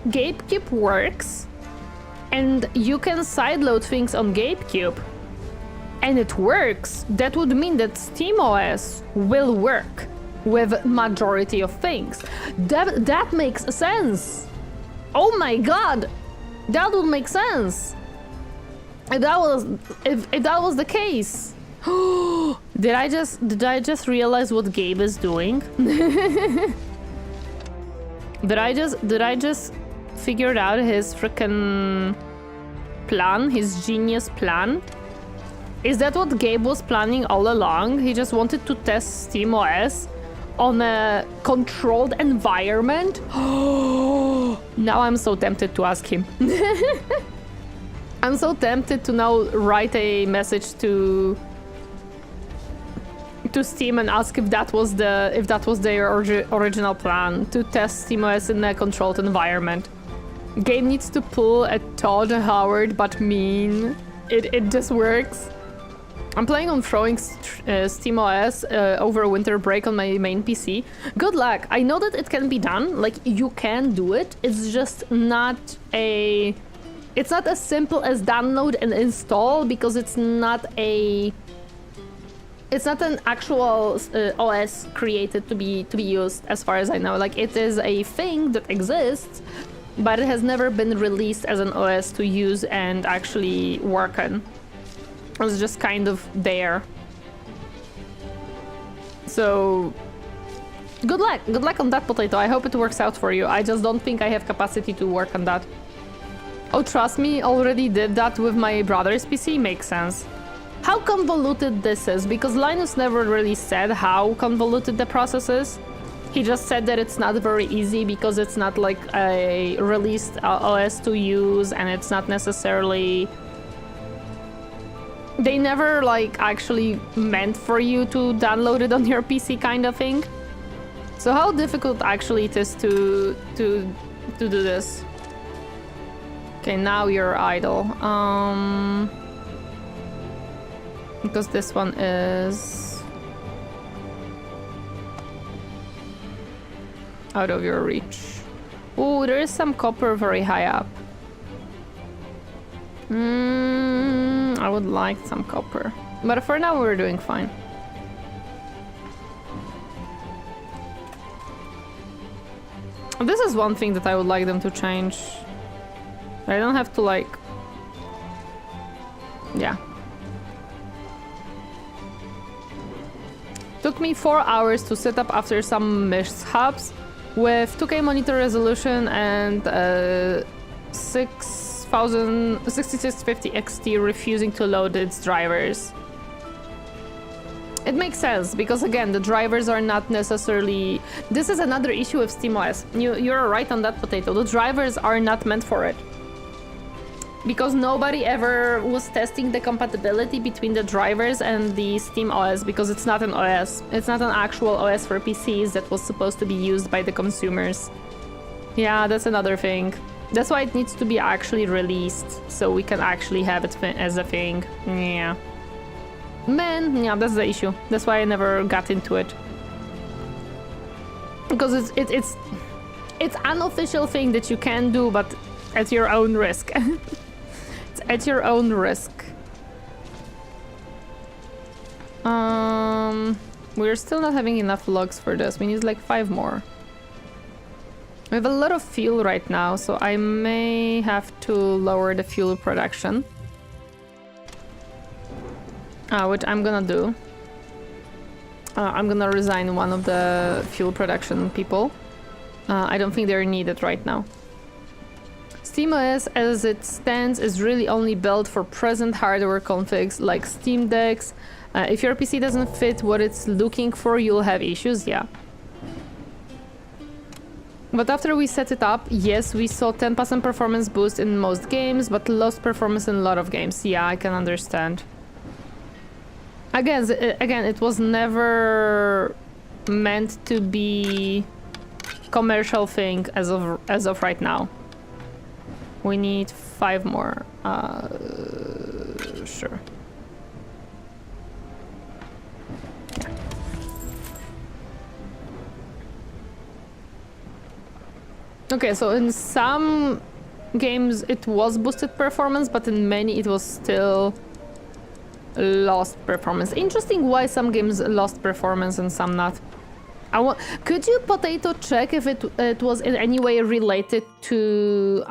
GameCube works, and you can sideload things on GameCube, and it works, that would mean that SteamOS will work with majority of things. That makes sense. Oh my god, that would make sense. If that was the case. Did I just realize what Gabe is doing? Did I just figure out his freaking plan, his genius plan? Is that what Gabe was planning all along? He just wanted to test SteamOS on a controlled environment? Now I'm so tempted to ask him. I'm so tempted to now write a message to Steam and ask if that was their original plan, to test SteamOS in a controlled environment. Game needs to pull a Todd Howard but mean. It just works. I'm planning on throwing SteamOS over winter break on my main PC. Good luck. I know that it can be done. Like, you can do it. It's just not a... It's not as simple as download and install, because it's not a... It's not an actual OS created to be used, as far as I know. Like, it is a thing that exists, but it has never been released as an OS to use and actually work on. It's just kind of there. So, good luck. Good luck on that, Potato. I hope it works out for you. I just don't think I have capacity to work on that. Oh, trust me, already did that with my brother's PC. Makes sense. How convoluted this is, because Linus never really said how convoluted the process is. He just said that it's not very easy because it's not like a released OS to use, and it's not necessarily... They never like actually meant for you to download it on your PC, kind of thing. So how difficult actually it is to do this? Okay, now you're idle. Because this one is out of your reach. Oh, there is some copper very high up. I would like some copper. But for now we're doing fine. This is one thing that I would like them to change. I don't have to like... Yeah. Took me 4 hours to set up after some mishaps with 2K monitor resolution and 6650 XT refusing to load its drivers. It makes sense, because again, the drivers are not necessarily... This is another issue with SteamOS. You're right on that, Potato. The drivers are not meant for it. Because nobody ever was testing the compatibility between the drivers and the SteamOS, because it's not an OS. It's not an actual OS for PCs that was supposed to be used by the consumers. Yeah, that's another thing. That's why it needs to be actually released, so we can actually have it as a thing. Yeah. Man, yeah, that's the issue. That's why I never got into it. Because it's unofficial thing that you can do, but at your own risk. It's at your own risk. We're still not having enough logs for this. We need like 5 more. We have a lot of fuel right now, so I may have to lower the fuel production. Which I'm gonna do. I'm gonna resign one of the fuel production people. I don't think they're needed right now. SteamOS as it stands is really only built for present hardware configs like Steam Decks. If your PC doesn't fit what it's looking for, you'll have issues, yeah. But after we set it up, yes, we saw 10% performance boost in most games, but lost performance in a lot of games. Yeah, I can understand. Again, it was never meant to be commercial thing as of right now. We need 5 more. Sure. Okay, so in some games it was boosted performance, but in many it was still lost performance. Interesting why some games lost performance and some not. Could you potato check if it was in any way related to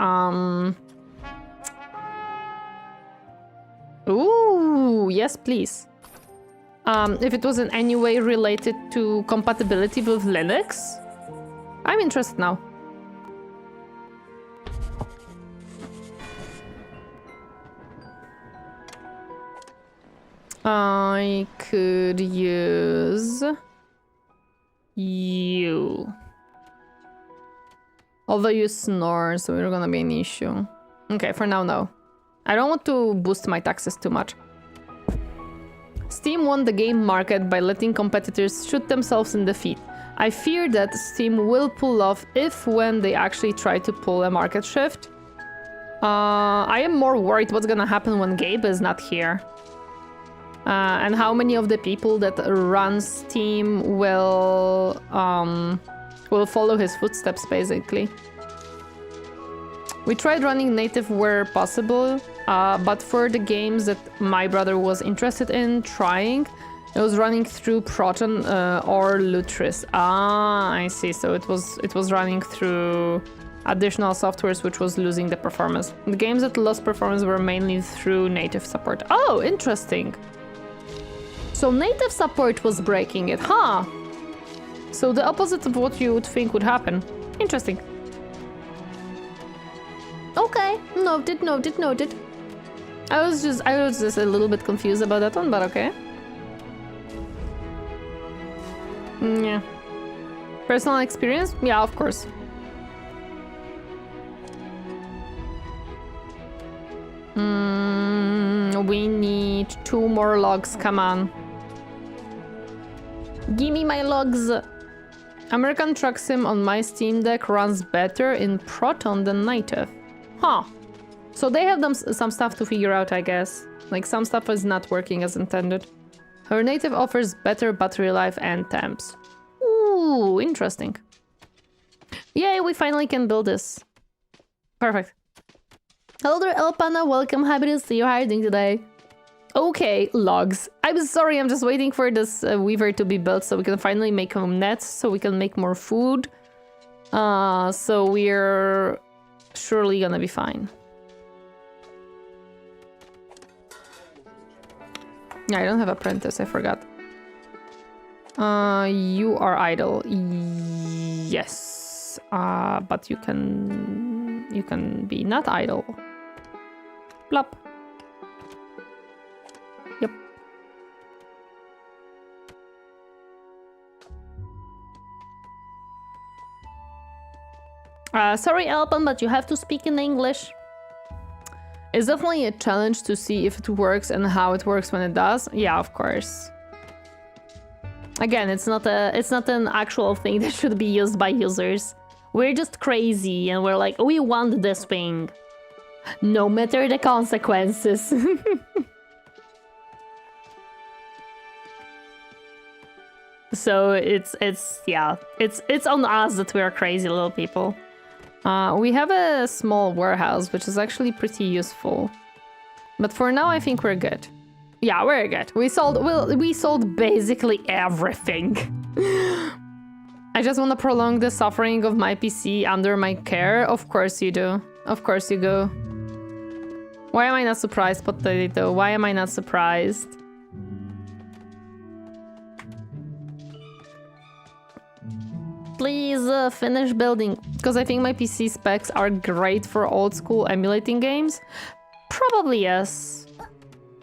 Ooh, yes, please. If it was in any way related to compatibility with Linux? I'm interested now. I could use you. Although you snore, so it's gonna be an issue. Okay, for now, no. I don't want to boost my taxes too much. Steam won the game market by letting competitors shoot themselves in the feet. I fear that Steam will pull off if when they actually try to pull a market shift. I am more worried what's gonna happen when Gabe is not here. And how many of the people that run Steam will follow his footsteps, basically. We tried running native where possible, but for the games that my brother was interested in trying, it was running through Proton or Lutris. Ah, I see. So it was running through additional softwares, which was losing the performance. The games that lost performance were mainly through native support. Oh, interesting. So native support was breaking it, huh? So the opposite of what you would think would happen. Interesting. Okay, noted, noted, noted. I was just a little bit confused about that one, but okay. Yeah. Personal experience? Yeah, of course. We need 2 more logs, come on. Gimme my logs! American Truck Sim on my Steam Deck runs better in Proton than native. Huh. So they have some stuff to figure out, I guess. Like, some stuff is not working as intended. Her native offers better battery life and temps. Ooh, interesting. Yay, we finally can build this. Perfect. Hello there, Elpana. Welcome. Happy to see you. How are you doing today? Okay, logs. I'm sorry, I'm just waiting for this weaver to be built so we can finally make nets, so we can make more food. So we're surely gonna be fine. Yeah, I don't have apprentice, I forgot. You are idle. Yes. But you can be not idle. Plop. Yep. Sorry, Alpan, but you have to speak in English. It's definitely a challenge to see if it works and how it works when it does. Yeah, of course. Again, it's not an actual thing that should be used by users. We're just crazy and we're like, we want this thing. No matter the consequences. So it's on us that we are crazy little people. We have a small warehouse, which is actually pretty useful. But for now, I think we're good. Yeah, we're good. We sold basically everything. I just want to prolong the suffering of my PC under my care. Of course you do. Of course you go. Why am I not surprised, Potato? Why am I not surprised? Please finish building, because I think my PC specs are great for old school emulating games. Probably yes.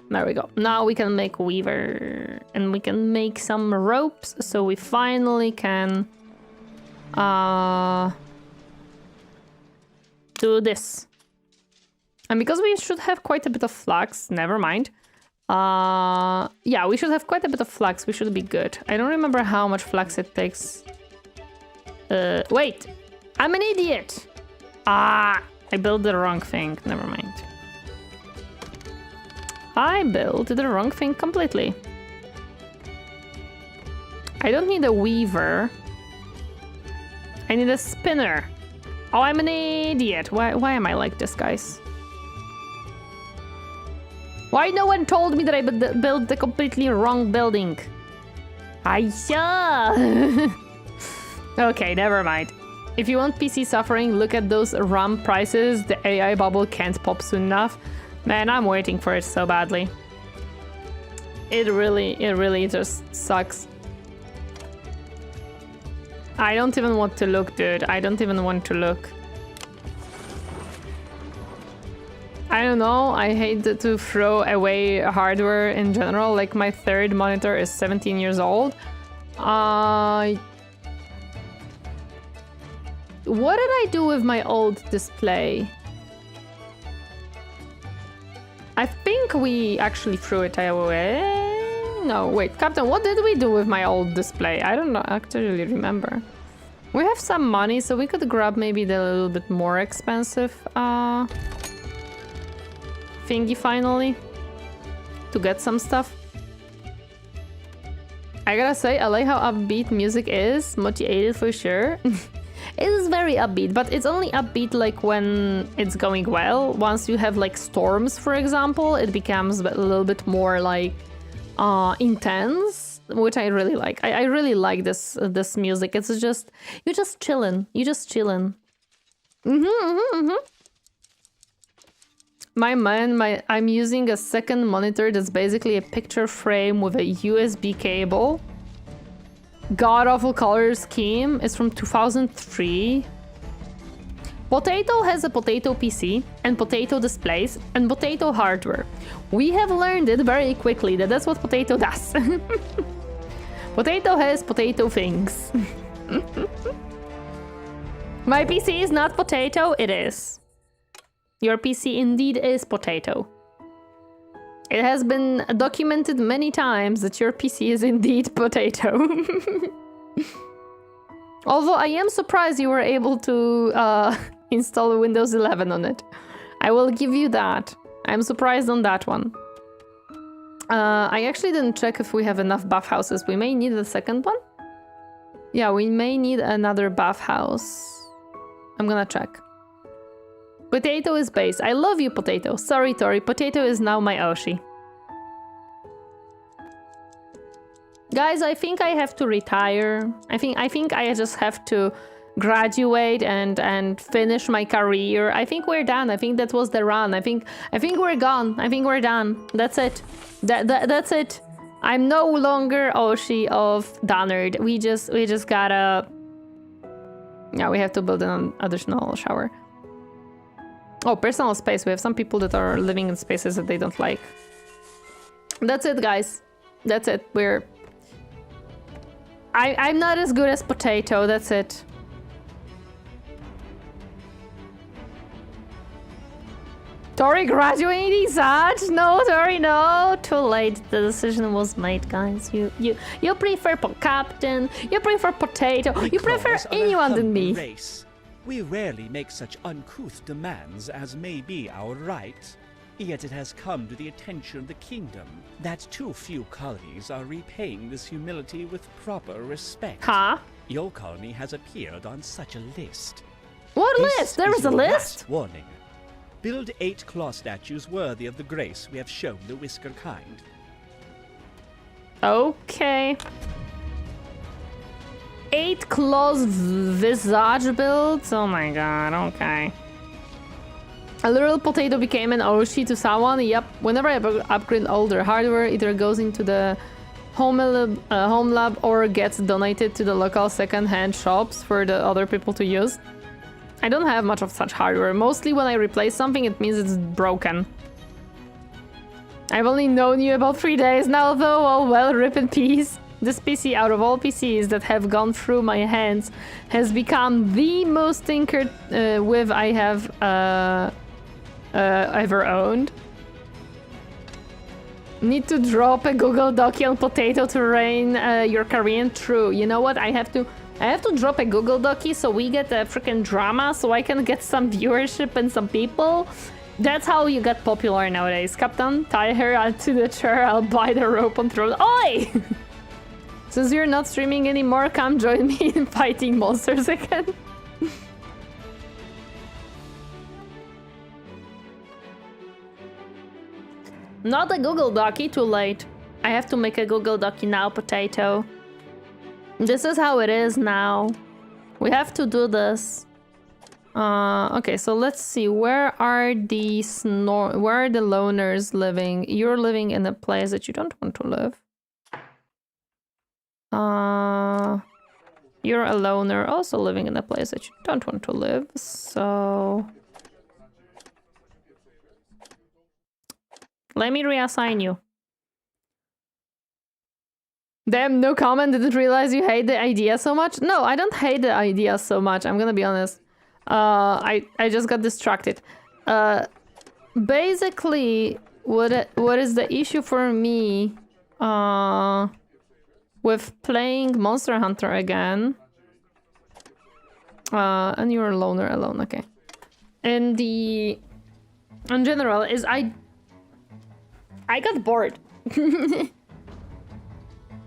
There we go. Now we can make weaver and we can make some ropes, so we finally can do this. And because we should have quite a bit of flax, never mind. Yeah, we should have quite a bit of flax. We should be good. I don't remember how much flax it takes. Wait, I'm an idiot. I built the wrong thing. Never mind. I built the wrong thing completely. I don't need a weaver. I need a spinner. Oh, I'm an idiot. Why am I like this, guys? Why no one told me that I built the completely wrong building? Aisha! Okay, never mind. If you want PC suffering, look at those RAM prices. The AI bubble can't pop soon enough. Man, I'm waiting for it so badly. It really just sucks. I don't even want to look, dude. I don't even want to look. I don't know, I hate to throw away hardware in general. Like, my third monitor is 17 years old. What did I do with my old display? I think we actually threw it away. No, wait, Captain, what did we do with my old display? I don't know, actually remember. We have some money, so we could grab maybe the little bit more expensive thingy finally to get some stuff. I gotta say, I like how upbeat music is. Motivated for sure. It is very upbeat, but it's only upbeat like when it's going well. Once you have like storms, for example, it becomes a little bit more like intense, which I really like. I really like this music. It's just you're just chilling. I'm using a second monitor that's basically a picture frame with a USB cable. God-awful color scheme. It's from 2003. Potato has a Potato PC and Potato displays and Potato hardware. We have learned it very quickly that that's what Potato does. Potato has Potato things. My PC is not Potato, it is. Your PC indeed is Potato. It has been documented many times that your PC is indeed Potato. Although I am surprised you were able to install Windows 11 on it. I will give you that. I'm surprised on that one. I actually didn't check if we have enough bathhouses. We may need a second one. Yeah, we may need another bathhouse. I'm gonna check. Potato is base. I love you, Potato. Sorry, Tori. Potato is now my Oshi. Guys, I think I have to retire. I think I just have to graduate and finish my career. I think we're done. I think that was the run. I think we're gone. I think we're done. That's it. That's it. I'm no longer Oshi of Donard. We just gotta. Yeah, we have to build an additional shower. Oh, personal space. We have some people that are living in spaces that they don't like. That's it, guys. That's it. I'm not as good as Potato. That's it. Tori graduating, Saj? No, Tori, no. Too late. The decision was made, guys. You prefer Captain. You prefer Potato. You prefer anyone than me. Race. We rarely make such uncouth demands as may be our right. Yet it has come to the attention of the kingdom that too few colonies are repaying this humility with proper respect. Huh? Your colony has appeared on such a list. What This list? There is was a your list? last warning. Build 8 claw statues worthy of the grace we have shown the Whisker kind. Okay. 8 claws visage builds? Oh my god, okay. A literal Potato became an Oshi to someone? Yep. Whenever I upgrade older hardware, either goes into the home lab or gets donated to the local second-hand shops for the other people to use. I don't have much of such hardware. Mostly when I replace something, it means it's broken. I've only known you about 3 days now, though. Oh well, rip in peace. This PC, out of all PCs that have gone through my hands, has become the most tinkered with I have ever owned. Need to drop a Google Doc on Potato to reign your Korean? True. You know what? I have to drop a Google Docie so we get a freaking drama so I can get some viewership and some people. That's how you get popular nowadays. Captain, tie her to the chair. I'll buy the rope and throw it. Oi! Since you're not streaming anymore, come join me in fighting monsters again. Not a Google Docky, too late. I have to make a Google Docky now, Potato. This is how it is now. We have to do this. Okay, so let's see. Where are the loners living? You're living in a place that you don't want to live. You're a loner, also living in a place that you don't want to live. So let me reassign you. Damn, no comment. Didn't realize you hate the idea so much. No, I don't hate the idea so much. I'm gonna be honest. I just got distracted. Basically, what is the issue for me? With playing Monster Hunter again. And you're a loner alone. Okay. And in general is I got bored.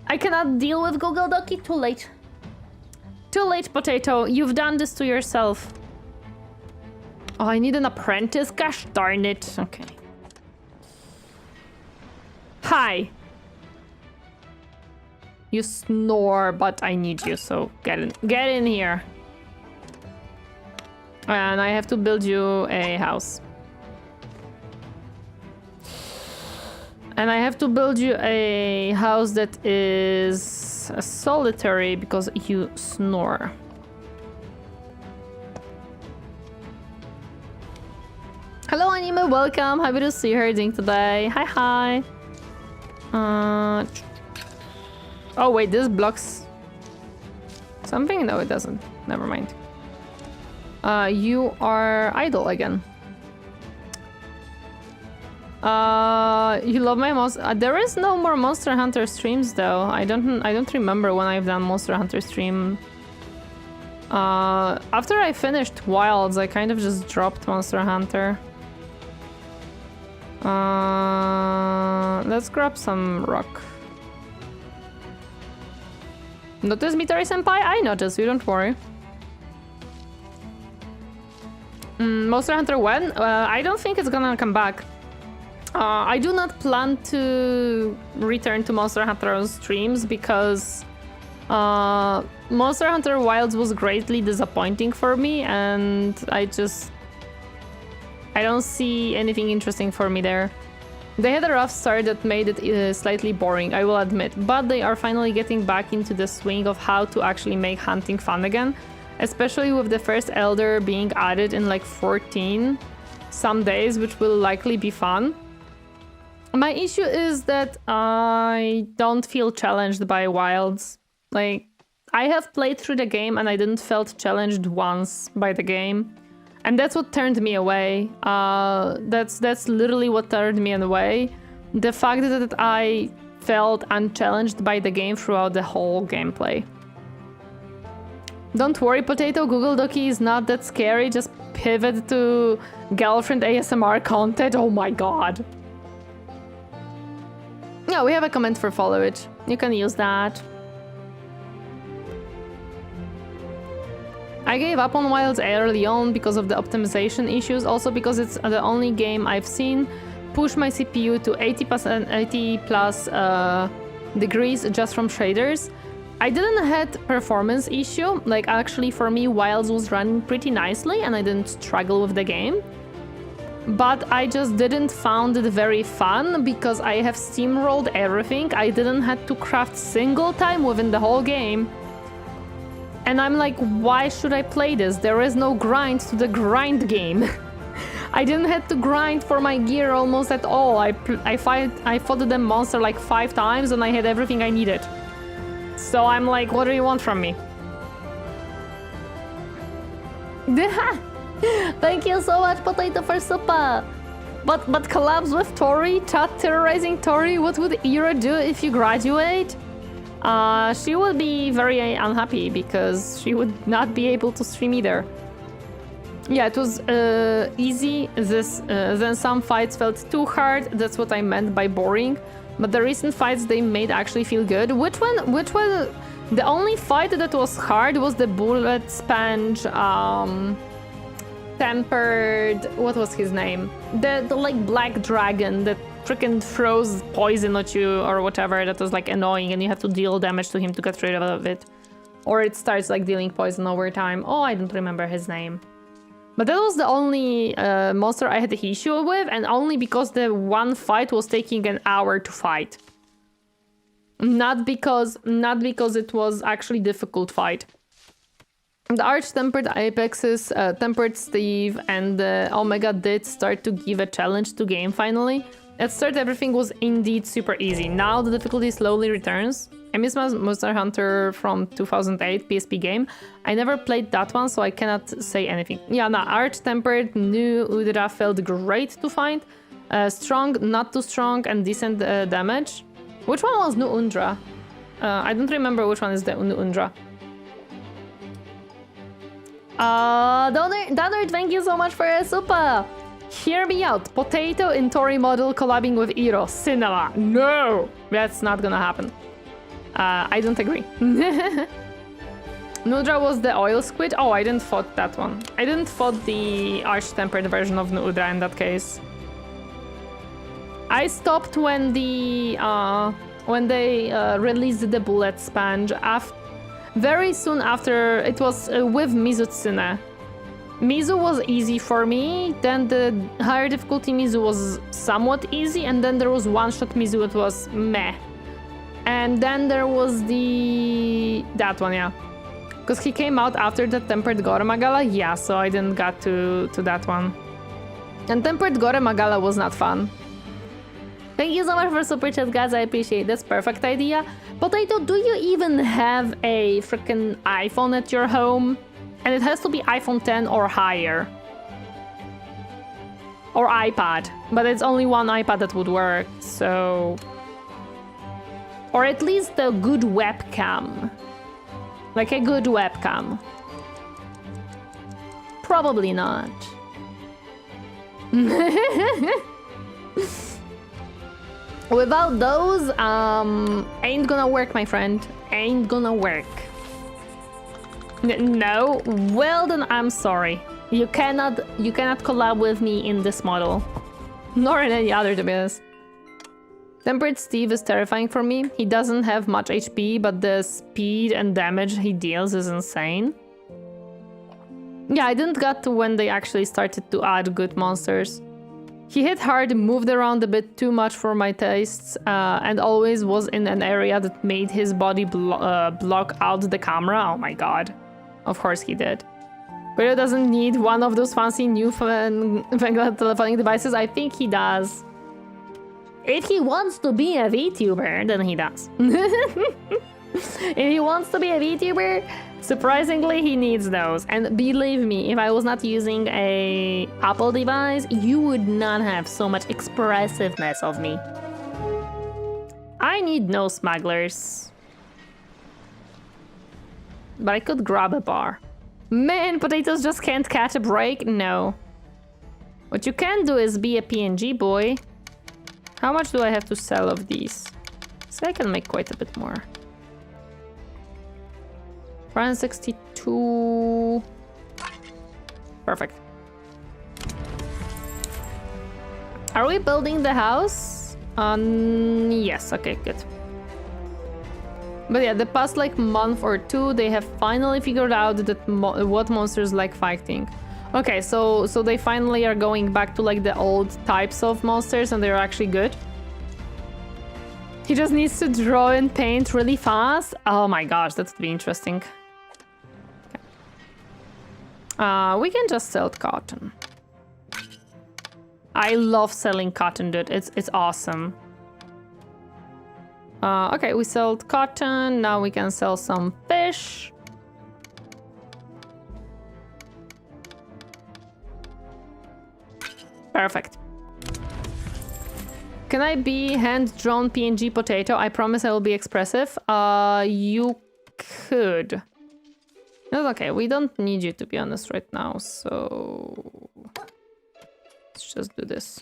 I cannot deal with Google Docky. Too late. Too late, Potato. You've done this to yourself. Oh, I need an apprentice? Gosh darn it. Okay. Hi. You snore, but I need you, so get in here. And I have to build you a house. And I have to build you a house that is solitary because you snore. Hello, Anime, welcome. Happy to see her doing today. Hi. Oh, wait, this blocks something? No, it doesn't. Never mind. You are idle again. You love my there is no more Monster Hunter streams though. I don't remember when I've done Monster Hunter stream. After I finished Wilds, I kind of just dropped Monster Hunter. Let's grab some rock. Notice me, Tori-senpai? I noticed, you don't worry. Monster Hunter when? I don't think it's gonna come back. I do not plan to return to Monster Hunter streams because Monster Hunter Wilds was greatly disappointing for me, and I don't see anything interesting for me there. They had a rough start that made it slightly boring, I will admit, but they are finally getting back into the swing of how to actually make hunting fun again, especially with the first Elder being added in like 14 some days, which will likely be fun. My issue is that I don't feel challenged by Wilds. Like, I have played through the game and I didn't felt challenged once by the game. And that's what turned me away. That's literally what turned me away. The fact that I felt unchallenged by the game throughout the whole gameplay. Don't worry, Potato, Google Docky is not that scary. Just pivot to girlfriend ASMR content. Oh my god. Yeah, we have a comment for followage. You can use that. I gave up on Wilds early on because of the optimization issues, also because it's the only game I've seen push my CPU to 80 plus degrees just from shaders. I didn't have performance issue, like actually for me Wilds was running pretty nicely and I didn't struggle with the game. But I just didn't found it very fun because I have steamrolled everything. I didn't have to craft single time within the whole game. And I'm like, why should I play this? There is no grind to the grind game. I didn't have to grind for my gear almost at all. I fought the monster like 5 times and I had everything I needed. So I'm like, what do you want from me? Thank you so much, Potato, for super. But collabs with Tori, chat terrorizing Tori. What would Ira do if you graduate? She would be very unhappy because she would not be able to stream either. Yeah, it was easy. Then some fights felt too hard. That's what I meant by boring. But the recent fights they made actually feel good. Which one? The only fight that was hard was the bullet sponge. Tempered, what was his name? The like black dragon that freaking throws poison at you or whatever that was like annoying, and you have to deal damage to him to get rid of it. Or it starts like dealing poison over time. Oh, I don't remember his name. But that was the only monster I had the issue with, and only because the one fight was taking an hour to fight. Not because it was actually difficult fight. The Arch-Tempered Apexes, Tempered Steve, and Omega did start to give a challenge to game finally. At start everything was indeed super easy. Now the difficulty slowly returns. I miss Monster Hunter from 2008 PSP game. I never played that one, so I cannot say anything. Yeah, no, Arch-Tempered New Udra felt great to find. Strong, not too strong, and decent damage. Which one was New Undra? I don't remember which one is the New Undra. Donner, thank you so much for your super! Hear me out. Potato in Tori model collabing with Iro. Cinema. No! That's not gonna happen. I don't agree. Nudra was the oil squid? Oh, I didn't fought that one. I didn't fought the Arch-Tempered version of Nudra in that case. I stopped when they released the bullet sponge. Very soon after, it was with Mizutsune. Mizu was easy for me, then the higher difficulty Mizu was somewhat easy, and then there was one-shot Mizu that was meh. And then there was that one, yeah. Because he came out after the Tempered Goremagala, yeah, so I didn't get to that one. And Tempered Goremagala was not fun. Thank you so much for super chat, guys. I appreciate this. Perfect idea. Potato, do you even have a freaking iPhone at your home? And it has to be iPhone 10 or higher. Or iPad. But it's only one iPad that would work, so... Or at least a good webcam. Like a good webcam. Probably not. Without those, ain't gonna work, my friend. Ain't gonna work. No? Well then, I'm sorry. You cannot collab with me in this model. Nor in any other, to be honest. Tempered Steve is terrifying for me. He doesn't have much HP, but the speed and damage he deals is insane. Yeah, I didn't get to when they actually started to add good monsters. He hit hard, moved around a bit too much for my tastes, and always was in an area that made his body block out the camera. Oh my god. Of course he did. But he doesn't need one of those fancy new telephonic devices. I think he does. If he wants to be a VTuber, then he does. If he wants to be a VTuber, surprisingly, he needs those. And believe me, if I was not using a Apple device, you would not have so much expressiveness of me. I need no smugglers. But I could grab a bar. Man, potatoes just can't catch a break? No. What you can do is be a PNG boy. How much do I have to sell of these? So I can make quite a bit more. 462. Perfect. Are we building the house? Yes, okay, good. But yeah, the past like month or two, they have finally figured out that what monsters like fighting. Okay, so they finally are going back to like the old types of monsters, and they're actually good. He just needs to draw and paint really fast. Oh my gosh, that would be interesting. Okay. We can just sell cotton. I love selling cotton, dude. It's awesome. Okay, we sold cotton. Now we can sell some fish. Perfect. Can I be hand-drawn PNG potato? I promise I will be expressive. You could. That's okay, we don't need you to be honest right now, so... Let's just do this.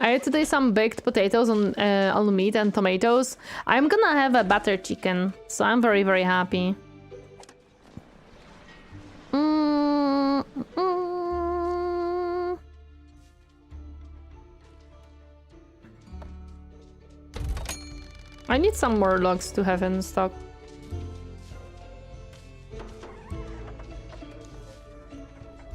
I had today some baked potatoes on meat and tomatoes. I'm gonna have a butter chicken, so I'm very, very happy. I need some more logs to have in stock.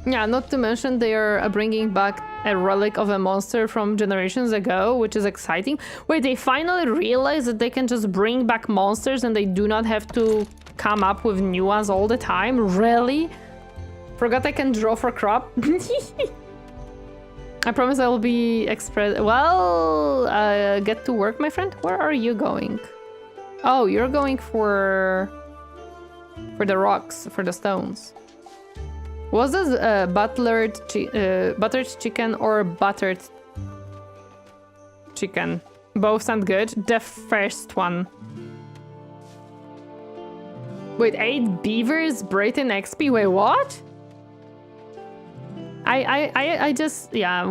Yeah, not to mention they are bringing back a relic of a monster from generations ago, which is exciting. Wait, they finally realized that they can just bring back monsters and they do not have to come up with new ones all the time? Really? Forgot I can draw for crop? I promise I will be express. Well, get to work, my friend. Where are you going? Oh, you're going for the rocks, for the stones. Was this buttered chicken or buttered chicken? Both sound good. The first one. Wait, 8 beavers, Brayton XP. Wait, what? I just, yeah,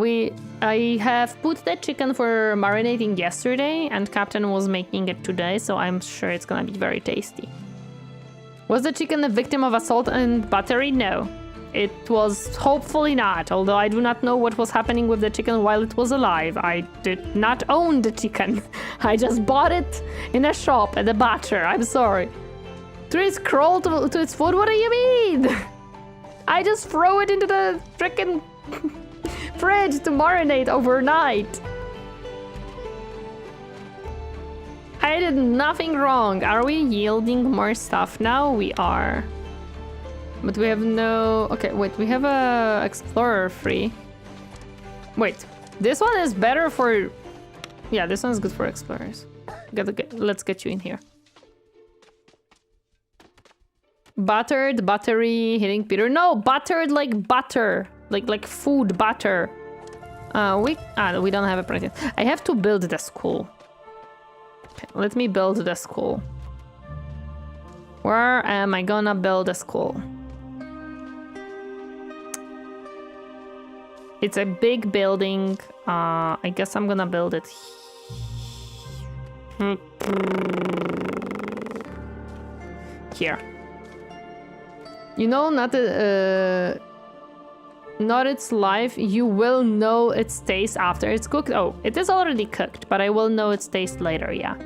I have put the chicken for marinating yesterday and Captain was making it today, so I'm sure it's gonna be very tasty. Was the chicken a victim of assault and battery? No. It was hopefully not, although I do not know what was happening with the chicken while it was alive. I did not own the chicken. I just bought it in a shop at a butcher. I'm sorry. To its crawl to its food? What do you mean? I just throw it into the frickin' fridge to marinate overnight. I did nothing wrong. Are we yielding more stuff now? We are. But we have no... Okay, wait, we have a explorer free. Wait, this one is better for... Yeah, this one's good for explorers. Let's get you in here. Buttered, buttery, hitting Peter. No, buttered like butter. Like food butter. We don't have a present. I have to build the school. Okay, let me build the school. Where am I gonna build a school? It's a big building. I guess I'm gonna build it here. You know, not its life. You will know its taste after it's cooked. Oh, it is already cooked, but I will know its taste later. Yeah,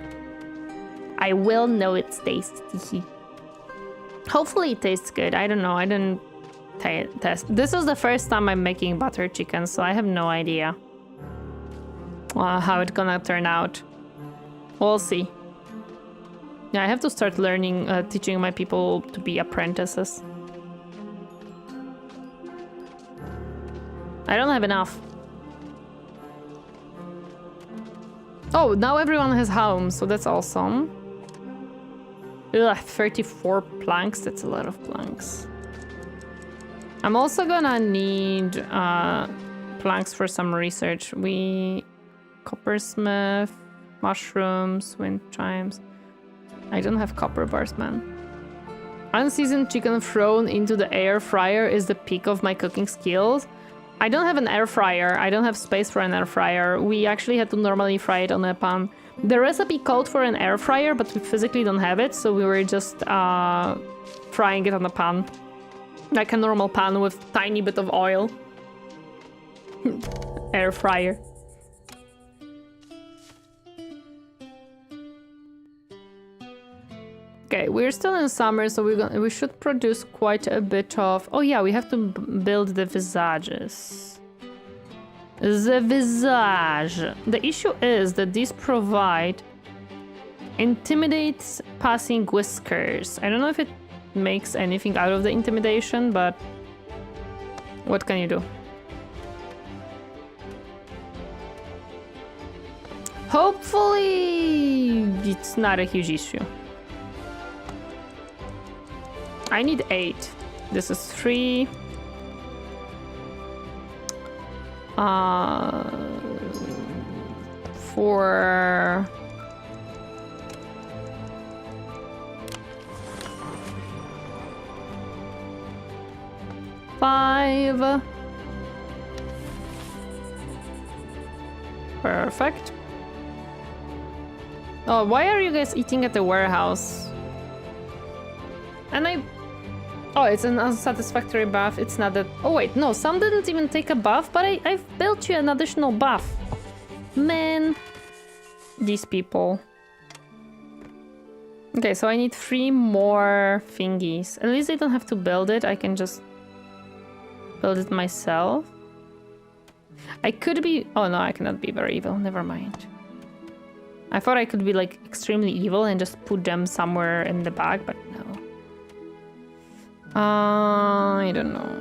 I will know its taste. Hopefully, it tastes good. I don't know. I didn't test. This is the first time I'm making butter chicken, so I have no idea how it's gonna turn out. We'll see. Yeah, I have to start learning, teaching my people to be apprentices. I don't have enough. Oh, now everyone has homes, so that's awesome. Ugh, 34 planks, that's a lot of planks. I'm also gonna need planks for some research. Coppersmith, mushrooms, wind chimes. I don't have copper bars, man. Unseasoned chicken thrown into the air fryer is the peak of my cooking skills. I don't have an air fryer. I don't have space for an air fryer. We actually had to normally fry it on a pan. The recipe called for an air fryer, but we physically don't have it, so we were just frying it on a pan. Like a normal pan with tiny bit of oil. Air fryer. Okay, we're still in summer, so we should produce quite a bit of... Oh yeah, we have to build the visages. The visage. The issue is that these provide intimidates passing whiskers. I don't know if it makes anything out of the intimidation, but what can you do? Hopefully it's not a huge issue. I need 8. This is 3. 4. 5. Perfect. Oh, why are you guys eating at the warehouse? And oh, it's an unsatisfactory buff. It's not that... Oh wait, no, some didn't even take a buff, but I've built you an additional buff. Man, these people. Okay, so I need 3 more thingies. At least I don't have to build it. I can just build it myself. I could be... Oh no, I cannot be very evil. Never mind. I thought I could be like extremely evil and just put them somewhere in the bag, but no. I don't know.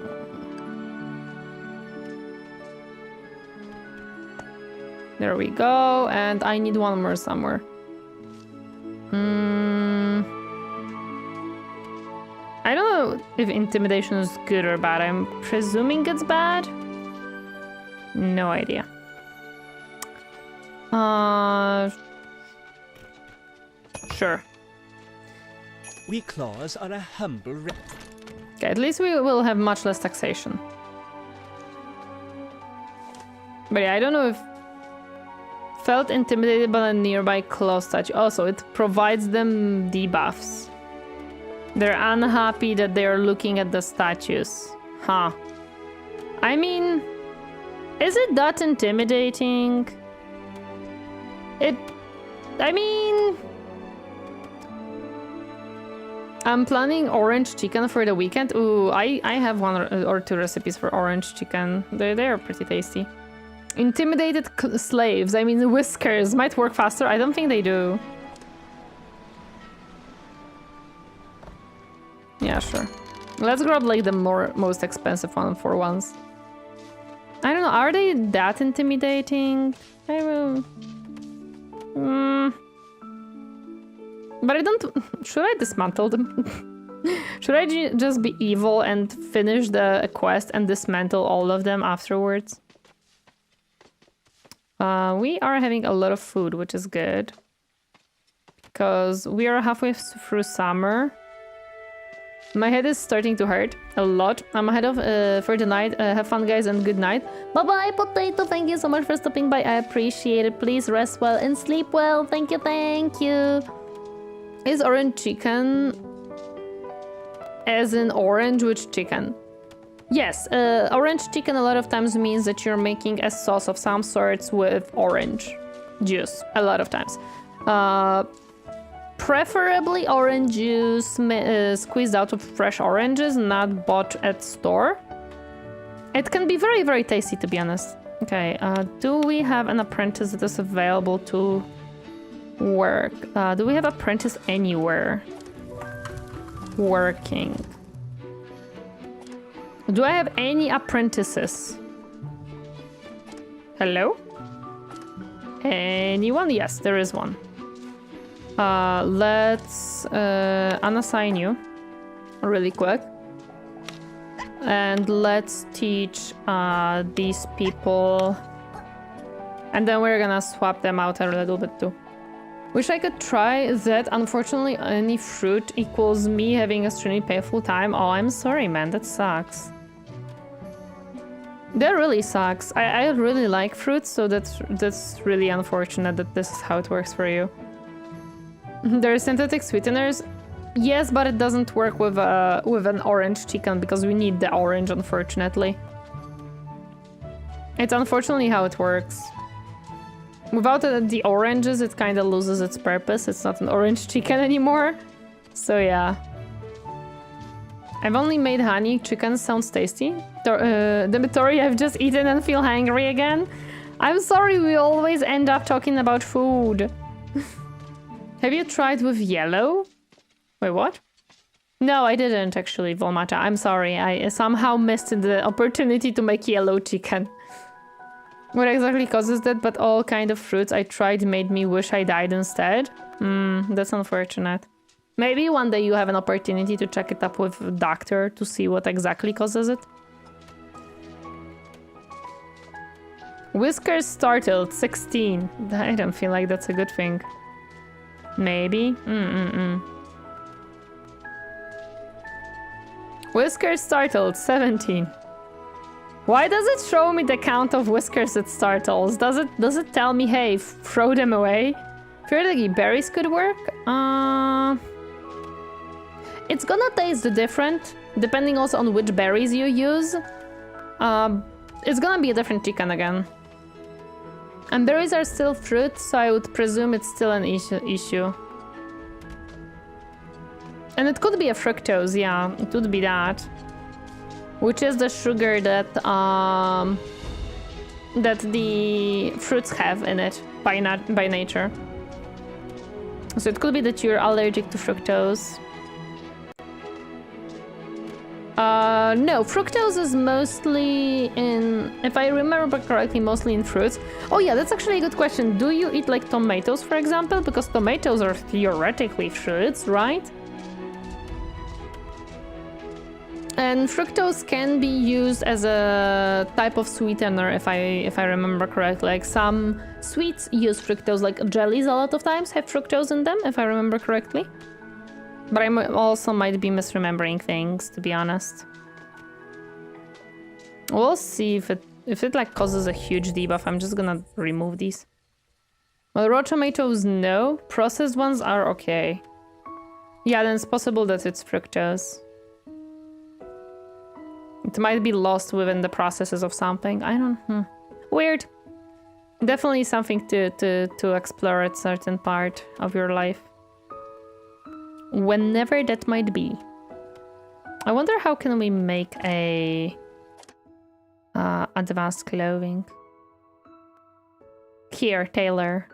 There we go, and I need 1 more somewhere. I don't know if intimidation is good or bad. I'm presuming it's bad. No idea. Sure. We claws are a humble Okay, at least we will have much less taxation. But yeah, I don't know if... Felt intimidated by a nearby claw statue. Also, it provides them debuffs. They're unhappy that they're looking at the statues. Huh. I mean... Is it that intimidating? I mean... I'm planning orange chicken for the weekend. Ooh, I have 1 or 2 recipes for orange chicken. They're pretty tasty. Intimidated slaves. I mean, whiskers might work faster. I don't think they do. Yeah, sure. Let's grab like the most expensive one for once. I don't know. Are they that intimidating? I will. But I don't... Should I dismantle them? Should I just be evil and finish the quest and dismantle all of them afterwards? We are having a lot of food, which is good. Because we are halfway through summer. My head is starting to hurt a lot. I'm ahead of for the night. Have fun, guys, and good night. Bye-bye, Potato. Thank you so much for stopping by. I appreciate it. Please rest well and sleep well. Thank you, thank you. Is orange chicken as in orange with chicken? Yes, orange chicken a lot of times means that you're making a sauce of some sorts with orange juice, a lot of times. Preferably orange juice squeezed out of fresh oranges, not bought at store. It can be very, very tasty, to be honest. Okay, do we have an apprentice that is available to work? Do we have apprentice anywhere working? Do I have any apprentices? Hello? Anyone? Yes, there is one. Let's unassign you really quick. And let's teach these people. And then we're gonna swap them out a little bit too. Wish I could try that. Unfortunately, any fruit equals me having a extremely painful time. Oh, I'm sorry, man. That sucks. That really sucks. I really like fruits, so that's really unfortunate that this is how it works for you. There are synthetic sweeteners. Yes, but it doesn't work with an orange chicken because we need the orange, unfortunately. It's unfortunately how it works. Without the oranges, it kind of loses its purpose. It's not an orange chicken anymore. So yeah. I've only made honey. Chicken sounds tasty. Tori, I've just eaten and feel hungry again. I'm sorry, we always end up talking about food. Have you tried with yellow? Wait, what? No, I didn't actually, Volmata. I'm sorry. I somehow missed the opportunity to make yellow chicken. What exactly causes that? But all kind of fruits I tried made me wish I died instead. That's unfortunate. Maybe one day you have an opportunity to check it up with a doctor to see what exactly causes it. Whiskers startled, 16. I don't feel like that's a good thing. Maybe. Whiskers startled, 17. Why does it show me the count of whiskers it startles? Does it tell me, hey, throw them away? Theoretically, berries could work. It's gonna taste different, depending also on which berries you use. It's gonna be a different chicken again. And berries are still fruit, so I would presume it's still an issue. And it could be a fructose, yeah, it would be that. Which is the sugar that that the fruits have in it by nature. So it could be that you're allergic to fructose. No, fructose is mostly in, if I remember correctly, mostly in fruits. Oh yeah, that's actually a good question. Do you eat like tomatoes, for example? Because tomatoes are theoretically fruits, right? And fructose can be used as a type of sweetener, if I remember correctly. Like some sweets use fructose, like jellies a lot of times have fructose in them, if I remember correctly. But I also might be misremembering things, to be honest. We'll see if it like causes a huge debuff. I'm just gonna remove these. Well, raw tomatoes, no. Processed ones are okay. Yeah, then it's possible that it's fructose. It might be lost within the processes of something. I don't. Weird. Definitely something to explore at certain part of your life. Whenever that might be. I wonder how can we make a advanced clothing. Here, tailor.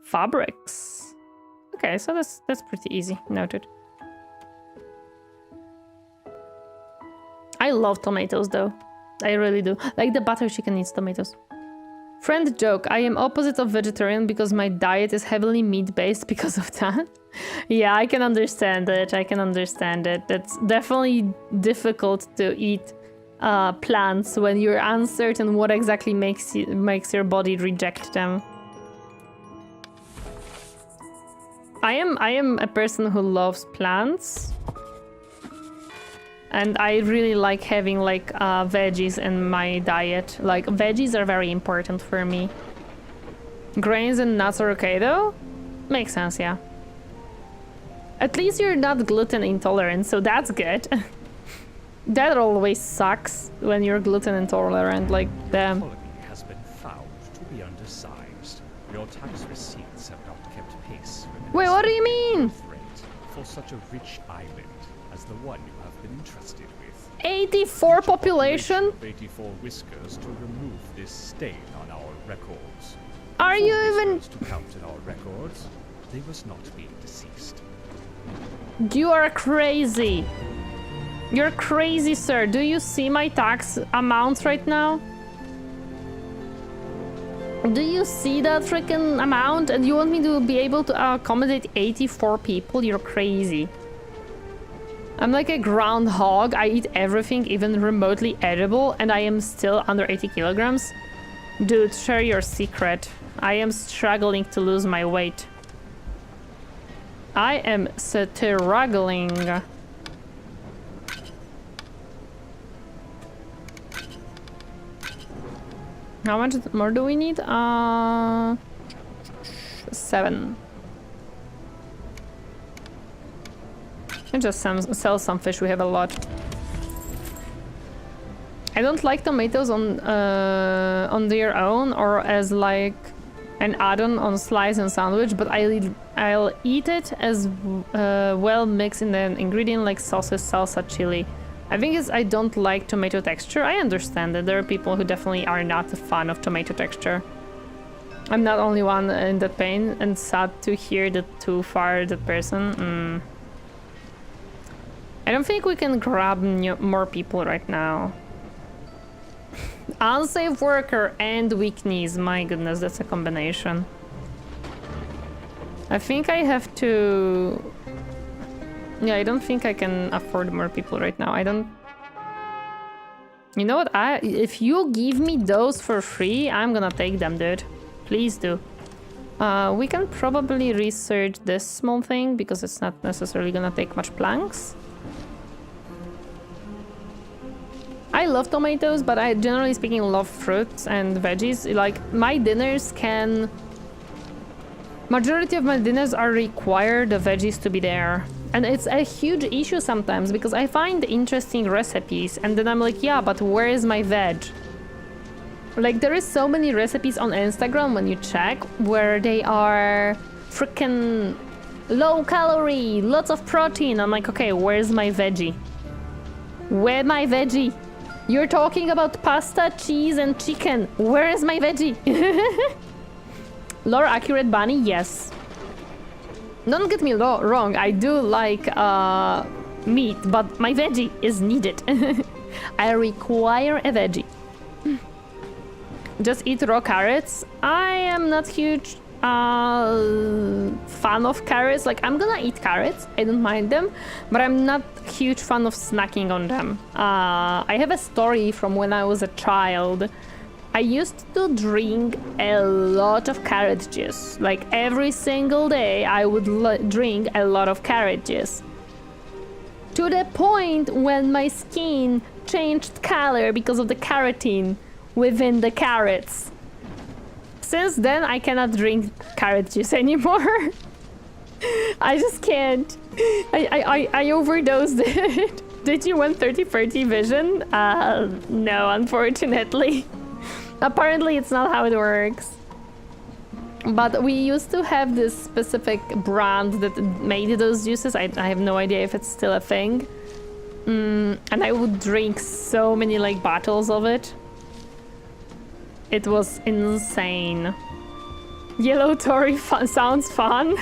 Fabrics. Okay, so that's pretty easy. Noted. I love tomatoes though. I really do. Like the butter chicken needs tomatoes. Friend joke, I am opposite of vegetarian because my diet is heavily meat-based because of that. Yeah, I can understand it. I can understand it. It's definitely difficult to eat plants when you're uncertain what exactly makes your body reject them. I am a person who loves plants. And I really like having like veggies in my diet. Like veggies are very important for me. Grains and nuts are okay though? Makes sense, yeah. At least you're not gluten intolerant, so that's good. That always sucks when you're gluten intolerant, like damn. The colony has been found to be undersized. Your tax receipts have not kept pace with Wait, what do you mean? growth rate for such a rich island as the one you have been entrusted with. 84 population? 84 whiskers to remove this stain on our records. Are you even... To count in our records, they must not be deceased. You are crazy. You're crazy, sir. Do you see my tax amounts right now? Do you see that freaking amount? And you want me to be able to accommodate 84 people? You're crazy. I'm like a groundhog. I eat everything, even remotely edible, and I am still under 80 kilograms. Dude, share your secret. I am struggling to lose my weight. I am struggling. How much more do we need? 7. And just sell some fish. We have a lot. I don't like tomatoes on their own or as like an add-on on slice and sandwich, but I'll eat it as well mixed in an ingredient like sauces, salsa, chili. I think I don't like tomato texture. I understand that there are people who definitely are not a fan of tomato texture. I'm not only one in that pain, and sad to hear that too far that person. I don't think we can grab more people right now. Unsafe worker and weakness. My goodness, that's a combination. I think I have to... Yeah, I don't think I can afford more people right now. I don't... You know what? If you give me those for free, I'm gonna take them, dude. Please do. We can probably research this small thing because it's not necessarily gonna take much planks. I love tomatoes, but I generally speaking love fruits and veggies. Like my dinners can... Majority of my dinners are required the veggies to be there. And it's a huge issue sometimes because I find interesting recipes and then I'm like, yeah, but where is my veg? Like there is so many recipes on Instagram when you check where they are freaking Low calorie, lots of protein. I'm like, okay, where's my veggie? Where my veggie? You're talking about pasta, cheese, and chicken. Where is my veggie? Lore accurate bunny, yes. Don't get me wrong, I do like meat, but my veggie is needed. I require a veggie. Just eat raw carrots. I am not huge fan of carrots. Like, I'm gonna eat carrots, I don't mind them, but I'm not huge fan of snacking on them. I have a story from when I was a child. I used to drink a lot of carrot juice. Like, every single day I would drink a lot of carrot juice. To the point when my skin changed color because of the carotene within the carrots. Since then, I cannot drink carrot juice anymore. I just can't. I overdosed it. Did you want 30-30 vision? No, unfortunately. Apparently, it's not how it works. But we used to have this specific brand that made those juices. I have no idea if it's still a thing. And I would drink so many like bottles of it. It was insane. Yellow Tory sounds fun.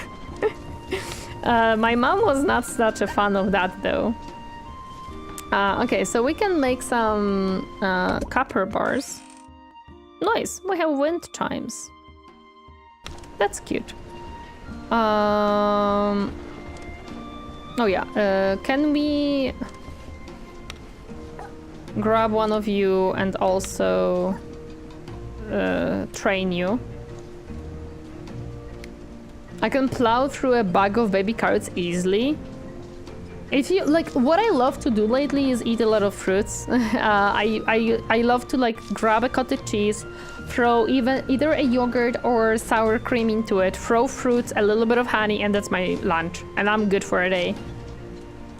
My mom was not such a fan of that though. Okay, so we can make some copper bars. Nice, we have wind chimes. That's cute. Oh yeah, can we grab one of you and also train you? I can plow through a bag of baby carrots easily. If you like, what I love to do lately is eat a lot of fruits. I love to like grab a cottage cheese, throw either a yogurt or sour cream into it, throw fruits, a little bit of honey, and that's my lunch. And I'm good for a day.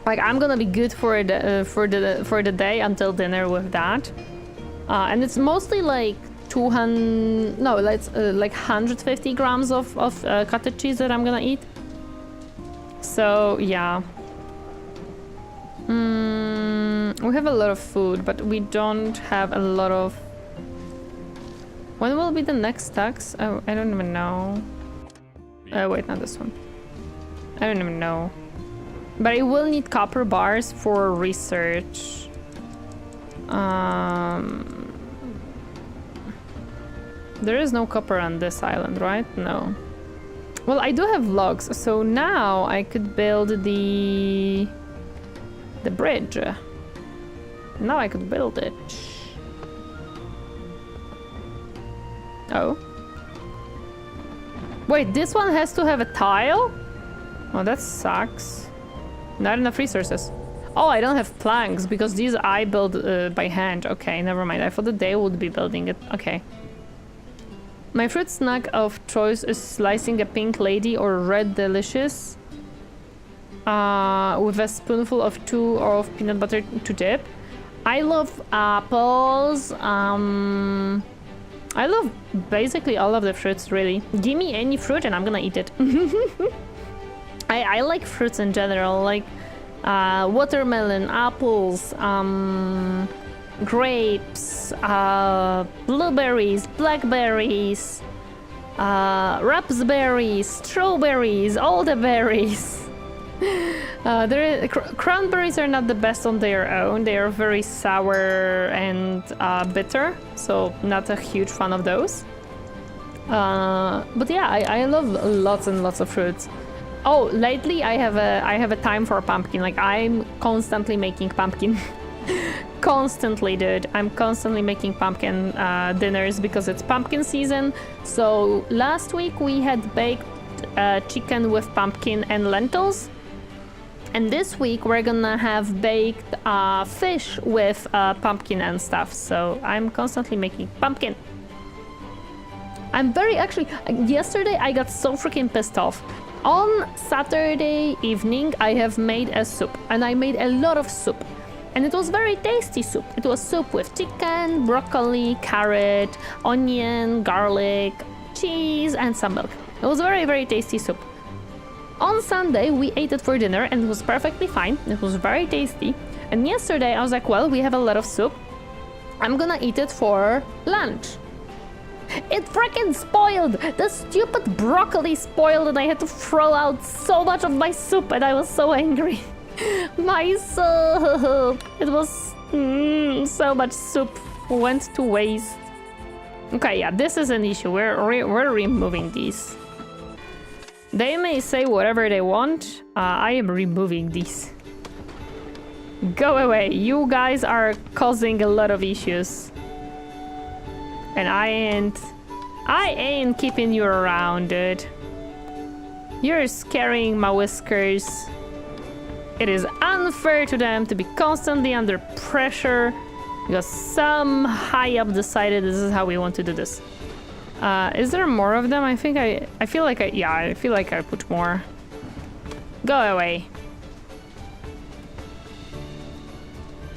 Like, I'm gonna be good for the day until dinner with that. And it's mostly like 200, no, let's like 150 grams of cottage cheese that I'm gonna eat. So yeah. We have a lot of food, but we don't have a lot of... When will be the next tax? Oh, I don't even know. Wait, not this one. I don't even know. But I will need copper bars for research. There is no copper on this island, right? No. Well, I do have logs, so now I could build the bridge. Now I could build it. Oh. Wait, this one has to have a tile? Oh, that sucks. Not enough resources. Oh, I don't have planks because these I build by hand. Okay, never mind. I thought that they would be building it. Okay. My fruit snack of choice is slicing a pink lady or red delicious with a spoonful of of peanut butter to dip. I love apples. I love basically all of the fruits, really. Give me any fruit and I'm gonna eat it. I like fruits in general, like watermelon, apples, grapes, blueberries, blackberries, raspberries, strawberries, all the berries. Cranberries are not the best on their own. They are very sour and bitter, so not a huge fan of those. But yeah, I love lots and lots of fruits. Oh, lately I have a time for pumpkin. Like, I'm constantly making pumpkin. Constantly, dude. I'm constantly making pumpkin dinners because it's pumpkin season. So last week we had baked chicken with pumpkin and lentils. And this week we're gonna have baked fish with pumpkin and stuff. So I'm constantly making pumpkin. I'm very actually... Yesterday I got so freaking pissed off. On Saturday evening I have made a soup. And I made a lot of soup. And it was very tasty soup. It was soup with chicken, broccoli, carrot, onion, garlic, cheese, and some milk. It was very, very tasty soup. On Sunday, we ate it for dinner and it was perfectly fine. It was very tasty. And yesterday, I was like, well, we have a lot of soup. I'm gonna eat it for lunch. It freaking spoiled! The stupid broccoli spoiled and I had to throw out so much of my soup and I was so angry. My soup! It was so much soup went to waste. Okay, yeah, this is an issue. We're removing these. They may say whatever they want. I am removing these. Go away. You guys are causing a lot of issues. And I ain't keeping you around, dude. You're scaring my whiskers. It is unfair to them to be constantly under pressure because some high up decided this is how we want to do this. Is there more of them? I feel like I put more. Go away.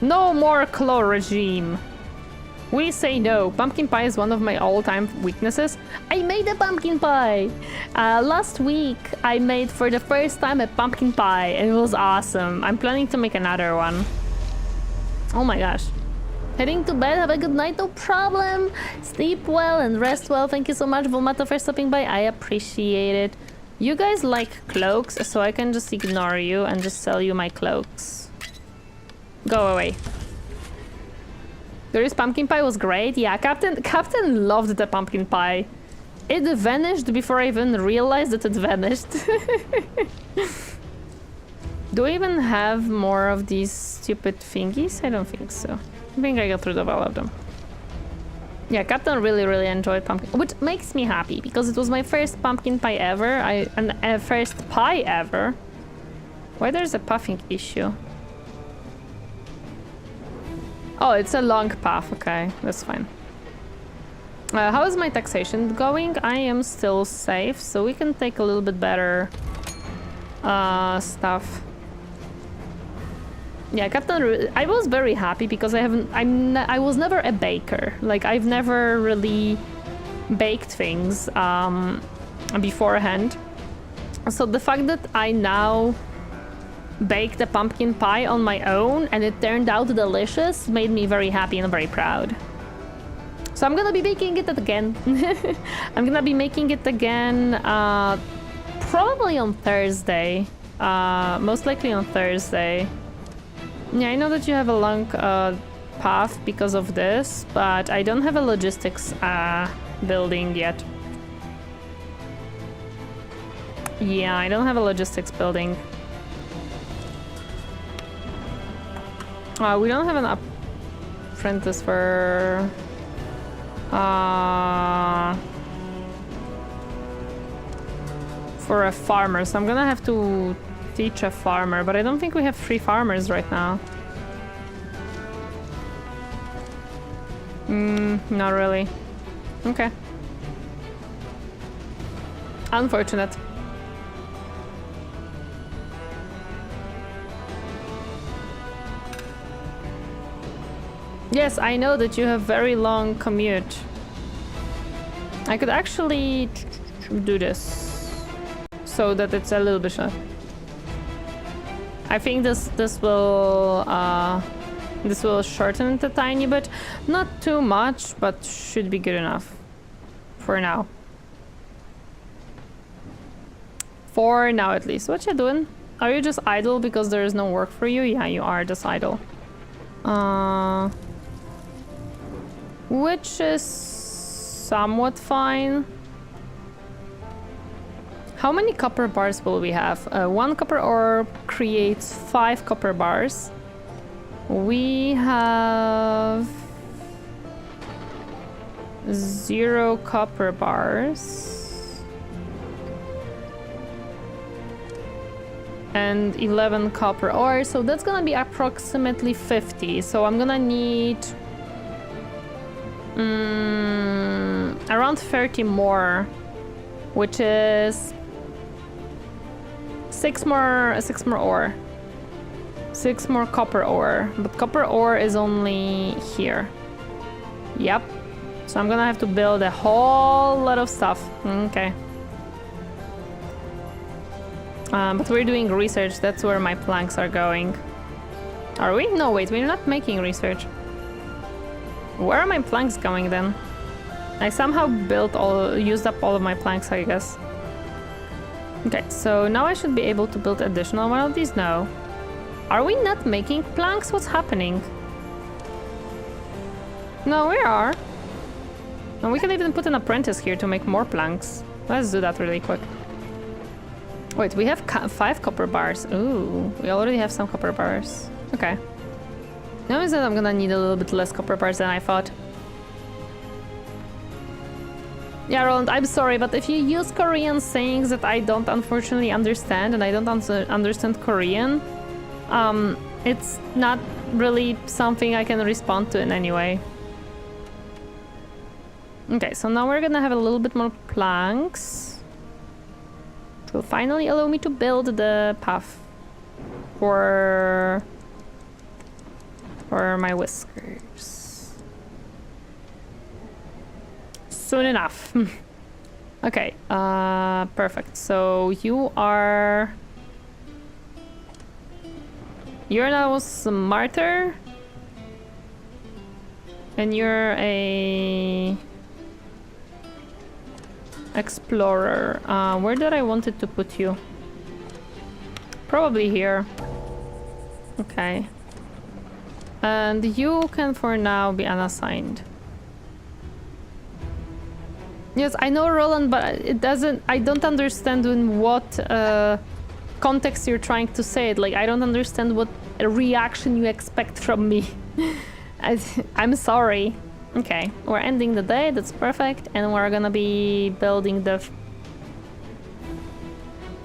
No more claw regime. We say no. Pumpkin pie is one of my all-time weaknesses. I made a pumpkin pie! Last week, I made for the first time a pumpkin pie, and it was awesome. I'm planning to make another one. Oh my gosh. Heading to bed, have a good night, no problem. Sleep well and rest well. Thank you so much, Volmata, for stopping by. I appreciate it. You guys like cloaks, so I can just ignore you and just sell you my cloaks. Go away. Dory's pumpkin pie was great. Yeah, Captain loved the pumpkin pie. It vanished before I even realized that it vanished. Do we even have more of these stupid thingies? I don't think so. I think I got rid of all of them. Yeah, Captain really enjoyed pumpkin, which makes me happy because it was my first pumpkin pie ever. First pie ever. Why there's a puffing issue? Oh, it's a long path. Okay, that's fine. How is my taxation going? I am still safe, so we can take a little bit better stuff. Yeah, Captain, I was very happy because I was never a baker. Like, I've never really baked things beforehand. So the fact that I now baked a pumpkin pie on my own and it turned out delicious made me very happy and very proud. So I'm gonna be baking it again. I'm gonna be making it again probably on Thursday. Most likely on Thursday. Yeah, I know that you have a long path because of this, but I don't have a logistics building yet. Yeah, I don't have a logistics building. We don't have an apprentice for a farmer, so I'm gonna have to teach a farmer, but I don't think we have 3 farmers right now. Not really. Okay. Unfortunate. Yes, I know that you have very long commute. I could actually do this so that it's a little bit short. I think this will shorten it a tiny bit, not too much, but should be good enough for now. For now, at least. What you doing? Are you just idle because there is no work for you? Yeah, you are just idle. Which is somewhat fine. How many copper bars will we have? 1 copper ore creates 5 copper bars. We have 0 copper bars. And 11 copper ore, so that's gonna be approximately 50. So I'm gonna need around 30 more, which is 6 more ore. 6 more copper ore, but copper ore is only here. Yep. So I'm gonna have to build a whole lot of stuff. Okay. But we're doing research, that's where my planks are going. Are we? No, wait, we're not making research. Where are my planks going then? I somehow used up all of my planks, I guess. Okay, so now I should be able to build additional one of these now. Are we not making planks? What's happening? No, we are. And we can even put an apprentice here to make more planks. Let's do that really quick. Wait, we have 5 copper bars. Ooh, we already have some copper bars. Okay. That means that I'm gonna need a little bit less copper bars than I thought. Yeah, Roland, I'm sorry, but if you use Korean sayings that I don't unfortunately understand, and I don't understand Korean, it's not really something I can respond to in any way. Okay, so now we're gonna have a little bit more planks. Which will finally allow me to build the path for my whiskers. Soon enough. Okay, perfect. So you're now smarter, and you're a explorer. Where did I wanted to put you? Probably here. Okay. And you can for now be unassigned. Yes, I know, Roland, but I don't understand in what context you're trying to say it. Like, I don't understand what reaction you expect from me. I'm sorry. Okay, we're ending the day, that's perfect, and we're gonna be building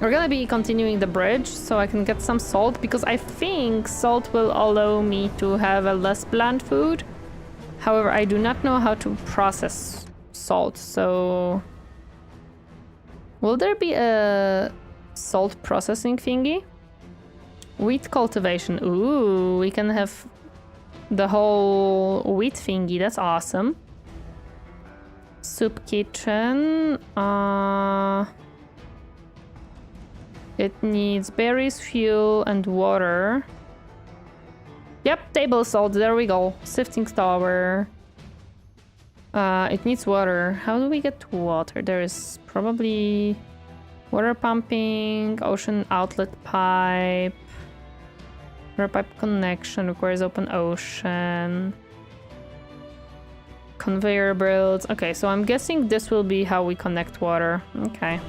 we're gonna be continuing the bridge, so I can get some salt, because I think salt will allow me to have a less bland food. However, I do not know how to process salt, so... Will there be a salt processing thingy? Wheat cultivation. Ooh, we can have the whole wheat thingy. That's awesome. Soup kitchen. It needs berries, fuel, and water. Yep, table salt. There we go. Sifting tower. It needs water. How do we get water? There is probably water pumping, ocean outlet pipe. Water pipe connection requires open ocean. Conveyor belts. Okay, so I'm guessing this will be how we connect water. Okay.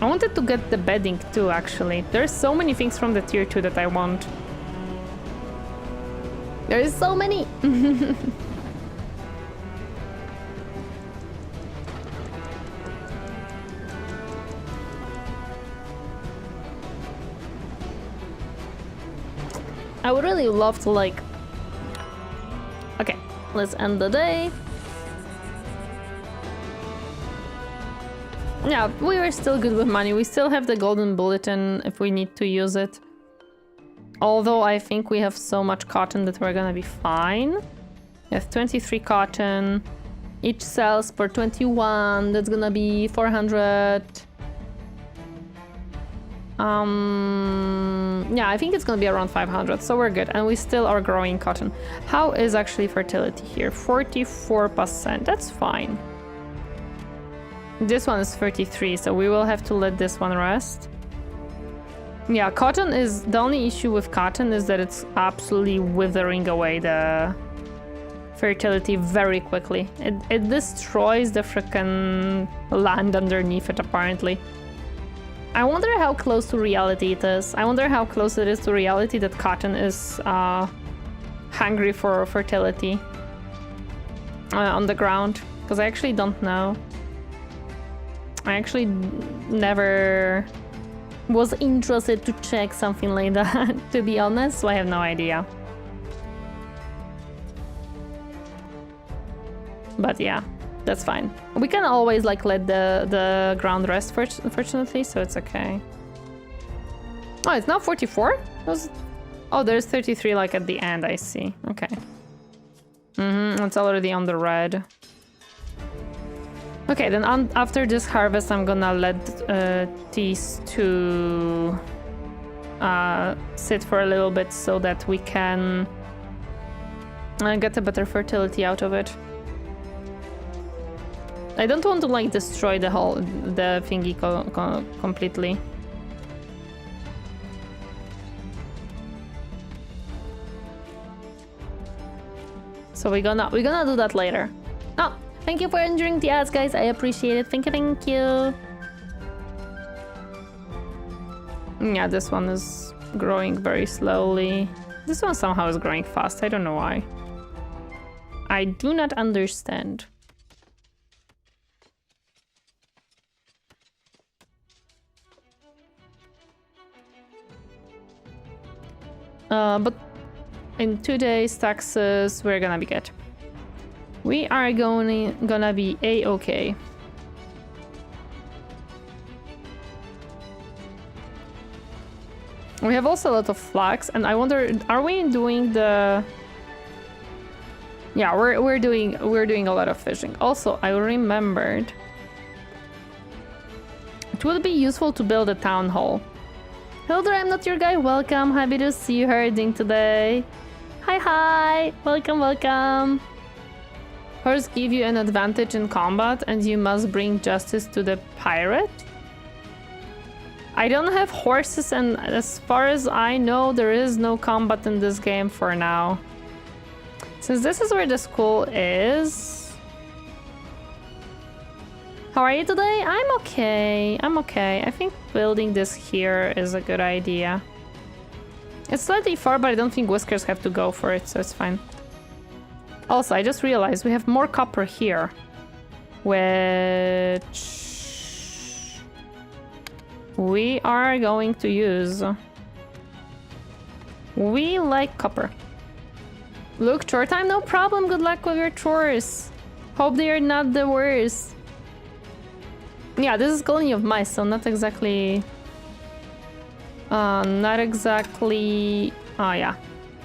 I wanted to get the bedding too, actually. There's so many things from the tier 2 that I want. There is so many! I would really love to, like... Okay, let's end the day. Yeah, we were still good with money. We still have the golden bulletin if we need to use it. Although I think we have so much cotton that we're gonna be fine. We have 23 cotton. Each sells for 21. That's gonna be 400. Yeah, I think it's gonna be around 500, so we're good. And we still are growing cotton. How is actually fertility here? 44%. That's fine. This one is 33, so we will have to let this one rest. Yeah, cotton is... The only issue with cotton is that it's absolutely withering away the fertility very quickly. It destroys the frickin' land underneath it, apparently. I wonder how close to reality it is. I wonder how close it is to reality that cotton is hungry for fertility on the ground. Because I actually don't know. I actually never was interested to check something like that, to be honest, so I have no idea. But yeah, that's fine. We can always like let the ground rest, unfortunately, so it's okay. Oh, it's now 44? Oh, there's 33 like at the end, I see. Okay. It's already on the red. Okay, then after this harvest, I'm gonna let these two sit for a little bit so that we can get a better fertility out of it. I don't want to like destroy the thingy completely. So we're gonna do that later. Oh, thank you for enduring the ads, guys. I appreciate it. Thank you. Yeah, this one is growing very slowly. This one somehow is growing fast. I don't know why. I do not understand. But in 2 days taxes, we're gonna be good. We are gonna be a-okay. We have also a lot of flax, and I wonder, are we doing the? Yeah, we're doing a lot of fishing. Also, I remembered it would be useful to build a town hall. Hello there, I'm not your guy. Welcome, happy to see you herding today. Hi, welcome. Horse give you an advantage in combat, and you must bring justice to the pirate. I don't have horses, and as far as I know, there is no combat in this game for now. Since this is where the school is... How are you today? I'm okay. I think building this here is a good idea. It's slightly far, but I don't think Whiskers have to go for it, so it's fine. Also, I just realized we have more copper here, which we are going to use. We like copper. Look, chore time, no problem. Good luck with your chores. Hope they are not the worst. Yeah, this is colony of mice, so not exactly... Oh yeah,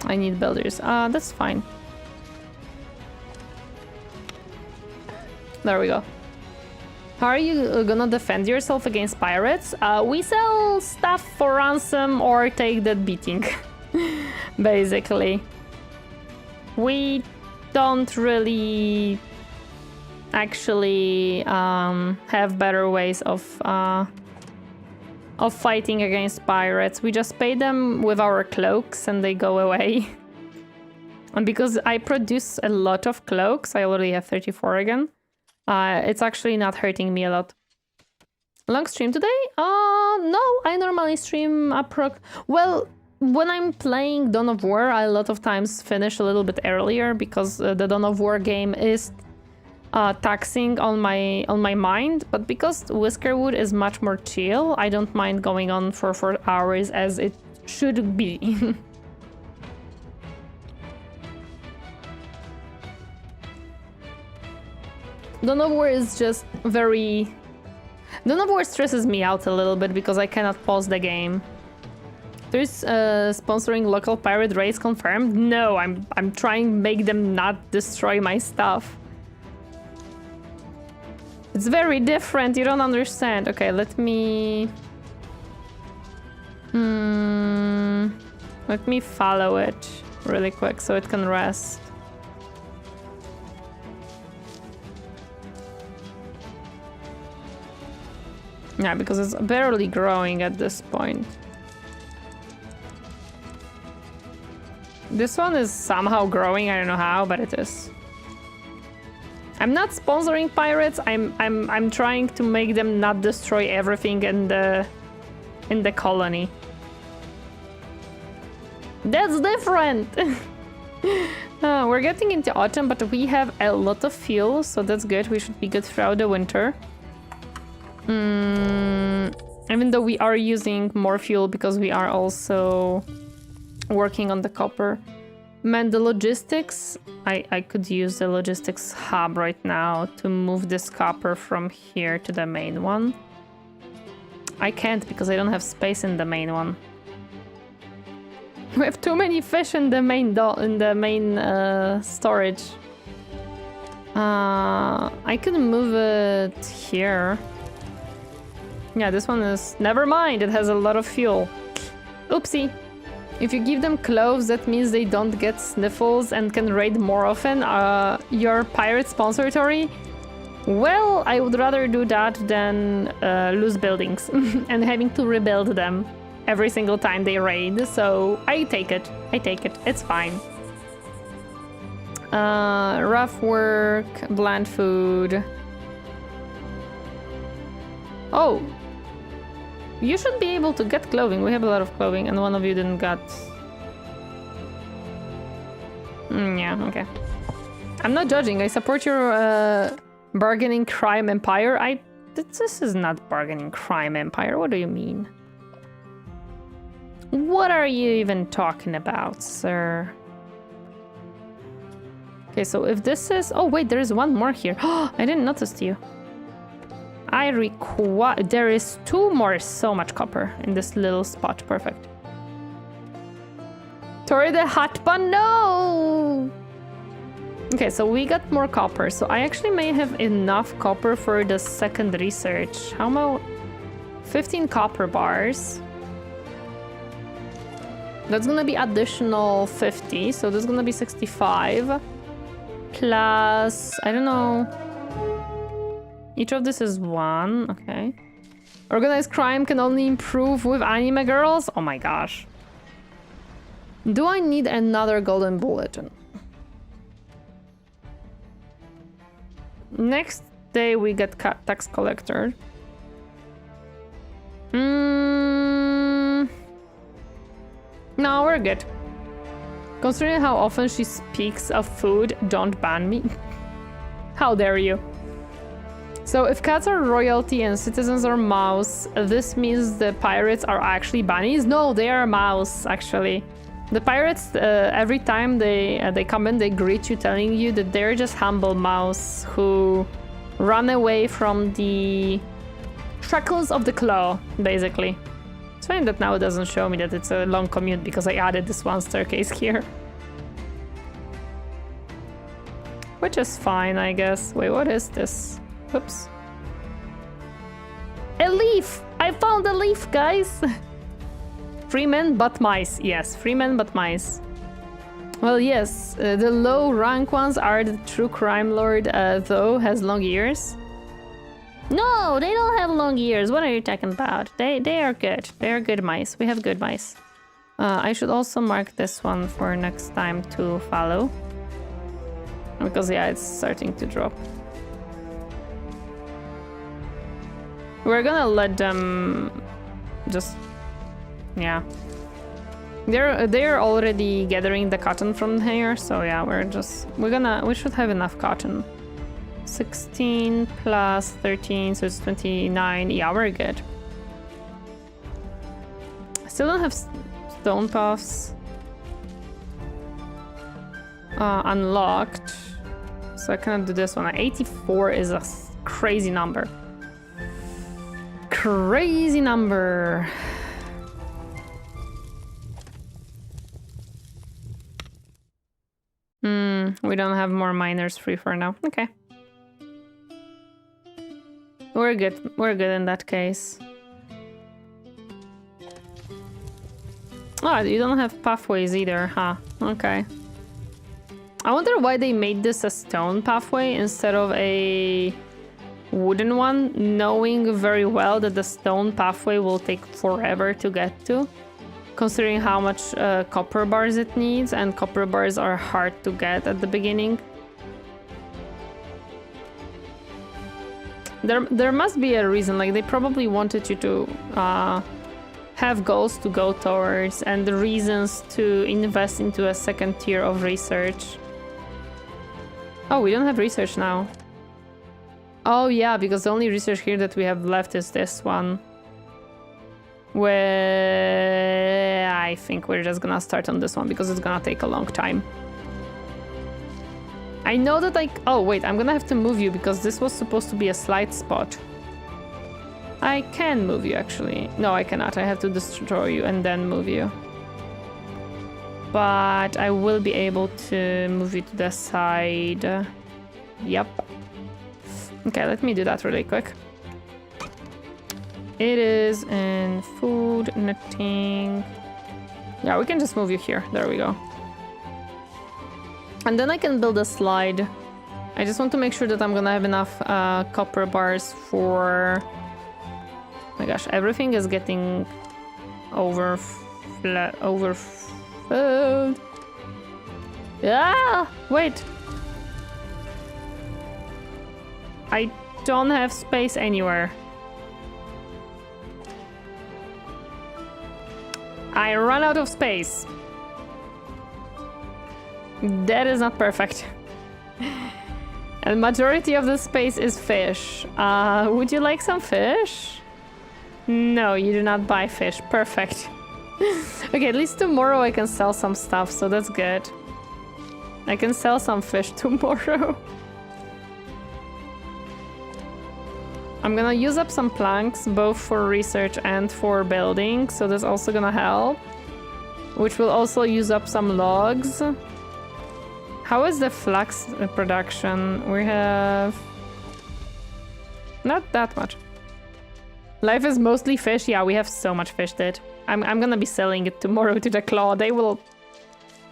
I need builders. That's fine. There we go. How are you gonna defend yourself against pirates? We sell stuff for ransom or take that beating. Basically. We don't really actually have better ways of fighting against pirates. We just pay them with our cloaks and they go away. And because I produce a lot of cloaks, I already have 34 again. It's actually not hurting me a lot. Long stream today? No, I normally stream well, when I'm playing Dawn of War, I a lot of times finish a little bit earlier because the Dawn of War game is taxing on my mind. But because Whiskerwood is much more chill, I don't mind going on for 4 hours as it should be. Dawn of War is just very... Dawn of War stresses me out a little bit because I cannot pause the game. There's sponsoring local pirate raids confirmed? No, I'm trying to make them not destroy my stuff. It's very different, you don't understand. Okay, let me... Let me follow it really quick so it can rest. Yeah, because it's barely growing at this point. This one is somehow growing, I don't know how, but it is. I'm not sponsoring pirates. I'm trying to make them not destroy everything in the colony. That's different. We're getting into autumn, but we have a lot of fuel, so that's good. We should be good throughout the winter. Even though we are using more fuel because we are also working on the copper. Man, the logistics, I could use the logistics hub right now to move this copper from here to the main one. I can't because I don't have space in the main one. We have too many fish in the main storage. I could move it here. Yeah, this one is... Never mind, it has a lot of fuel. Oopsie. If you give them clothes, that means they don't get sniffles and can raid more often. Your pirate sponsor, Tori? Well, I would rather do that than lose buildings and having to rebuild them every single time they raid. So I take it. I take it. It's fine. Rough work, bland food. Oh! You should be able to get clothing. We have a lot of clothing, and one of you didn't get... yeah, okay. I'm not judging. I support your bargaining crime empire. This is not bargaining crime empire. What do you mean? What are you even talking about, sir? Okay, so if this is... Oh, wait, there is one more here. I didn't notice you. I require... There is 2 more. So much copper in this little spot. Perfect. Tori the hot bun, no! Okay, so we got more copper. So I actually may have enough copper for the second research. How about 15 copper bars? That's gonna be additional 50. So that's gonna be 65. Plus, I don't know. Each of this is 1, okay. Organized crime can only improve with anime girls? Oh my gosh. Do I need another golden bulletin? Next day we get tax collector. No, we're good. Considering how often she speaks of food, don't ban me. How dare you? So if cats are royalty and citizens are mouse, this means the pirates are actually bunnies? No, they are mouse, actually. The pirates, every time they come in, they greet you, telling you that they're just humble mouse who run away from the shackles of the claw, basically. It's funny that now it doesn't show me that it's a long commute because I added this one staircase here. Which is fine, I guess. Wait, what is this? Oops. A leaf! I found a leaf, guys! Free men but mice. Yes, free men but mice. Well, yes, the low rank ones are the true crime lord, though, has long ears. No, they don't have long ears. What are you talking about? They are good. They are good mice. We have good mice. I should also mark this one for next time to follow. Because, yeah, it's starting to drop. We're gonna let them just... yeah. They're already gathering the cotton from here, so yeah, we should have enough cotton. 16 plus 13, so it's 29. Yeah, we're good. I still don't have stone puffs unlocked, so I cannot do this one. 84 is a crazy number. Crazy number. We don't have more miners free for now. Okay. We're good. We're good in that case. Oh, you don't have pathways either, huh? Okay. I wonder why they made this a stone pathway instead of a wooden one, knowing very well that the stone pathway will take forever to get to, considering how much copper bars it needs, and copper bars are hard to get at the beginning. There must be a reason, like they probably wanted you to have goals to go towards and the reasons to invest into a second tier of research. Oh, we don't have research now. Oh yeah, because the only research here that we have left is this one. Where I think we're just gonna start on this one because it's gonna take a long time. I know that oh wait, I'm gonna have to move you because this was supposed to be a slide spot. I can move you actually. No, I cannot. I have to destroy you and then move you. But I will be able to move you to the side. Yep. Okay, let me do that really quick. It is in food, knitting. Yeah, we can just move you here. There we go. And then I can build a slide. I just want to make sure that I'm gonna have enough copper bars for... Oh my gosh, everything is getting overfilled. Ah, wait. I don't have space anywhere. I run out of space. That is not perfect. And majority of the space is fish. Would you like some fish? No, you do not buy fish. Perfect. Okay, at least tomorrow I can sell some stuff, so that's good. I can sell some fish tomorrow. I'm gonna use up some planks, both for research and for building, so that's also gonna help. Which will also use up some logs. How is the flax production? We have... not that much. Life is mostly fish. Yeah, we have so much fish, dude. I'm gonna be selling it tomorrow to the Claw. They'll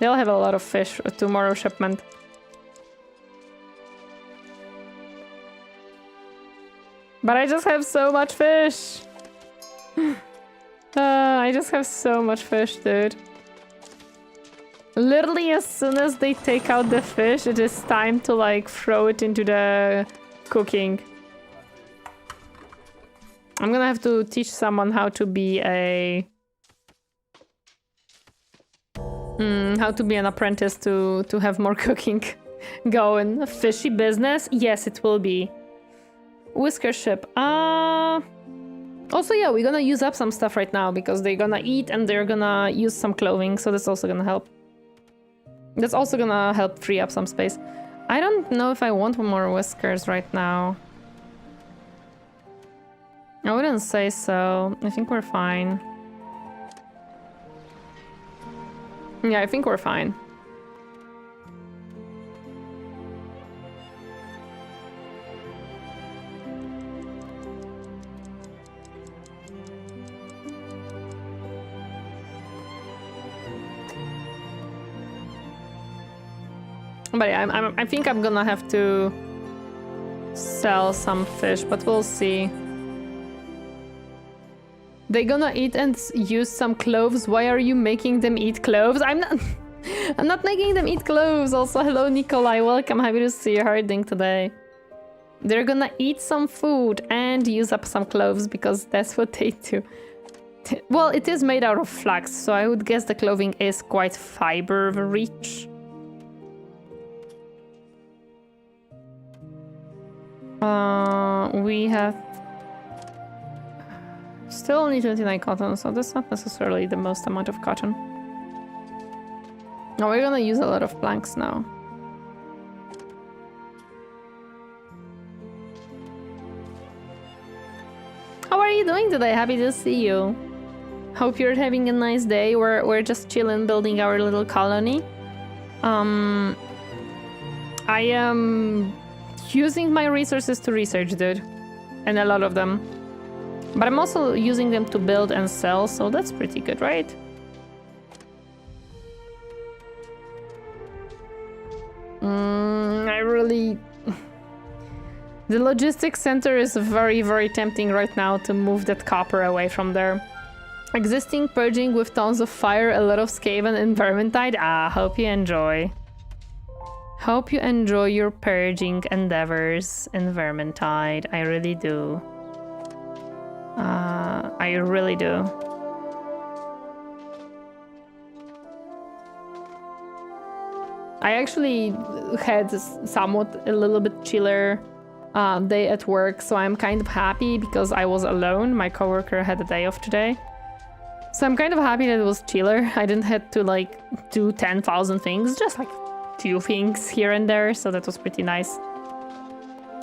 have a lot of fish tomorrow shipment. But I just have so much fish. I just have so much fish, dude. Literally, as soon as they take out the fish, it is time to, like, throw it into the cooking. I'm gonna have to teach someone how to be a... how to be an apprentice to have more cooking going. A fishy business? Yes, it will be. Whisker ship. Also, yeah, we're gonna use up some stuff right now because they're gonna eat and they're gonna use some clothing, so that's also gonna help. That's also gonna help free up some space. I don't know if I want more whiskers right now. I wouldn't say so. I think we're fine. Yeah, I think we're fine. But yeah, I think I'm gonna have to sell some fish, but we'll see. They're gonna eat and use some cloves. Why are you making them eat cloves? I'm not making them eat cloves. Also, hello Nikolai, welcome. Happy to see you. How are you doing today? They're gonna eat some food and use up some cloves because that's what they do. Well, it is made out of flax, so I would guess the clothing is quite fiber rich. We have still only 29 cotton, so that's not necessarily the most amount of cotton. Now we're gonna use a lot of planks now. How are you doing today? Happy to see you. Hope you're having a nice day. We're just chilling, building our little colony. I am using my resources to research, dude, and a lot of them. But I'm also using them to build and sell, so that's pretty good, right? I really... The logistics center is very, very tempting right now to move that copper away from there. Existing purging with tons of fire, a lot of Skaven and Vermintide. Hope you enjoy. Hope you enjoy your purging endeavors in Vermintide. I really do. I really do. I actually had somewhat a little bit chiller day at work, so I'm kind of happy because I was alone. My coworker had a day off today. So I'm kind of happy that it was chiller. I didn't have to like do 10,000 things, just like few things here and there, so that was pretty nice.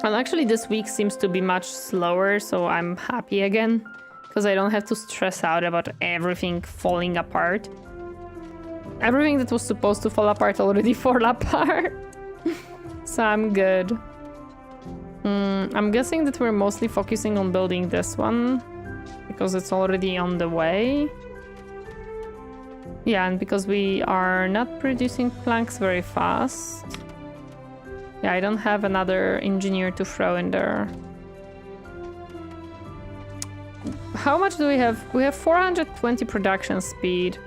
And actually this week seems to be much slower, so I'm happy again, because I don't have to stress out about everything falling apart. Everything that was supposed to fall apart already fell apart. So I'm good. I'm guessing that we're mostly focusing on building this one because it's already on the way. Yeah, and because we are not producing planks very fast. Yeah, I don't have another engineer to throw in there. How much do we have? We have 420 production speed.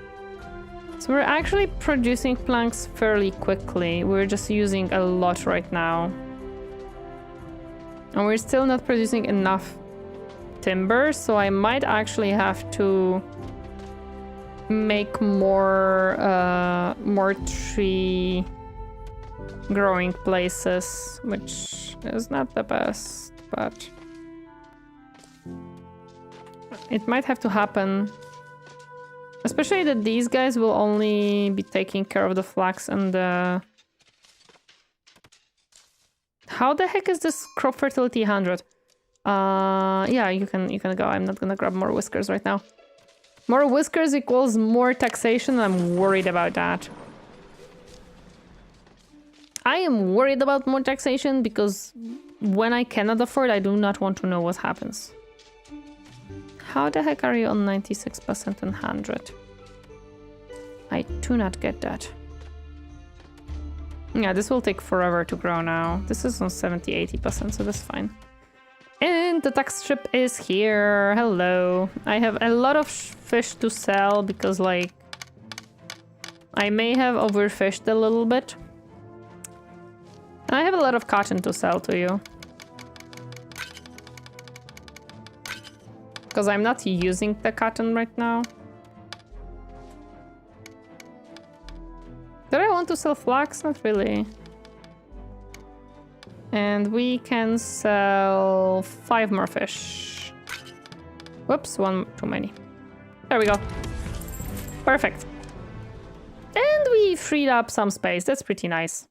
So we're actually producing planks fairly quickly. We're just using a lot right now. And we're still not producing enough timber, so I might actually have to make more tree growing places, which is not the best, but it might have to happen. Especially that these guys will only be taking care of the flax and the... How the heck is this crop fertility 100? Yeah, you can go. I'm not gonna grab more whiskers right now. More whiskers equals more taxation. I'm worried about that. I am worried about more taxation because when I cannot afford, I do not want to know what happens. How the heck are you on 96% and 100? I do not get that. Yeah, this will take forever to grow now. This is on 70-80%, so that's fine. And the tax ship is here. Hello. I have a lot of fish to sell because, like, I may have overfished a little bit. And I have a lot of cotton to sell to you. Because I'm not using the cotton right now. Did I want to sell flax? Not really. And we can sell 5 more fish. Whoops, 1 too many. There we go. Perfect. And we freed up some space. That's pretty nice.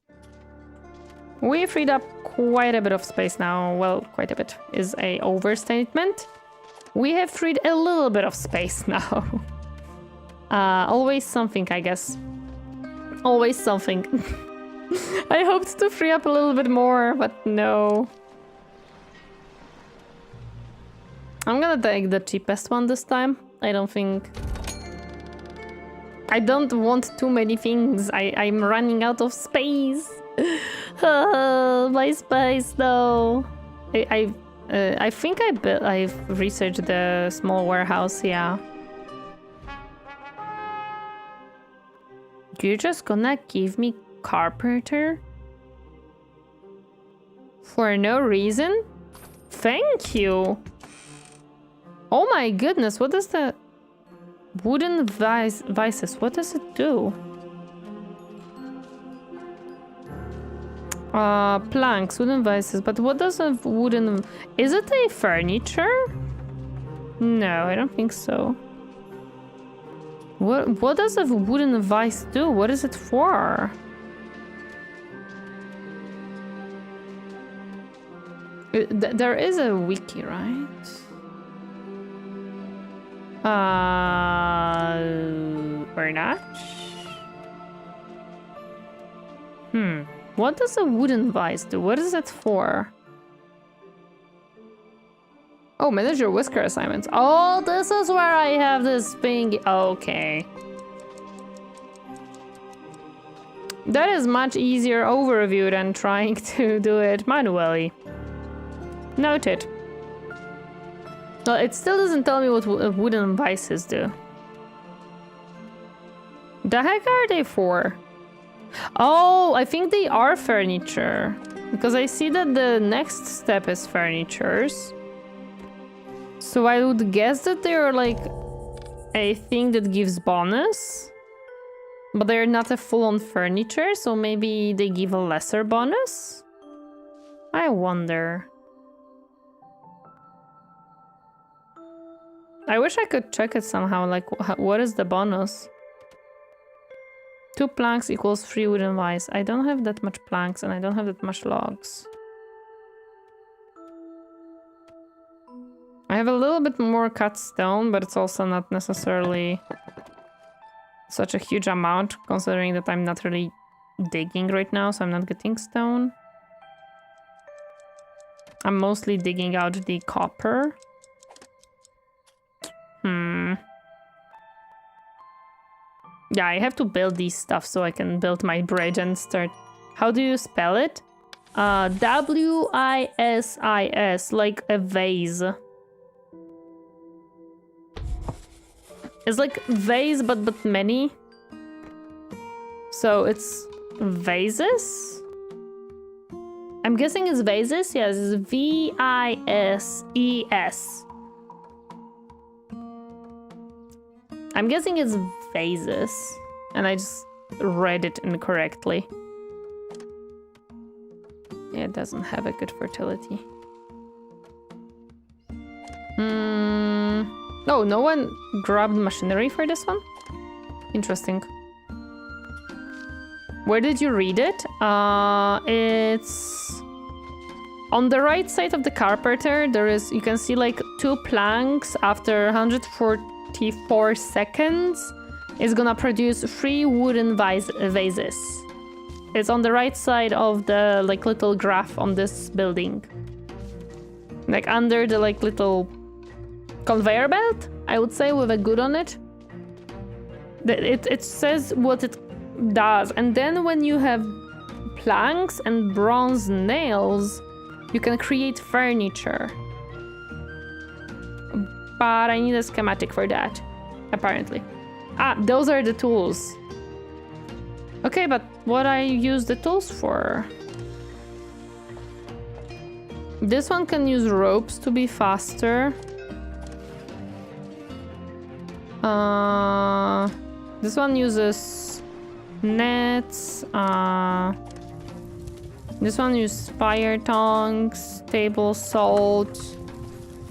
We freed up quite a bit of space now. Well, quite a bit is an overstatement. We have freed a little bit of space now. Always something, I guess. Always something. I hoped to free up a little bit more, but no. I'm gonna take the cheapest one this time. I don't want too many things. I'm running out of space. My space, though. I think I've researched the small warehouse, yeah. You're just gonna give me carpenter? For no reason? Thank you! Oh my goodness, what does the... Wooden vices, what does it do? Planks, wooden vices, but what does a wooden... Is it a furniture? No, I don't think so. What does a wooden vice do? What is it for? There is a wiki, right? Or not? What does a wooden vice do? What is it for? Oh, manage your whisker assignments. Oh, this is where I have this thing. Okay. That is much easier overview than trying to do it manually. Noted. Well, it still doesn't tell me what wooden vices do. The heck are they for? Oh, I think they are furniture. Because I see that the next step is furnitures. So I would guess that they're like a thing that gives bonus. But they're not a full-on furniture, so maybe they give a lesser bonus? I wonder. I wish I could check it somehow, like what is the bonus? 2 planks equals 3 wooden vice. I don't have that much planks and I don't have that much logs. I have a little bit more cut stone, but it's also not necessarily such a huge amount, considering that I'm not really digging right now, so I'm not getting stone. I'm mostly digging out the copper. Yeah, I have to build these stuff so I can build my bridge and start. How do you spell it? W-I-S-I-S, like a vase. It's like vase, but many. So it's vases? I'm guessing it's vases? Yes, it's V-I-S-E-S. I'm guessing it's vases, and I just read it incorrectly. Yeah, it doesn't have a good fertility. Oh, no one grabbed machinery for this one? Interesting. Where did you read it? It's on the right side of the carpenter. There is, you can see like 2 planks. After 144 seconds, it's gonna produce 3 wooden vases. It's on the right side of the like little graph on this building. Like under the like little conveyor belt, I would say, with a good on it. It says what it does, and then when you have planks and bronze nails, you can create furniture. But I need a schematic for that, apparently. Ah, those are the tools. Okay, but what I use the tools for? This one can use ropes to be faster. This one uses nets. This one uses fire tongs, table salt,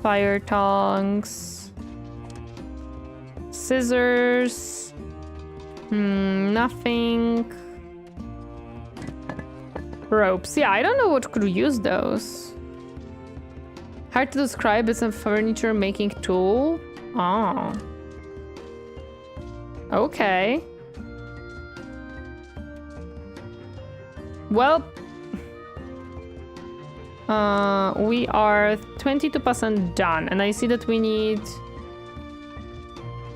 fire tongs, scissors. Nothing. Ropes. Yeah, I don't know what could use those. Hard to describe. It's a furniture making tool. Oh. Okay. Well, we are 22% done, and I see that we need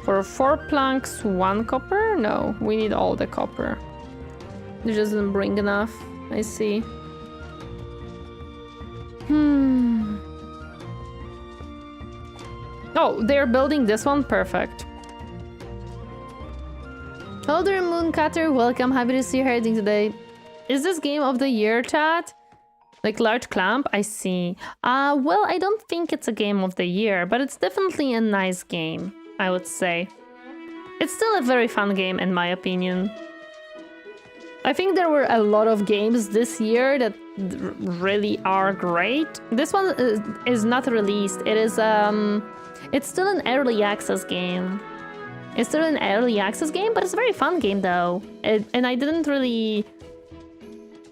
for 4 planks 1 copper. No, we need all the copper. It doesn't bring enough. I see. Oh, they're building this one. Perfect. Hello there, Mooncutter. Welcome. Happy to see you heading today. Is this game of the year, chat? Like large clamp? I see. Well, I don't think it's a game of the year, but it's definitely a nice game, I would say. It's still a very fun game, in my opinion. I think there were a lot of games this year that really are great. This one is not released. It is, it's still an early access game. It's still an early access game, but it's a very fun game though. And I didn't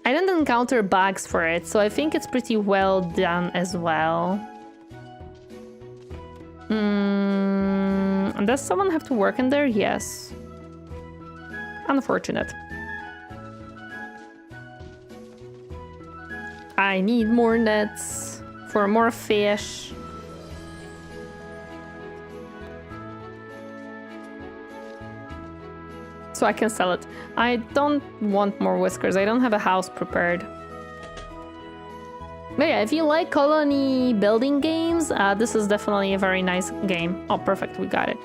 encounter bugs for it, so I think it's pretty well done as well. Does someone have to work in there? Yes. Unfortunate. I need more nets for more fish. So I can sell it. I don't want more whiskers. I don't have a house prepared. But yeah, if you like colony building games, this is definitely a very nice game. Oh, perfect. We got it.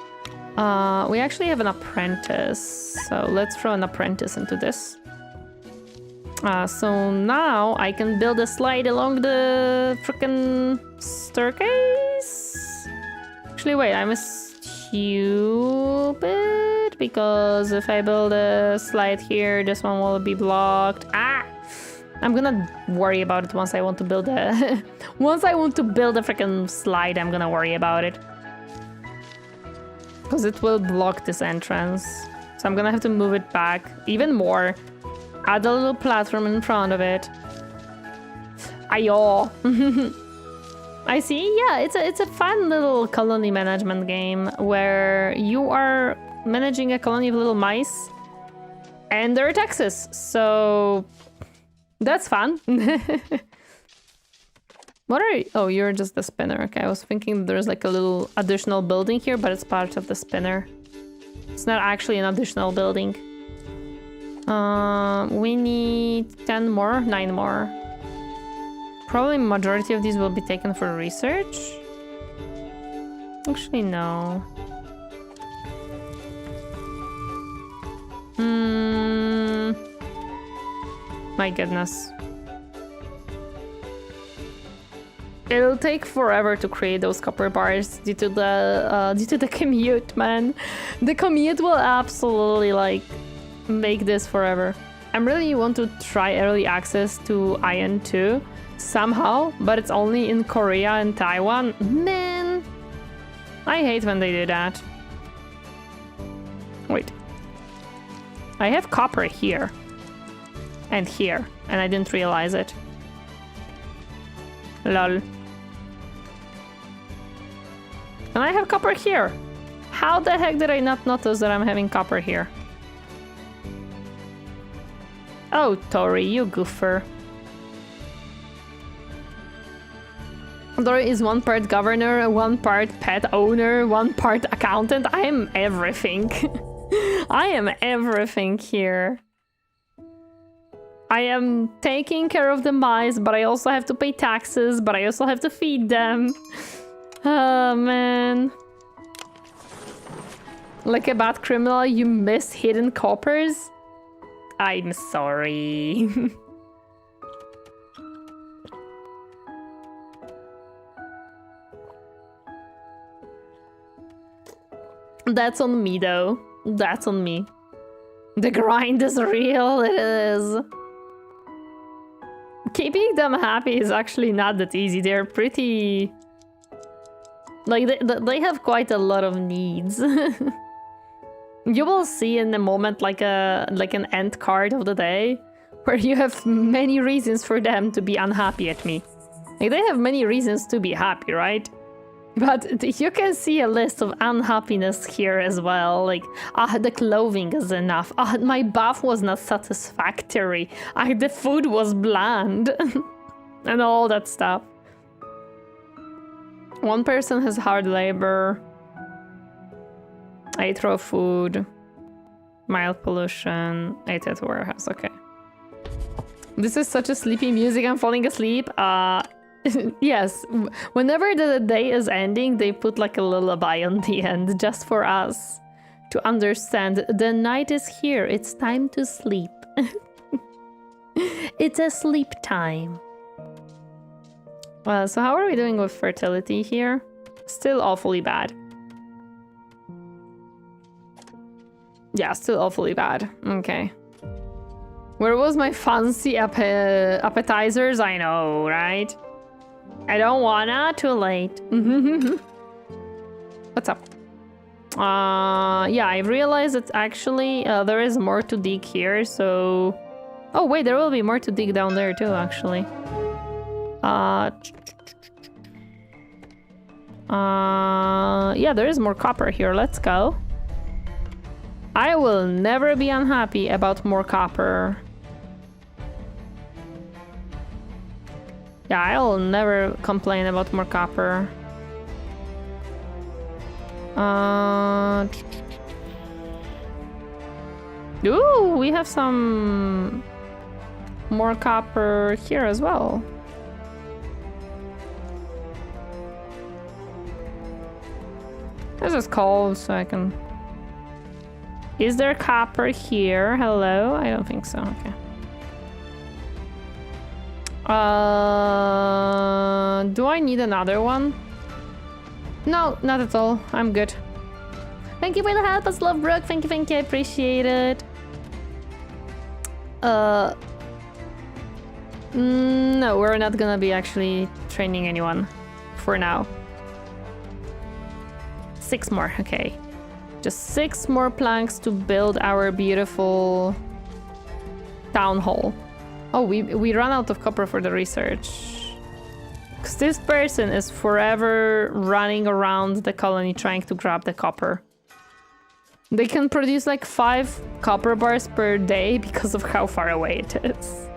We actually have an apprentice. So let's throw an apprentice into this. So now I can build a slide along the freaking staircase. Actually, wait, I'm stupid, because if I build a slide here, this one will be blocked. Ah! I'm gonna worry about it once I want to build a... once I want to build a freaking slide, I'm gonna worry about it. Because it will block this entrance. So I'm gonna have to move it back even more. Add a little platform in front of it. Ayo. I see. Yeah, it's a fun little colony management game where you are managing a colony of little mice and there are taxes. So that's fun. What are you? Oh, you're just the spinner. Okay, I was thinking there's like a little additional building here, but it's part of the spinner. It's not actually an additional building. We need 10 more, 9 more. Probably majority of these will be taken for research. Actually, no. My goodness. It'll take forever to create those copper bars due to the commute, man. The commute will absolutely like make this forever. I really want to try early access to Iron 2 somehow, but it's only in Korea and Taiwan. Man, I hate when they do that. Wait. I have copper here. And here. And I didn't realize it. Lol. And I have copper here. How the heck did I not notice that I'm having copper here? Oh, Tori, you goofer. Tori is 1 part governor, 1 part pet owner, 1 part accountant. I am everything. I am everything here. I am taking care of the mice, but I also have to pay taxes, but I also have to feed them. Oh, man. Like a bad criminal, you miss hidden coppers? I'm sorry. That's on me, though. That's on me. The grind is real, it is. Keeping them happy is actually not that easy. They're pretty... like, they have quite a lot of needs. You will see in a moment like an end card of the day where you have many reasons for them to be unhappy at me. Like, they have many reasons to be happy, right? But you can see a list of unhappiness here as well. Like, the clothing is enough. My bath was not satisfactory. The food was bland. And all that stuff. 1 person has hard labor. I throw food. Mild pollution. 8 at warehouse. Okay. This is such a sleepy music. I'm falling asleep. Yes, whenever the day is ending, they put like a lullaby on the end just for us to understand the night is here. It's time to sleep. It's a sleep time. So how are we doing with fertility here? Still awfully bad. Yeah, still awfully bad. Okay. Where was my fancy appetizers? I know, right? I don't wanna. Too late. What's up? Yeah, I realized that actually there is more to dig here, so... Oh, wait, there will be more to dig down there too, actually. Yeah, there is more copper here. Let's go. I will never be unhappy about more copper. Yeah, I'll never complain about more copper. Ooh, we have some more copper here as well. This is cold, so I can... Is there copper here? Hello? I don't think so. Okay. Do I need another one? No, not at all. I'm good. Thank you for the help, Love Brooke. Thank you, I appreciate it. No, we're not gonna be actually training anyone for now. 6 more, okay. Just 6 more planks to build our beautiful town hall. Oh, we ran out of copper for the research. Because this person is forever running around the colony trying to grab the copper. They can produce like 5 copper bars per day because of how far away it is.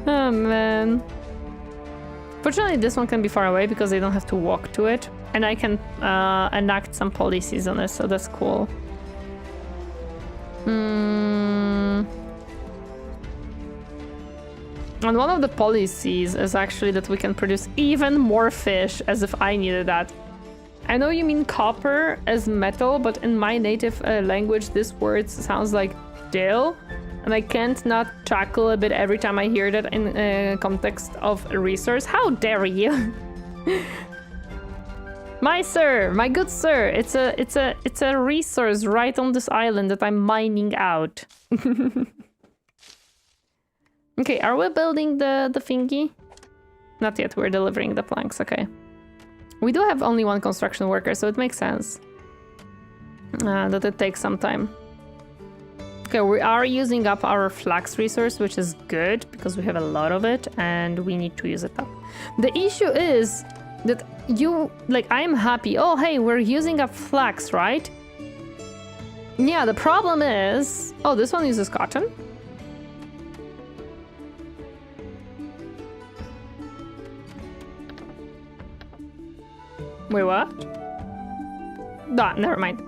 Oh, man. Fortunately, this one can be far away because they don't have to walk to it. And I can enact some policies on it, so that's cool. And one of the policies is actually that we can produce even more fish, as if I needed that. I know you mean copper as metal, but in my native language, this word sounds like dill. And I can't not chuckle a bit every time I hear that in context of a resource. How dare you? My sir, my good sir, it's a resource right on this island that I'm mining out. Okay, are we building the thingy? Not yet, we're delivering the planks, okay. We do have only one construction worker, so it makes sense that it takes some time. Okay, we are using up our flax resource, which is good because we have a lot of it and we need to use it up. The issue is that I am happy. Oh, hey, we're using up flax, right? Yeah, the problem is... Oh, this one uses cotton? Wait, what? Ah, never mind.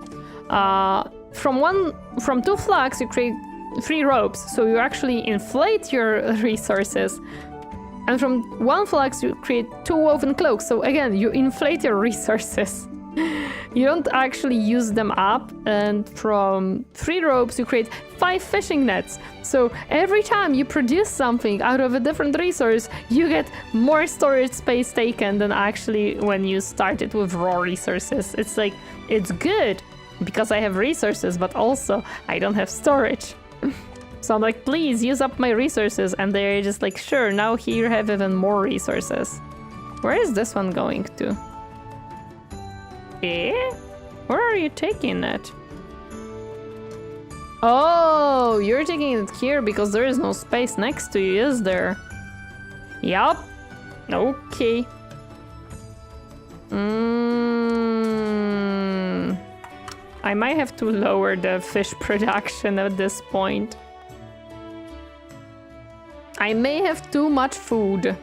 From 2 flax, you create 3 ropes, so you actually inflate your resources. And from 1 flax, you create 2 woven cloaks, so again, you inflate your resources. You don't actually use them up, and from 3 ropes, you create 5 fishing nets. So every time you produce something out of a different resource, you get more storage space taken than actually when you started with raw resources. It's like, it's good because I have resources, but also I don't have storage. So I'm like, please use up my resources, and they're just like, sure, now here you have even more resources. Where is this one going to? Eh? Where are you taking it? Oh, you're taking it here because there is no space next to you, is there? Yup. Okay. I might have to lower the fish production at this point. I may have too much food.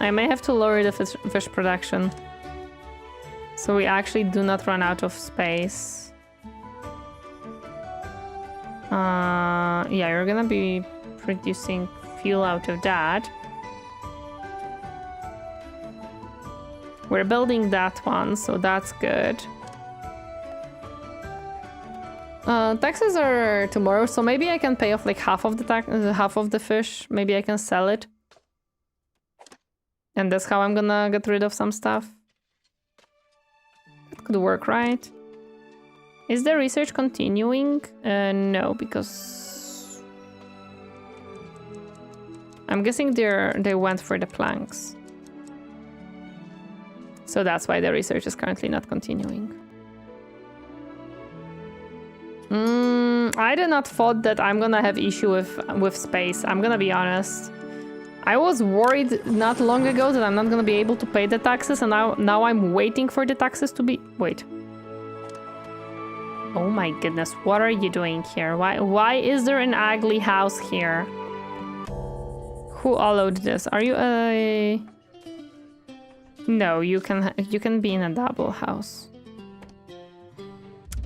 I may have to lower the fish production. So we actually do not run out of space. Yeah, you're gonna be producing fuel out of that. We're building that one, so that's good. Taxes are tomorrow, so maybe I can pay off like half of the fish. Maybe I can sell it. And that's how I'm gonna get rid of some stuff. That could work, right? Is the research continuing? No, because I'm guessing they went for the planks. So that's why the research is currently not continuing. I did not thought that I'm gonna have issue with space. I'm gonna be honest. I was worried not long ago that I'm not gonna be able to pay the taxes, and now I'm waiting for the taxes to be... Wait. Oh my goodness, what are you doing here? Why is there an ugly house here? Who allowed this? Are you a... No, you can be in a double house.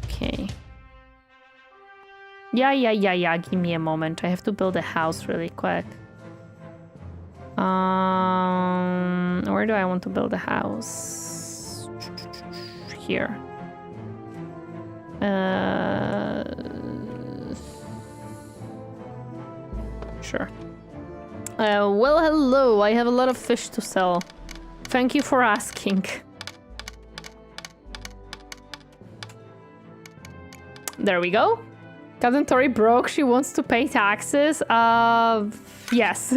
Okay. Yeah, give me a moment. I have to build a house really quick. Where do I want to build a house? Here. Sure. Well, hello. I have a lot of fish to sell. Thank you for asking. There we go. Cousin Tori broke. She wants to pay taxes. Yes.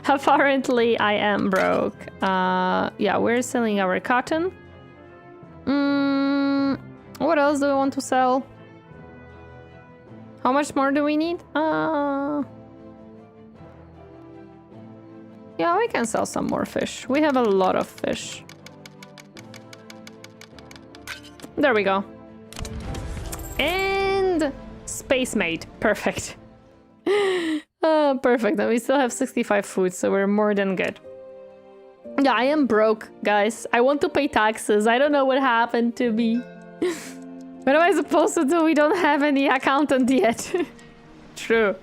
Apparently, I am broke. Yeah, we're selling our cotton. What else do we want to sell? How much more do we need? Yeah, we can sell some more fish. We have a lot of fish. There we go. And space made. Perfect. Perfect. And we still have 65 food, so we're more than good. Yeah, I am broke, guys. I want to pay taxes. I don't know what happened to me. What am I supposed to do? We don't have any accountant yet. True.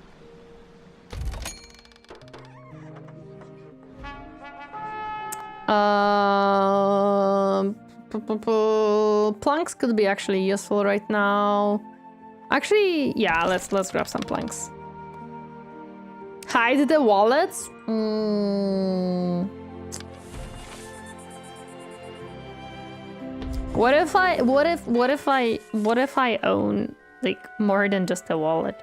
Planks could be actually useful right now. Actually, yeah, let's grab some planks. Hide the wallets? What if I own like more than just a wallet?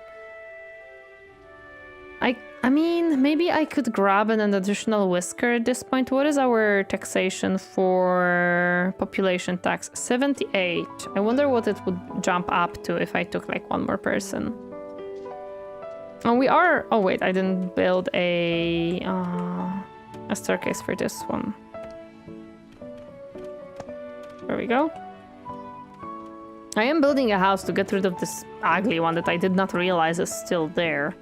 I mean, maybe I could grab an additional whisker at this point. What is our taxation for population tax? 78. I wonder what it would jump up to if I took like one more person. And we are... Oh wait, I didn't build a staircase for this one. There we go. I am building a house to get rid of this ugly one that I did not realize is still there.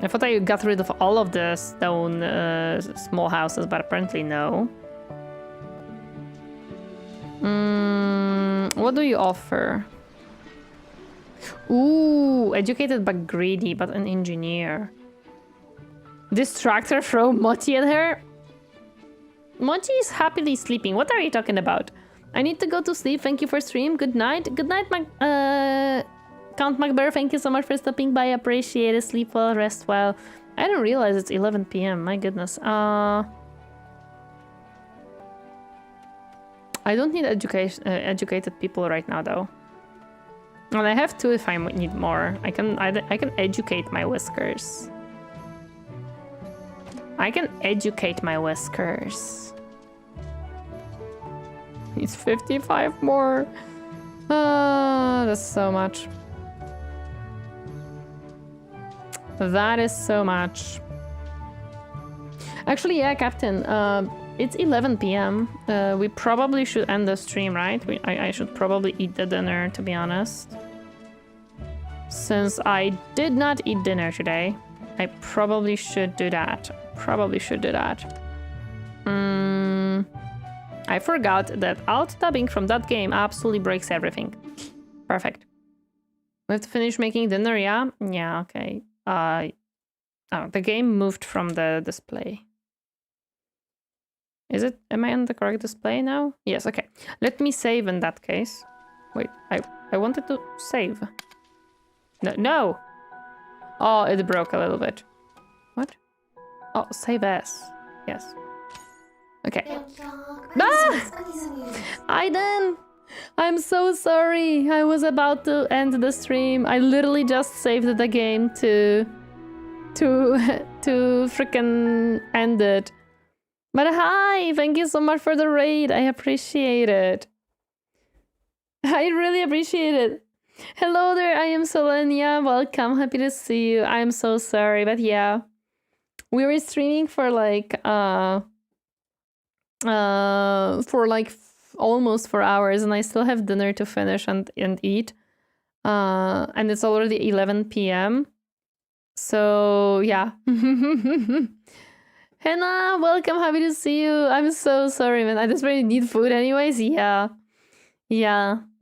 I thought I got rid of all of the stone small houses, but apparently no. What do you offer? Ooh, educated but greedy, but an engineer. Distractor, throw Mochi at her? Mochi is happily sleeping. What are you talking about? I need to go to sleep. Thank you for stream. Good night. Good night, Count MacBear. Thank you so much for stopping by. Appreciate it. Sleep well, rest well. I didn't realize it's 11 p.m. My goodness. I don't need educated people right now, though. And I have two if I need more. I can educate my whiskers. I can educate my whiskers. It's 55 more. That's so much. That is so much. Actually, yeah, Captain. It's 11 p.m. We probably should end the stream, right? I should probably eat the dinner, to be honest. Since I did not eat dinner today, I probably should do that. I forgot that alt-tabbing from that game absolutely breaks everything. Perfect. We have to finish making dinner, yeah? Yeah, okay. Oh, the game moved from the display. Is it? Am I on the correct display now? Yes, okay. Let me save in that case. Wait, I wanted to save. No! Oh, it broke a little bit. What? Oh, save as. Yes. Okay. Ah! Aiden! I'm so sorry. I was about to end the stream. I literally just saved the game to freaking end it. But hi! Thank you so much for the raid. I appreciate it. I really appreciate it. Hello there, I am Solenia. Welcome, happy to see you. I'm so sorry, but yeah. We were streaming for like almost 4 hours, and I still have dinner to finish and eat. And it's already 11 p.m. So yeah. Henna, welcome, happy to see you. I'm so sorry, man. I just really need food anyways. Yeah.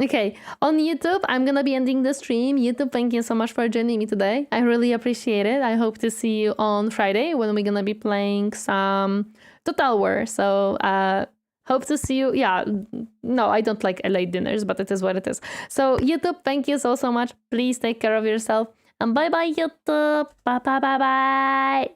Okay, on YouTube, I'm gonna be ending the stream. YouTube, thank you so much for joining me today. I really appreciate it. I hope to see you on Friday when we're gonna be playing some Total War. So, hope to see you. Yeah, no, I don't like late dinners, but it is what it is. So, YouTube, thank you so much. Please take care of yourself. And bye-bye, YouTube. Bye-bye.